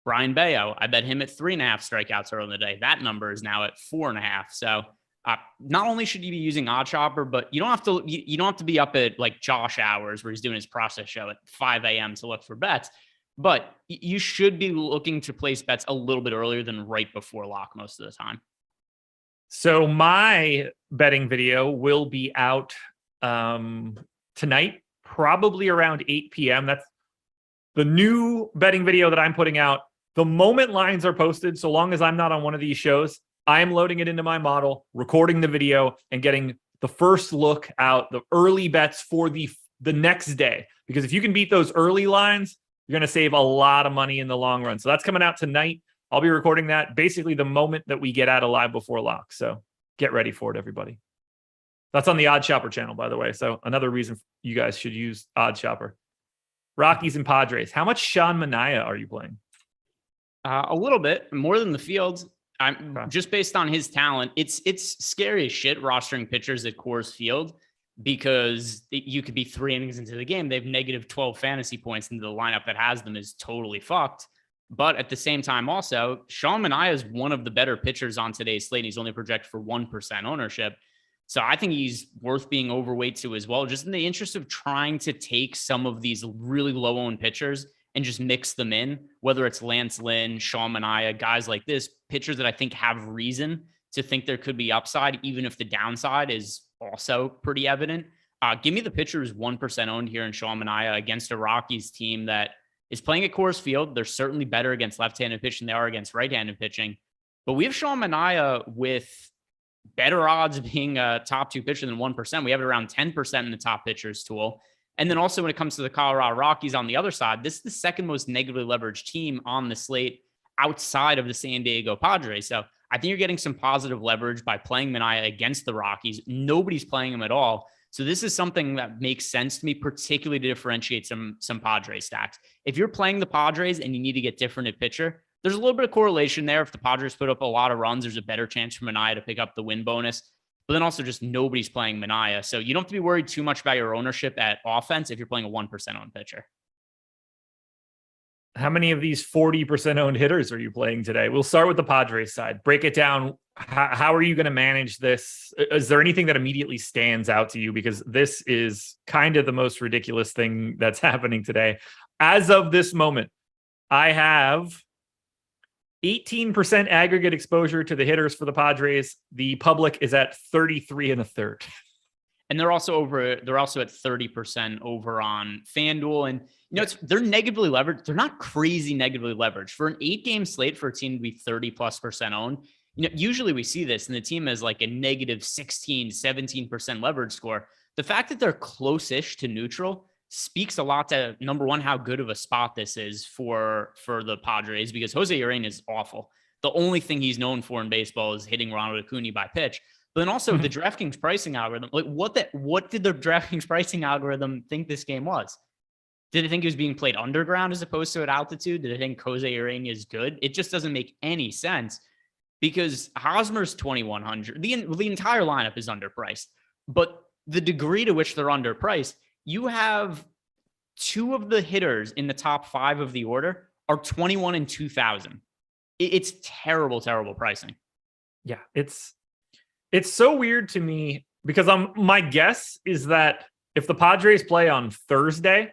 [SPEAKER 5] Brian Bayo, I bet him at 3.5 strikeouts early in the day. That number is now at 4.5. So not only should you be using Odds Shopper, but you don't have to be up at like Josh hours where he's doing his process show at 5 a.m. to look for bets. But you should be looking to place bets a little bit earlier than right before lock most of the time.
[SPEAKER 4] So my betting video will be out tonight, probably around 8 p.m. That's the new betting video that I'm putting out. The moment lines are posted, so long as I'm not on one of these shows, I'm loading it into my model, recording the video, and getting the first look out, the early bets for the next day. Because if you can beat those early lines, you're going to save a lot of money in the long run. So that's coming out tonight. I'll be recording that basically the moment that we get out of live before lock. So get ready for it, everybody. That's on the Odd Shopper channel, by the way. So another reason you guys should use Odd Shopper. Rockies and Padres. How much Sean Manaea are you playing?
[SPEAKER 5] A little bit more than the field. I'm just based on his talent. It's scary as shit rostering pitchers at Coors Field because you could be 3 innings into the game. They have negative 12 fantasy points, and the lineup that has them is totally fucked. But at the same time, also, Sean Manaea is one of the better pitchers on today's slate. And he's only projected for 1% ownership. So I think he's worth being overweight to as well, just in the interest of trying to take some of these really low-owned pitchers and just mix them in, whether it's Lance Lynn, Sean Manaea, guys like this, pitchers that I think have reason to think there could be upside, even if the downside is also pretty evident. Give me the pitchers 1% owned here in Sean Manaea against a Rockies team that is playing at Coors Field. They're certainly better against left-handed pitching than they are against right-handed pitching. But we have Sean Manaea with better odds of being a top 2 pitcher than 1%. We have it around 10% in the top pitchers tool. And then also when it comes to the Colorado Rockies on the other side, this is the second most negatively leveraged team on the slate outside of the San Diego Padres. So I think you're getting some positive leverage by playing Manaea against the Rockies. Nobody's playing him at all. So this is something that makes sense to me, particularly to differentiate some Padres stacks. If you're playing the Padres and you need to get different at pitcher, there's a little bit of correlation there. If the Padres put up a lot of runs, there's a better chance for Manaea to pick up the win bonus. But then also just nobody's playing Manaea. So you don't have to be worried too much about your ownership at offense if you're playing a 1% owned pitcher.
[SPEAKER 4] How many of these 40% owned hitters are you playing today? We'll start with the Padres side. Break it down. How are you going to manage this? Is there anything that immediately stands out to you? Because this is kind of the most ridiculous thing that's happening today. As of this moment, I have 18% aggregate exposure to the hitters for the Padres. The public is at 33 1/3.
[SPEAKER 5] And they're also at 30% over on FanDuel. And, they're negatively leveraged. They're not crazy negatively leveraged. For an 8-game slate for a team to be 30+% owned, usually we see this and the team has like a negative 16, 17% leverage score. The fact that they're close-ish to neutral speaks a lot to, number one, how good of a spot this is for the Padres, because Jose Urena is awful. The only thing he's known for in baseball is hitting Ronald Acuna by pitch. But then also the DraftKings pricing algorithm, like what did the DraftKings pricing algorithm think this game was? Did it think it was being played underground as opposed to at altitude? Did it think Jose Urena is good? It just doesn't make any sense because Hosmer's 2,100. The entire lineup is underpriced, but the degree to which they're underpriced, you have 2 of the hitters in the top 5 of the order are 21 and 2,000. It's terrible, terrible pricing.
[SPEAKER 4] Yeah, it's so weird to me because my guess is that if the Padres play on Thursday,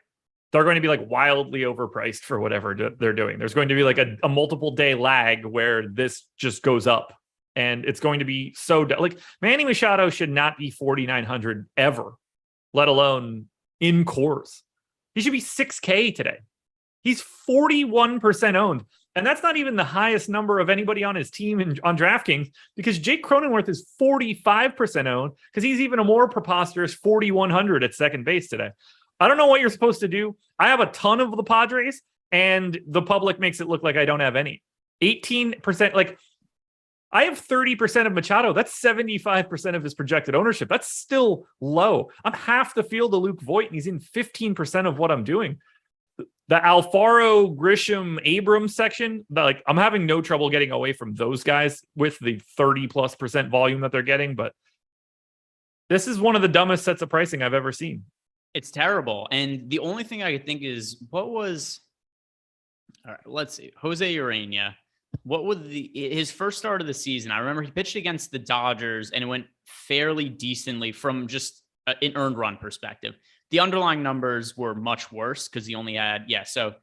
[SPEAKER 4] they're going to be like wildly overpriced for whatever they're doing. There's going to be like a multiple day lag where this just goes up and it's going to be so like Manny Machado should not be 4,900 ever, let alone in Coors. He should be 6K today. He's 41% owned. And that's not even the highest number of anybody on his team on DraftKings, because Jake Cronenworth is 45% owned because he's even a more preposterous 4,100 at second base today. I don't know what you're supposed to do. I have a ton of the Padres, and the public makes it look like I don't have any. 18%, like I have 30% of Machado. That's 75% of his projected ownership. That's still low. I'm half the field of Luke Voit, and he's in 15% of what I'm doing. The Alfaro, Grisham, Abrams section, like I'm having no trouble getting away from those guys with the 30+% volume that they're getting. But this is one of the dumbest sets of pricing I've ever seen.
[SPEAKER 5] It's terrible. And the only thing I could think is all right, let's see. Jose Urena. What was his first start of the season? I remember he pitched against the Dodgers and it went fairly decently from just an earned run perspective. The underlying numbers were much worse because he only had, so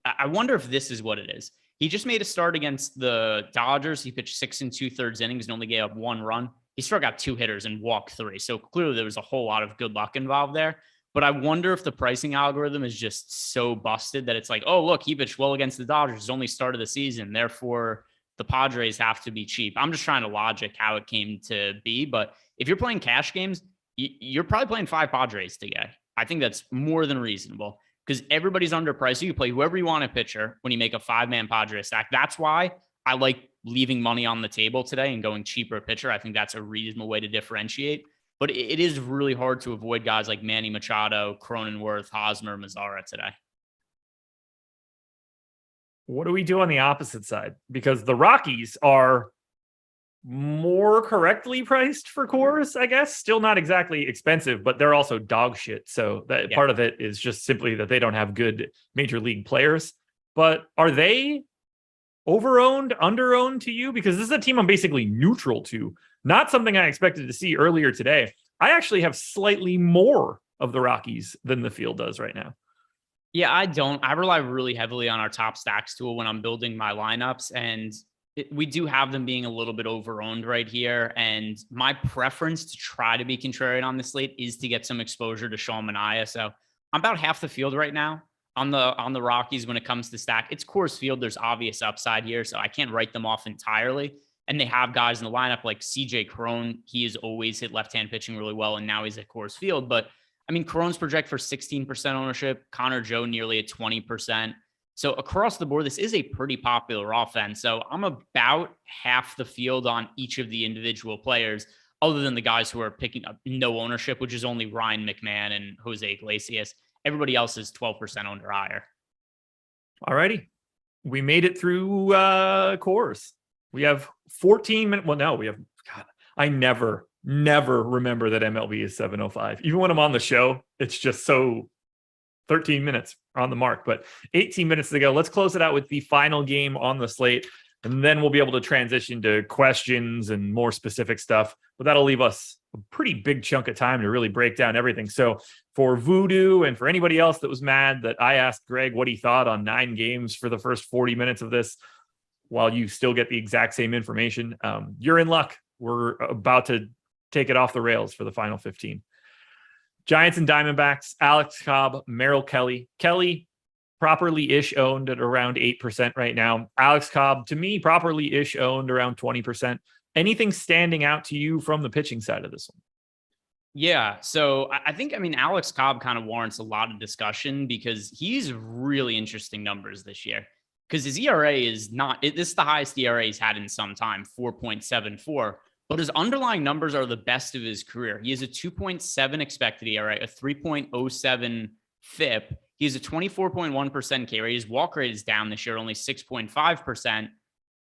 [SPEAKER 5] I wonder if this is what it is. He just made a start against the Dodgers. He pitched 6 2/3 innings and only gave up 1 run. He struck out 2 hitters and walked 3. So clearly there was a whole lot of good luck involved there. But I wonder if the pricing algorithm is just so busted that it's like, oh, look, he pitched well against the Dodgers. It's only started the season. Therefore, the Padres have to be cheap. I'm just trying to logic how it came to be. But if you're playing cash games, you're probably playing 5 Padres today. I think that's more than reasonable because everybody's underpriced. You can play whoever you want a pitcher when you make a 5-man Padres stack. That's why I like leaving money on the table today and going cheaper pitcher. I think that's a reasonable way to differentiate. But it is really hard to avoid guys like Manny Machado, Cronenworth, Hosmer, Mazara today.
[SPEAKER 4] What do we do on the opposite side? Because the Rockies are more correctly priced for Coors, I guess. Still not exactly expensive, but they're also dog shit. So that part of it is just simply that they don't have good major league players. But are they overowned, underowned to you? Because this is a team I'm basically neutral to. Not something I expected to see earlier today. I actually have slightly more of the Rockies than the field does right now.
[SPEAKER 5] Yeah, I don't. I rely really heavily on our top stacks tool when I'm building my lineups, and we do have them being a little bit overowned right here. And my preference to try to be contrarian on the slate is to get some exposure to Sean Manaea. So I'm about half the field right now on the Rockies when it comes to stack. It's Coors Field. There's obvious upside here, so I can't write them off entirely. And they have guys in the lineup like CJ Cron. He has always hit left-hand pitching really well, and now he's at Coors Field. But I mean, Cron's project for 16% ownership, Connor Joe nearly at 20%. So across the board, this is a pretty popular offense. So I'm about half the field on each of the individual players, other than the guys who are picking up no ownership, which is only Ryan McMahon and Jose Iglesias. Everybody else is 12% owned or higher.
[SPEAKER 4] All righty. We made it through Coors. We have 14 minutes. Well, no, we have, God, I never remember that MLB is 7:05. Even when I'm on the show, it's just so 13 minutes on the mark, but 18 minutes to go. Let's close it out with the final game on the slate, and then we'll be able to transition to questions and more specific stuff. But that'll leave us a pretty big chunk of time to really break down everything. So for Voodoo and for anybody else that was mad that I asked Greg what he thought on 9 games for the first 40 minutes of this, while you still get the exact same information, you're in luck. We're about to take it off the rails for the final 15. Giants and Diamondbacks, Alex Cobb, Merrill Kelly. Kelly, properly-ish owned at around 8% right now. Alex Cobb, to me, properly-ish owned around 20%. Anything standing out to you from the pitching side of this one?
[SPEAKER 5] Yeah. So I think, Alex Cobb kind of warrants a lot of discussion because he's really interesting numbers this year. Because his ERA is not, this is the highest ERA he's had in some time, 4.74. But his underlying numbers are the best of his career. He has a 2.7 expected ERA, a 3.07 FIP. He has a 24.1% K rate. His walk rate is down this year, only 6.5%.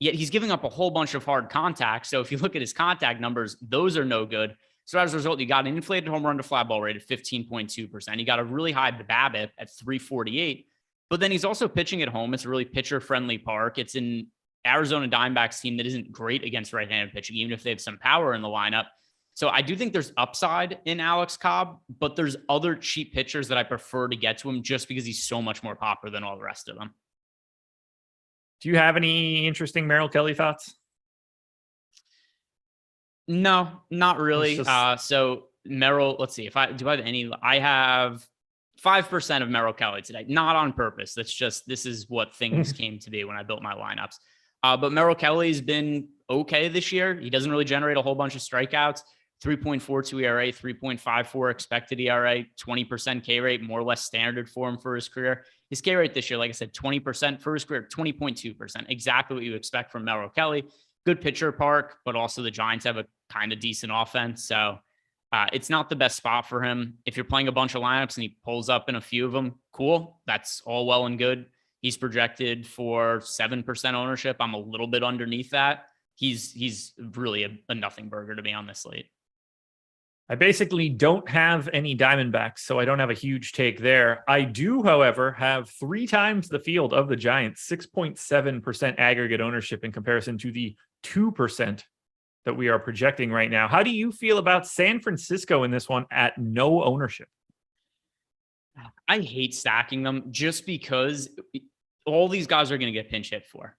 [SPEAKER 5] Yet he's giving up a whole bunch of hard contacts. So if you look at his contact numbers, those are no good. So as a result, you got an inflated home run to fly ball rate at 15.2%. You got a really high BABIP at 348. But then he's also pitching at home. It's a really pitcher-friendly park. It's in Arizona Diamondbacks team that isn't great against right-handed pitching, even if they have some power in the lineup. So I do think there's upside in Alex Cobb, but there's other cheap pitchers that I prefer to get to him just because he's so much more popular than all the rest of them.
[SPEAKER 4] Do you have any interesting Merrill Kelly thoughts?
[SPEAKER 5] No, not really.
[SPEAKER 4] Just...
[SPEAKER 5] So Merrill, let's see if I have any. I have 5% of Merrill Kelly today, not on purpose. That's just, this is what things came to be when I built my lineups. But Merrill Kelly's been okay this year. He doesn't really generate a whole bunch of strikeouts. 3.42 ERA, 3.54 expected ERA, 20% K rate, more or less standard for him for his career. His K rate this year, like I said, 20% for his career, 20.2%, exactly what you expect from Merrill Kelly. Good pitcher park, but also the Giants have a kind of decent offense. So it's not the best spot for him. If you're playing a bunch of lineups and he pulls up in a few of them, cool. That's all well and good. He's projected for 7% ownership. I'm a little bit underneath that. He's really a nothing burger to be on this slate.
[SPEAKER 4] I basically don't have any Diamondbacks, so I don't have a huge take there. I do, however, have 3 times the field of the Giants, 6.7% aggregate ownership in comparison to the 2% that we are projecting right now. How do you feel about San Francisco in this one at no ownership?
[SPEAKER 5] I hate stacking them just because all these guys are going to get pinch hit for.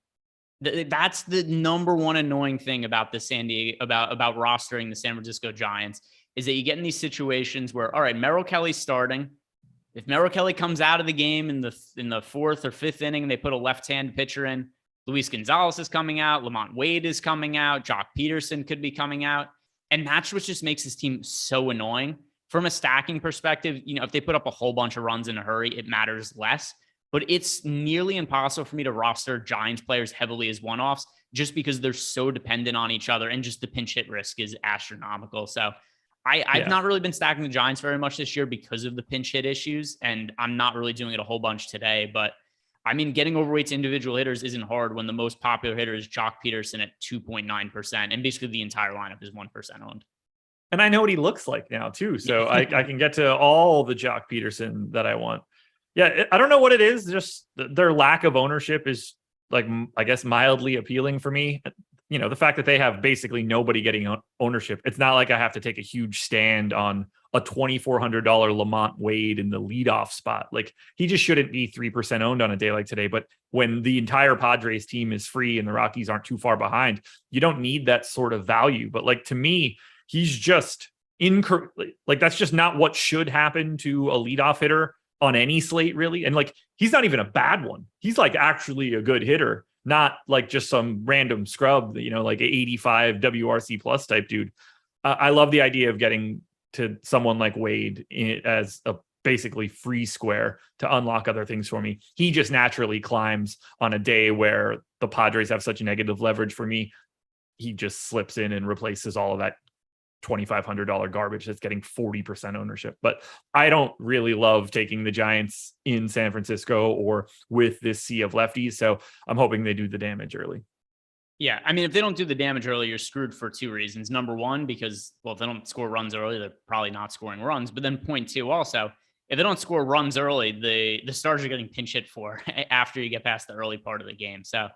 [SPEAKER 5] That's the number one annoying thing about the about rostering the San Francisco Giants is that you get in these situations where, all right, Merrill Kelly's starting. If Merrill Kelly comes out of the game in the fourth or fifth inning, and they put a left-hand pitcher in, Luis Gonzalez is coming out, Lamont Wade is coming out, Jock Peterson could be coming out. And that's what just makes this team so annoying. From a stacking perspective, if they put up a whole bunch of runs in a hurry, it matters less. But it's nearly impossible for me to roster Giants players heavily as one-offs just because they're so dependent on each other, and just the pinch hit risk is astronomical. So I've not really been stacking the Giants very much this year because of the pinch hit issues, and I'm not really doing it a whole bunch today. But I mean, getting overweight to individual hitters isn't hard when the most popular hitter is Jock Peterson at 2.9%, and basically the entire lineup is 1% owned.
[SPEAKER 4] And I know what he looks like now too, so I can get to all the Jock Peterson that I want. Yeah, I don't know what it is. Just their lack of ownership is, like, I guess, mildly appealing for me. The fact that they have basically nobody getting ownership. It's not like I have to take a huge stand on a $2,400 Lamont Wade in the leadoff spot. Like, he just shouldn't be 3% owned on a day like today. But when the entire Padres team is free and the Rockies aren't too far behind, you don't need that sort of value. But, like, to me, he's just like, that's just not what should happen to a leadoff hitter on any slate, really. And, like, he's not even a bad one. He's, like, actually a good hitter, not like just some random scrub, like 85 WRC plus type dude. I love the idea of getting to someone like Wade as a basically free square to unlock other things for me. He just naturally climbs on a day where the Padres have such negative leverage for me. He just slips in and replaces all of that $2,500 garbage that's getting 40% ownership. But I don't really love taking the Giants in San Francisco or with this sea of lefties. So I'm hoping they do the damage early.
[SPEAKER 5] Yeah. I mean, if they don't do the damage early, you're screwed for two reasons. Number one, because, well, if they don't score runs early, they're probably not scoring runs. But then point two, also, if they don't score runs early, the stars are getting pinch hit for after you get past the early part of the game. So,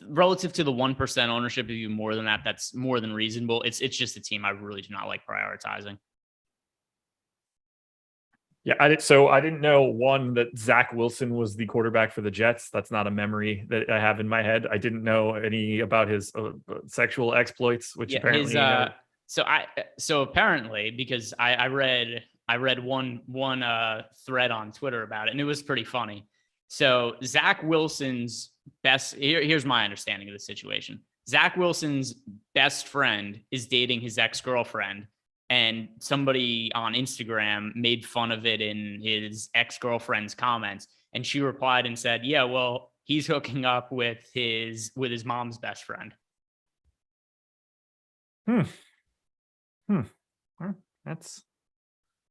[SPEAKER 5] relative to the 1% ownership, if you more than that, that's more than reasonable. It's just a team I really do not like prioritizing.
[SPEAKER 4] Yeah, I didn't know, one, that Zach Wilson was the quarterback for the Jets. That's not a memory that I have in my head. I didn't know any about his sexual exploits, which apparently.
[SPEAKER 5] So apparently, because I read one thread on Twitter about it, and it was pretty funny. So Zach Wilson's here's my understanding of the situation. Zach Wilson's best friend is dating his ex-girlfriend, and somebody on Instagram made fun of it in his ex-girlfriend's comments. And she replied and said, yeah, well, he's hooking up with his mom's best friend.
[SPEAKER 4] Well, that's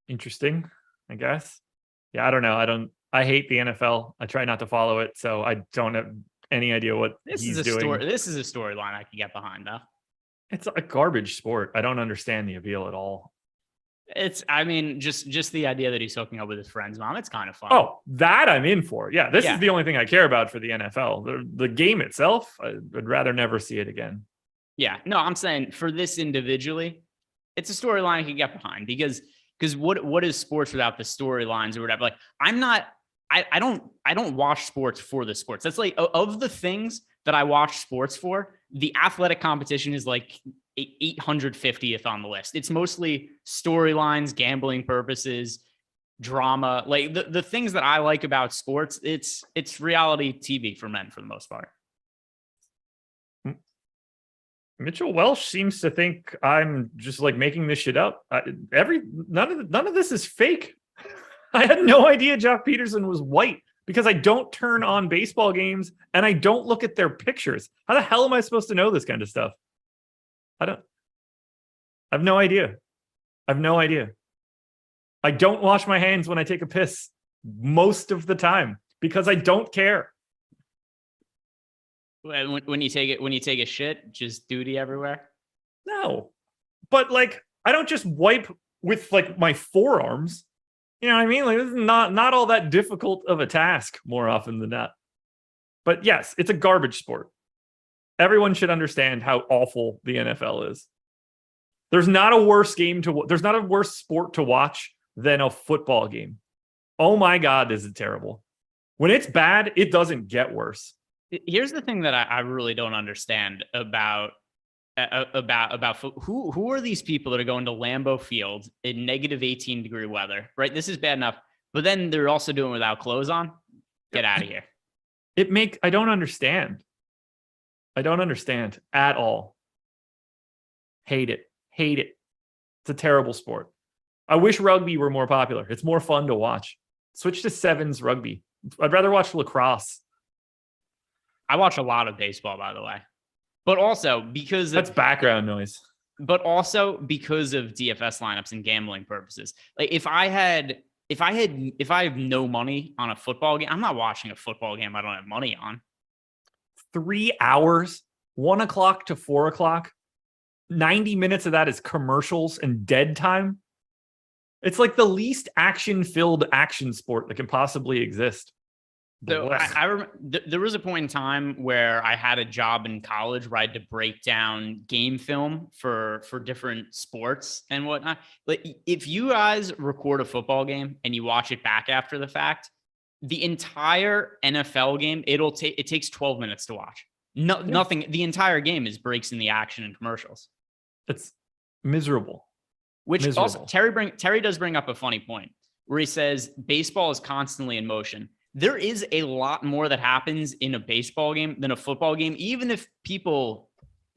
[SPEAKER 4] interesting, I guess. Yeah, I don't know. I hate the NFL. I try not to follow it, so I don't have any idea what he's doing.
[SPEAKER 5] This is a storyline I can get behind, though.
[SPEAKER 4] It's a garbage sport. I don't understand the appeal at all.
[SPEAKER 5] I mean, just the idea that he's hooking up with his friend's mom, it's kind of fun.
[SPEAKER 4] Oh, that I'm in for. Yeah, this is the only thing I care about for the NFL. The game itself, I'd rather never see it again. Yeah,
[SPEAKER 5] no, I'm saying for this individually, it's a storyline I can get behind because what is sports without the storylines or whatever? Like, I don't watch sports for the sports. That's like, of the things that I watch sports for, the athletic competition is like 850th on the list. It's mostly storylines, gambling purposes, drama. Like the things that I like about sports, it's reality TV for men for the most part.
[SPEAKER 4] Mitchell Welsh seems to think I'm just like making this shit up. None of this is fake. I had no idea Jock Peterson was white because I don't turn on baseball games and I don't look at their pictures. How the hell am I supposed to know this kind of stuff? I have no idea. I don't wash my hands when I take a piss most of the time because I don't care.
[SPEAKER 5] When you take a shit, just duty everywhere?
[SPEAKER 4] No. But like, I don't just wipe with like my forearms. You know what I mean? Like, this is not all that difficult of a task more often than not. But yes, it's a garbage sport. Everyone should understand how awful the NFL is. There's not a worse sport to watch than a football game. Oh my God, is it terrible. When it's bad, it doesn't get worse.
[SPEAKER 5] Here's the thing that I really don't understand about who are these people that are going to Lambeau Field in negative 18-degree weather, right? This is bad enough, but then they're also doing it without clothes on. Get out of here.
[SPEAKER 4] I don't understand. I don't understand at all. Hate it. It's a terrible sport. I wish rugby were more popular. It's more fun to watch. Switch to sevens rugby. I'd rather watch lacrosse.
[SPEAKER 5] I watch a lot of baseball, by the way, but also because
[SPEAKER 4] that's background noise.
[SPEAKER 5] But also because of DFS lineups and gambling purposes. Like if I have no money on a football game, I'm not watching a football game I don't have money on.
[SPEAKER 4] 3 hours, 1 o'clock to 4 o'clock. 90 minutes of that is commercials and dead time. It's like the least action-filled action sport that can possibly exist.
[SPEAKER 5] So I remember there was a point in time where I had a job in college where I had to break down game film for different sports and whatnot. Like if you guys record a football game and you watch it back after the fact, the entire NFL game, it takes 12 minutes to watch. Nothing. The entire game is breaks in the action and commercials.
[SPEAKER 4] It's miserable.
[SPEAKER 5] Also Terry does bring up a funny point where he says baseball is constantly in motion. There is a lot more that happens in a baseball game than a football game, even if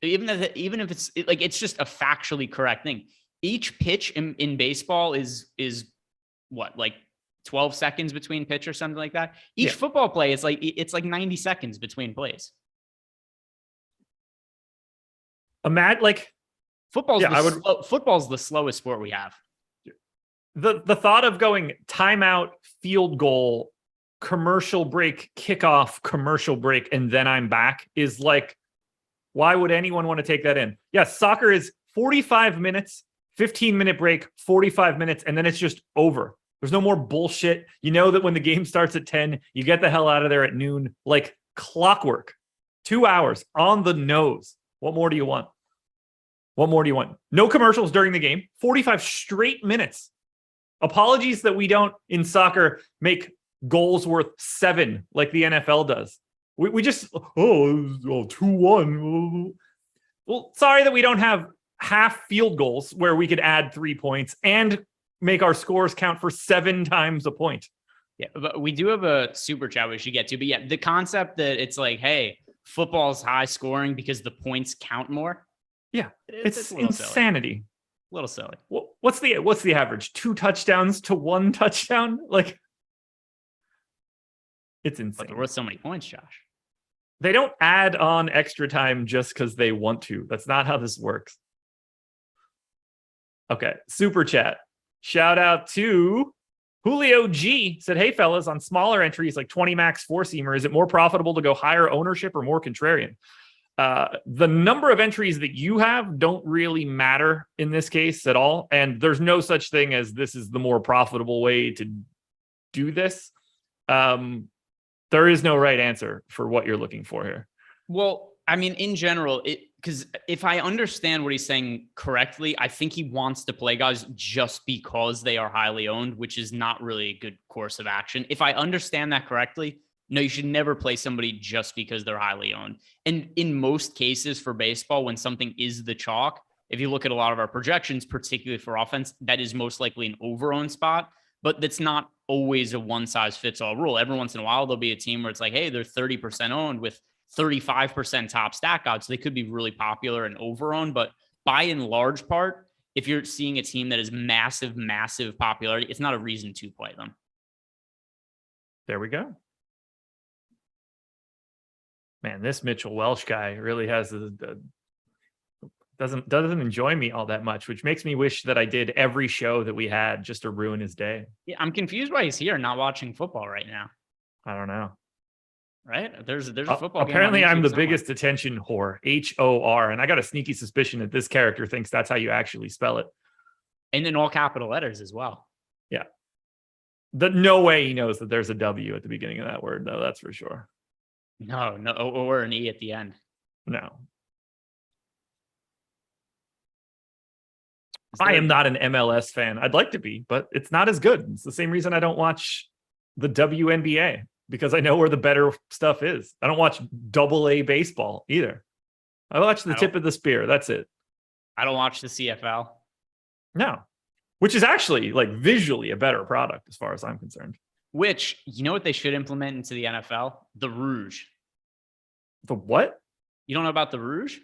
[SPEAKER 5] it's like it's just a factually correct thing. Each pitch in baseball is what, like 12 seconds between pitch or something like that. Each football play is it's like 90 seconds between plays. Football's the slowest sport we have.
[SPEAKER 4] The thought of going timeout, field goal, commercial break, kickoff, commercial break, and then I'm back is like, why would anyone want to take that in? Yes, soccer is 45 minutes, 15-minute break, 45 minutes, and then it's just over. There's no more bullshit. You know that when the game starts at 10, you get the hell out of there at noon, like clockwork. 2 hours on the nose. What more do you want? No commercials during the game. 45 straight minutes. Apologies that we don't, in soccer, make goals worth 7 like the NFL does. We just 2-1. Well, sorry that we don't have half field goals where we could add 3 points and make our scores count for 7 times a point.
[SPEAKER 5] Yeah, but we do have a super chat we should get to. But yeah, the concept that it's like, hey, football's high scoring because the points count more.
[SPEAKER 4] Yeah, it's insanity.
[SPEAKER 5] A little silly.
[SPEAKER 4] What's the average? 2 touchdowns to 1 touchdown? Like, it's insane.
[SPEAKER 5] But they're worth so many points, Josh.
[SPEAKER 4] They don't add on extra time just because they want to. That's not how this works. Okay, super chat. Shout out to Julio G. Said, hey, fellas, on smaller entries like 20 max 4-seamer, is it more profitable to go higher ownership or more contrarian? The number of entries that you have don't really matter in this case at all. And there's no such thing as this is the more profitable way to do this. There is no right answer for what you're looking for here.
[SPEAKER 5] Well, I mean, in general, because if I understand what he's saying correctly, I think he wants to play guys just because they are highly owned, which is not really a good course of action. If I understand that correctly, no, you should never play somebody just because they're highly owned. And in most cases for baseball, when something is the chalk, if you look at a lot of our projections, particularly for offense, that is most likely an over-owned spot. But that's not always a one-size-fits-all rule. Every once in a while, there'll be a team where it's like, hey, they're 30% owned with 35% top stack odds. So they could be really popular and over-owned. But by and large part, if you're seeing a team that is massive, massive popularity, it's not a reason to play them.
[SPEAKER 4] There we go. Man, this Mitchell Welsh guy really has doesn't enjoy me all that much, which makes me wish that I did every show that we had just to ruin his day.
[SPEAKER 5] Yeah, I'm confused why he's here not watching football right now.
[SPEAKER 4] I don't know.
[SPEAKER 5] Right? There's a football game.
[SPEAKER 4] Apparently, I'm the biggest attention whore. HOR, and I got a sneaky suspicion that this character thinks that's how you actually spell it.
[SPEAKER 5] And in all capital letters as well.
[SPEAKER 4] Yeah. No way he knows that there's a W at the beginning of that word, though. That's for sure.
[SPEAKER 5] No, or an E at the end.
[SPEAKER 4] No. I am not an MLS fan. I'd like to be, but it's not as good. It's the same reason I don't watch the WNBA. because I know where the better stuff is. I don't watch AA baseball either. I watch the tip of the spear. That's it.
[SPEAKER 5] I don't watch the CFL.
[SPEAKER 4] No, which is actually like visually a better product as far as I'm concerned.
[SPEAKER 5] Which, you know what they should implement into the NFL? The Rouge.
[SPEAKER 4] The what?
[SPEAKER 5] You don't know about the Rouge?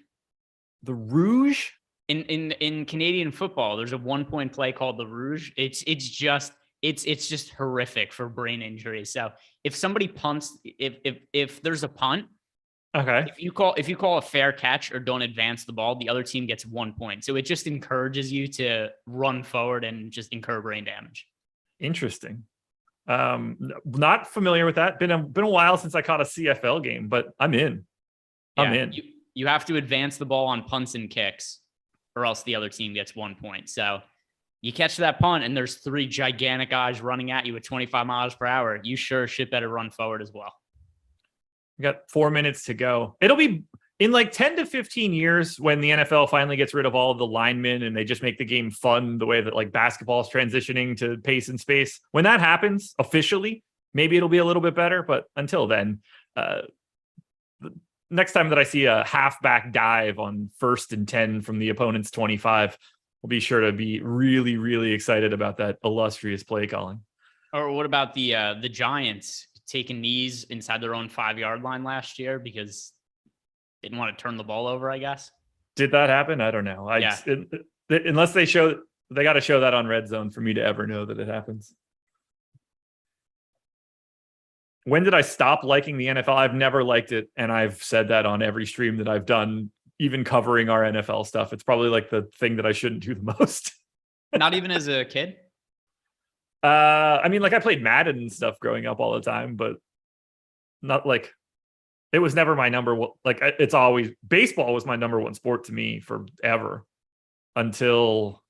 [SPEAKER 4] The Rouge?
[SPEAKER 5] In Canadian football, there's a 1-point play called the Rouge. It's just horrific for brain injuries. So if somebody punts, if there's a punt,
[SPEAKER 4] okay,
[SPEAKER 5] if you call a fair catch or don't advance the ball, the other team gets 1 point. So it just encourages you to run forward and just incur brain damage.
[SPEAKER 4] Interesting. Not familiar with that. Been a while since I caught a CFL game, but I'm in. I'm in.
[SPEAKER 5] You have to advance the ball on punts and kicks, or else the other team gets 1 point. So you catch that punt and there's 3 gigantic guys running at you at 25 miles per hour. You sure shit better run forward as well.
[SPEAKER 4] We got 4 minutes to go. It'll be in like 10 to 15 years when the NFL finally gets rid of all of the linemen and they just make the game fun the way that like basketball is transitioning to pace and space. When that happens officially, maybe it'll be a little bit better. But until then, next time that I see a halfback dive on 1st and 10 from the opponent's 25, we'll be sure to be really, really excited about that illustrious play calling.
[SPEAKER 5] Or what about the Giants taking knees inside their own 5-yard line last year because they didn't want to turn the ball over, I guess?
[SPEAKER 4] Did that happen? I don't know. Unless they got to show that on Red Zone for me to ever know that it happens. When did I stop liking the NFL? I've never liked it. And I've said that on every stream that I've done, even covering our NFL stuff. It's probably like the thing that I shouldn't do the most.
[SPEAKER 5] Not even as a kid?
[SPEAKER 4] I mean, like I played Madden and stuff growing up all the time, but not like it was never my number one. Like it's always baseball was my number one sport to me forever until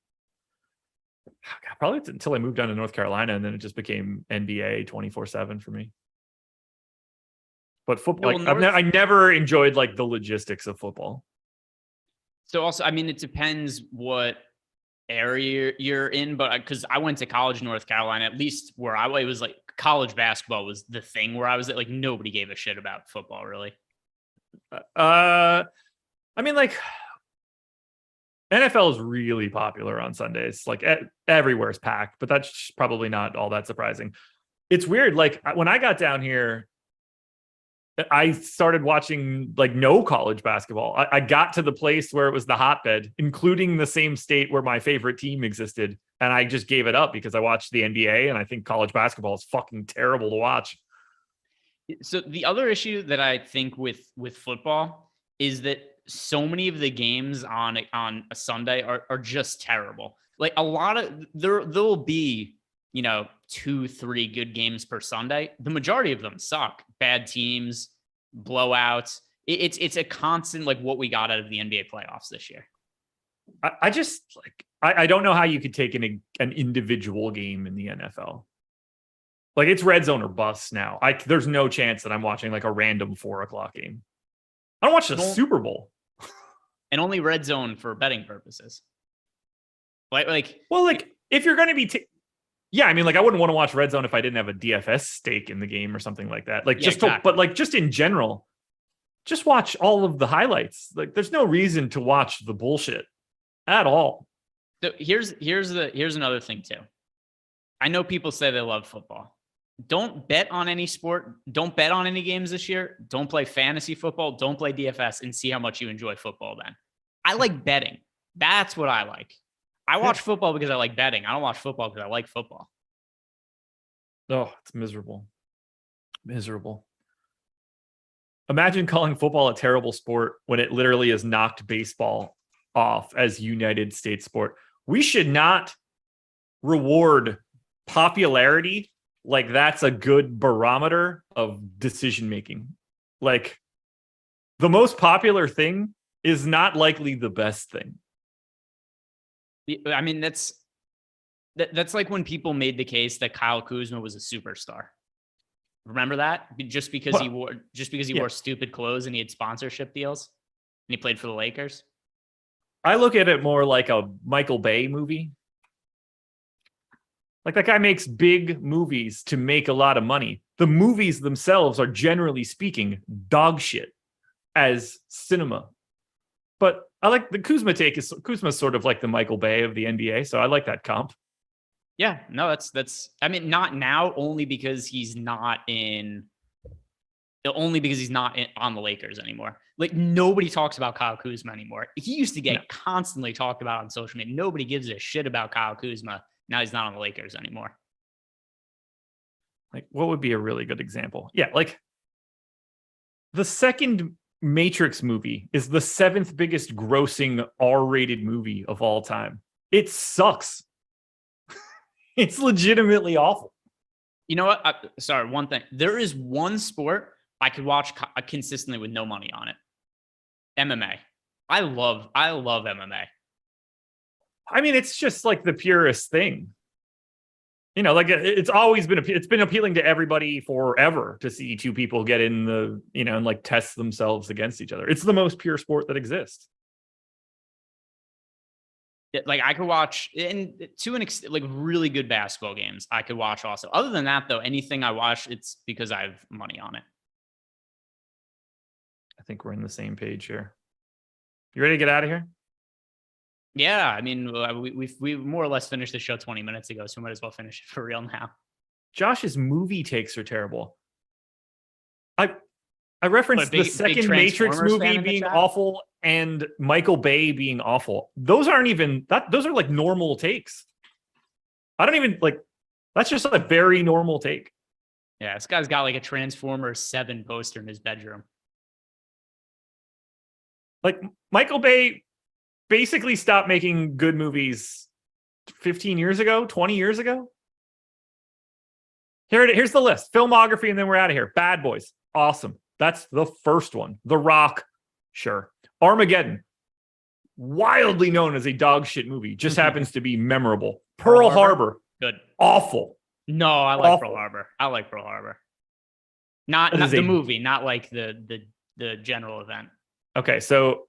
[SPEAKER 4] probably until I moved down to North Carolina. And then it just became NBA 24/7 for me. But football, I never enjoyed like the logistics of football.
[SPEAKER 5] So also, I mean, it depends what area you're in, but because I went to college in North Carolina, at least where it was like college basketball was the thing where I was at, like nobody gave a shit about football really.
[SPEAKER 4] I mean, like NFL is really popular on Sundays. Like everywhere's packed, but that's probably not all that surprising. It's weird. Like when I got down here, I started watching like no college basketball. I got to the place where it was the hotbed, including the same state where my favorite team existed. And I just gave it up because I watched the NBA and I think college basketball is fucking terrible to watch.
[SPEAKER 5] So the other issue that I think with football is that so many of the games on a Sunday are just terrible. Like a lot of there will be, 2-3 good games per Sunday. The majority of them suck. Bad teams, blowouts. It's a constant like what we got out of the NBA playoffs this year.
[SPEAKER 4] I just like I don't know how you could take an individual game in the NFL. Like it's red zone or bust now. There's no chance that I'm watching like a random 4:00 game. I don't watch the Super Bowl.
[SPEAKER 5] And only red zone for betting purposes. Like
[SPEAKER 4] if you're going to be yeah, I mean, like I wouldn't want to watch red zone if I didn't have a DFS stake in the game or something like that. Like but like just in general, just watch all of the highlights. Like there's no reason to watch the bullshit at all.
[SPEAKER 5] So here's another thing too. I know people say they love football. Don't bet on any sport. Don't bet on any games this year. Don't play fantasy football. Don't play DFS and see how much you enjoy football then. I like betting. That's what I like. I watch football because I like betting. I don't watch football because I like football.
[SPEAKER 4] Oh, it's miserable. Miserable. Imagine calling football a terrible sport when it literally has knocked baseball off as United States sport. We should not reward popularity like that's a good barometer of decision making. Like the most popular thing is not likely the best thing.
[SPEAKER 5] I mean, that's like when people made the case that Kyle Kuzma was a superstar. Remember that? Just because he wore stupid clothes and he had sponsorship deals and he played for the Lakers.
[SPEAKER 4] I look at it more like a Michael Bay movie. Like that guy makes big movies to make a lot of money. the movies themselves are generally speaking dog shit as cinema. But I like the Kuzma take. Kuzma's sort of like the Michael Bay of the NBA, so I like that comp.
[SPEAKER 5] Yeah, no, that's. I mean, not now, only because he's not on the Lakers anymore. Like, nobody talks about Kyle Kuzma anymore. He used to get constantly talked about on social media. Nobody gives a shit about Kyle Kuzma. Now he's not on the Lakers anymore.
[SPEAKER 4] Like, what would be a really good example? Yeah, like the second Matrix movie is the 7th biggest grossing R-rated movie of all time. It sucks. It's legitimately awful.
[SPEAKER 5] You know what? Sorry, one thing. There is one sport I could watch consistently with no money on it. MMA. I love MMA.
[SPEAKER 4] I mean, it's just like the purest thing. You know, like it's always been, it's been appealing to everybody forever to see two people get in the, you know, and like test themselves against each other. It's the most pure sport that exists.
[SPEAKER 5] Like, I could watch, and to an extent, like really good basketball games, I could watch also. Other than that, though, anything I watch, it's because I have money on it.
[SPEAKER 4] I think we're in the same page here. You ready to get out of here?
[SPEAKER 5] Yeah, I mean, we more or less finished the show 20 minutes ago, so we might as well finish it for real now.
[SPEAKER 4] Josh's movie takes are terrible. I referenced the second Matrix movie being awful and Michael Bay being awful. Those aren't even that. Those are like normal takes. I don't even like. That's just a very normal take.
[SPEAKER 5] Yeah, this guy's got like a Transformers 7 poster in his bedroom.
[SPEAKER 4] Like, Michael Bay basically stopped making good movies 15 years ago, 20 years ago. Here's the list. Filmography, and then we're out of here. Bad Boys. Awesome. That's the first one. The Rock. Sure. Armageddon. Wildly known as a dog shit movie. Just happens to be memorable. Pearl Harbor.
[SPEAKER 5] Good.
[SPEAKER 4] Awful.
[SPEAKER 5] No, I like Pearl Harbor. I like Pearl Harbor. Not the movie, not like the general event. Okay, so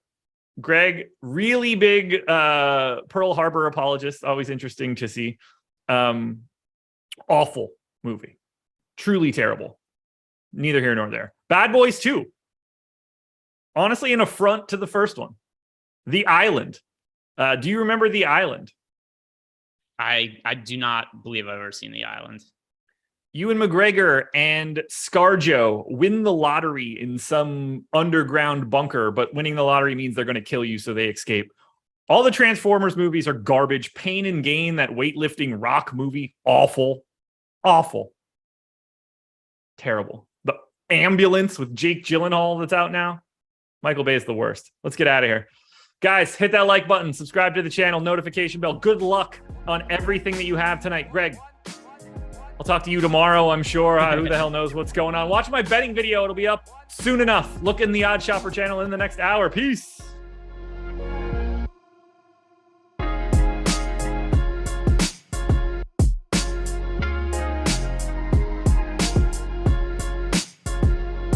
[SPEAKER 5] Greg, really big Pearl Harbor apologist. Always interesting to see. Awful movie. Truly terrible. Neither here nor there. Bad Boys 2. Honestly, an affront to the first one. The Island. Do you remember The Island? I do not believe I've ever seen The Island.
[SPEAKER 4] Ewan McGregor and ScarJo win the lottery in some underground bunker, but winning the lottery means they're going to kill you, so they escape. All the Transformers movies are garbage. Pain and Gain, that weightlifting rock movie, awful. Awful. Terrible. The Ambulance with Jake Gyllenhaal that's out now. Michael Bay is the worst. Let's get out of here. Guys, hit that like button, subscribe to the channel, notification bell. Good luck on everything that you have tonight. Greg, I'll talk to you tomorrow, I'm sure. Who the hell knows what's going on? Watch my betting video. It'll be up soon enough. Look in the Odd Shopper channel in the next hour. Peace.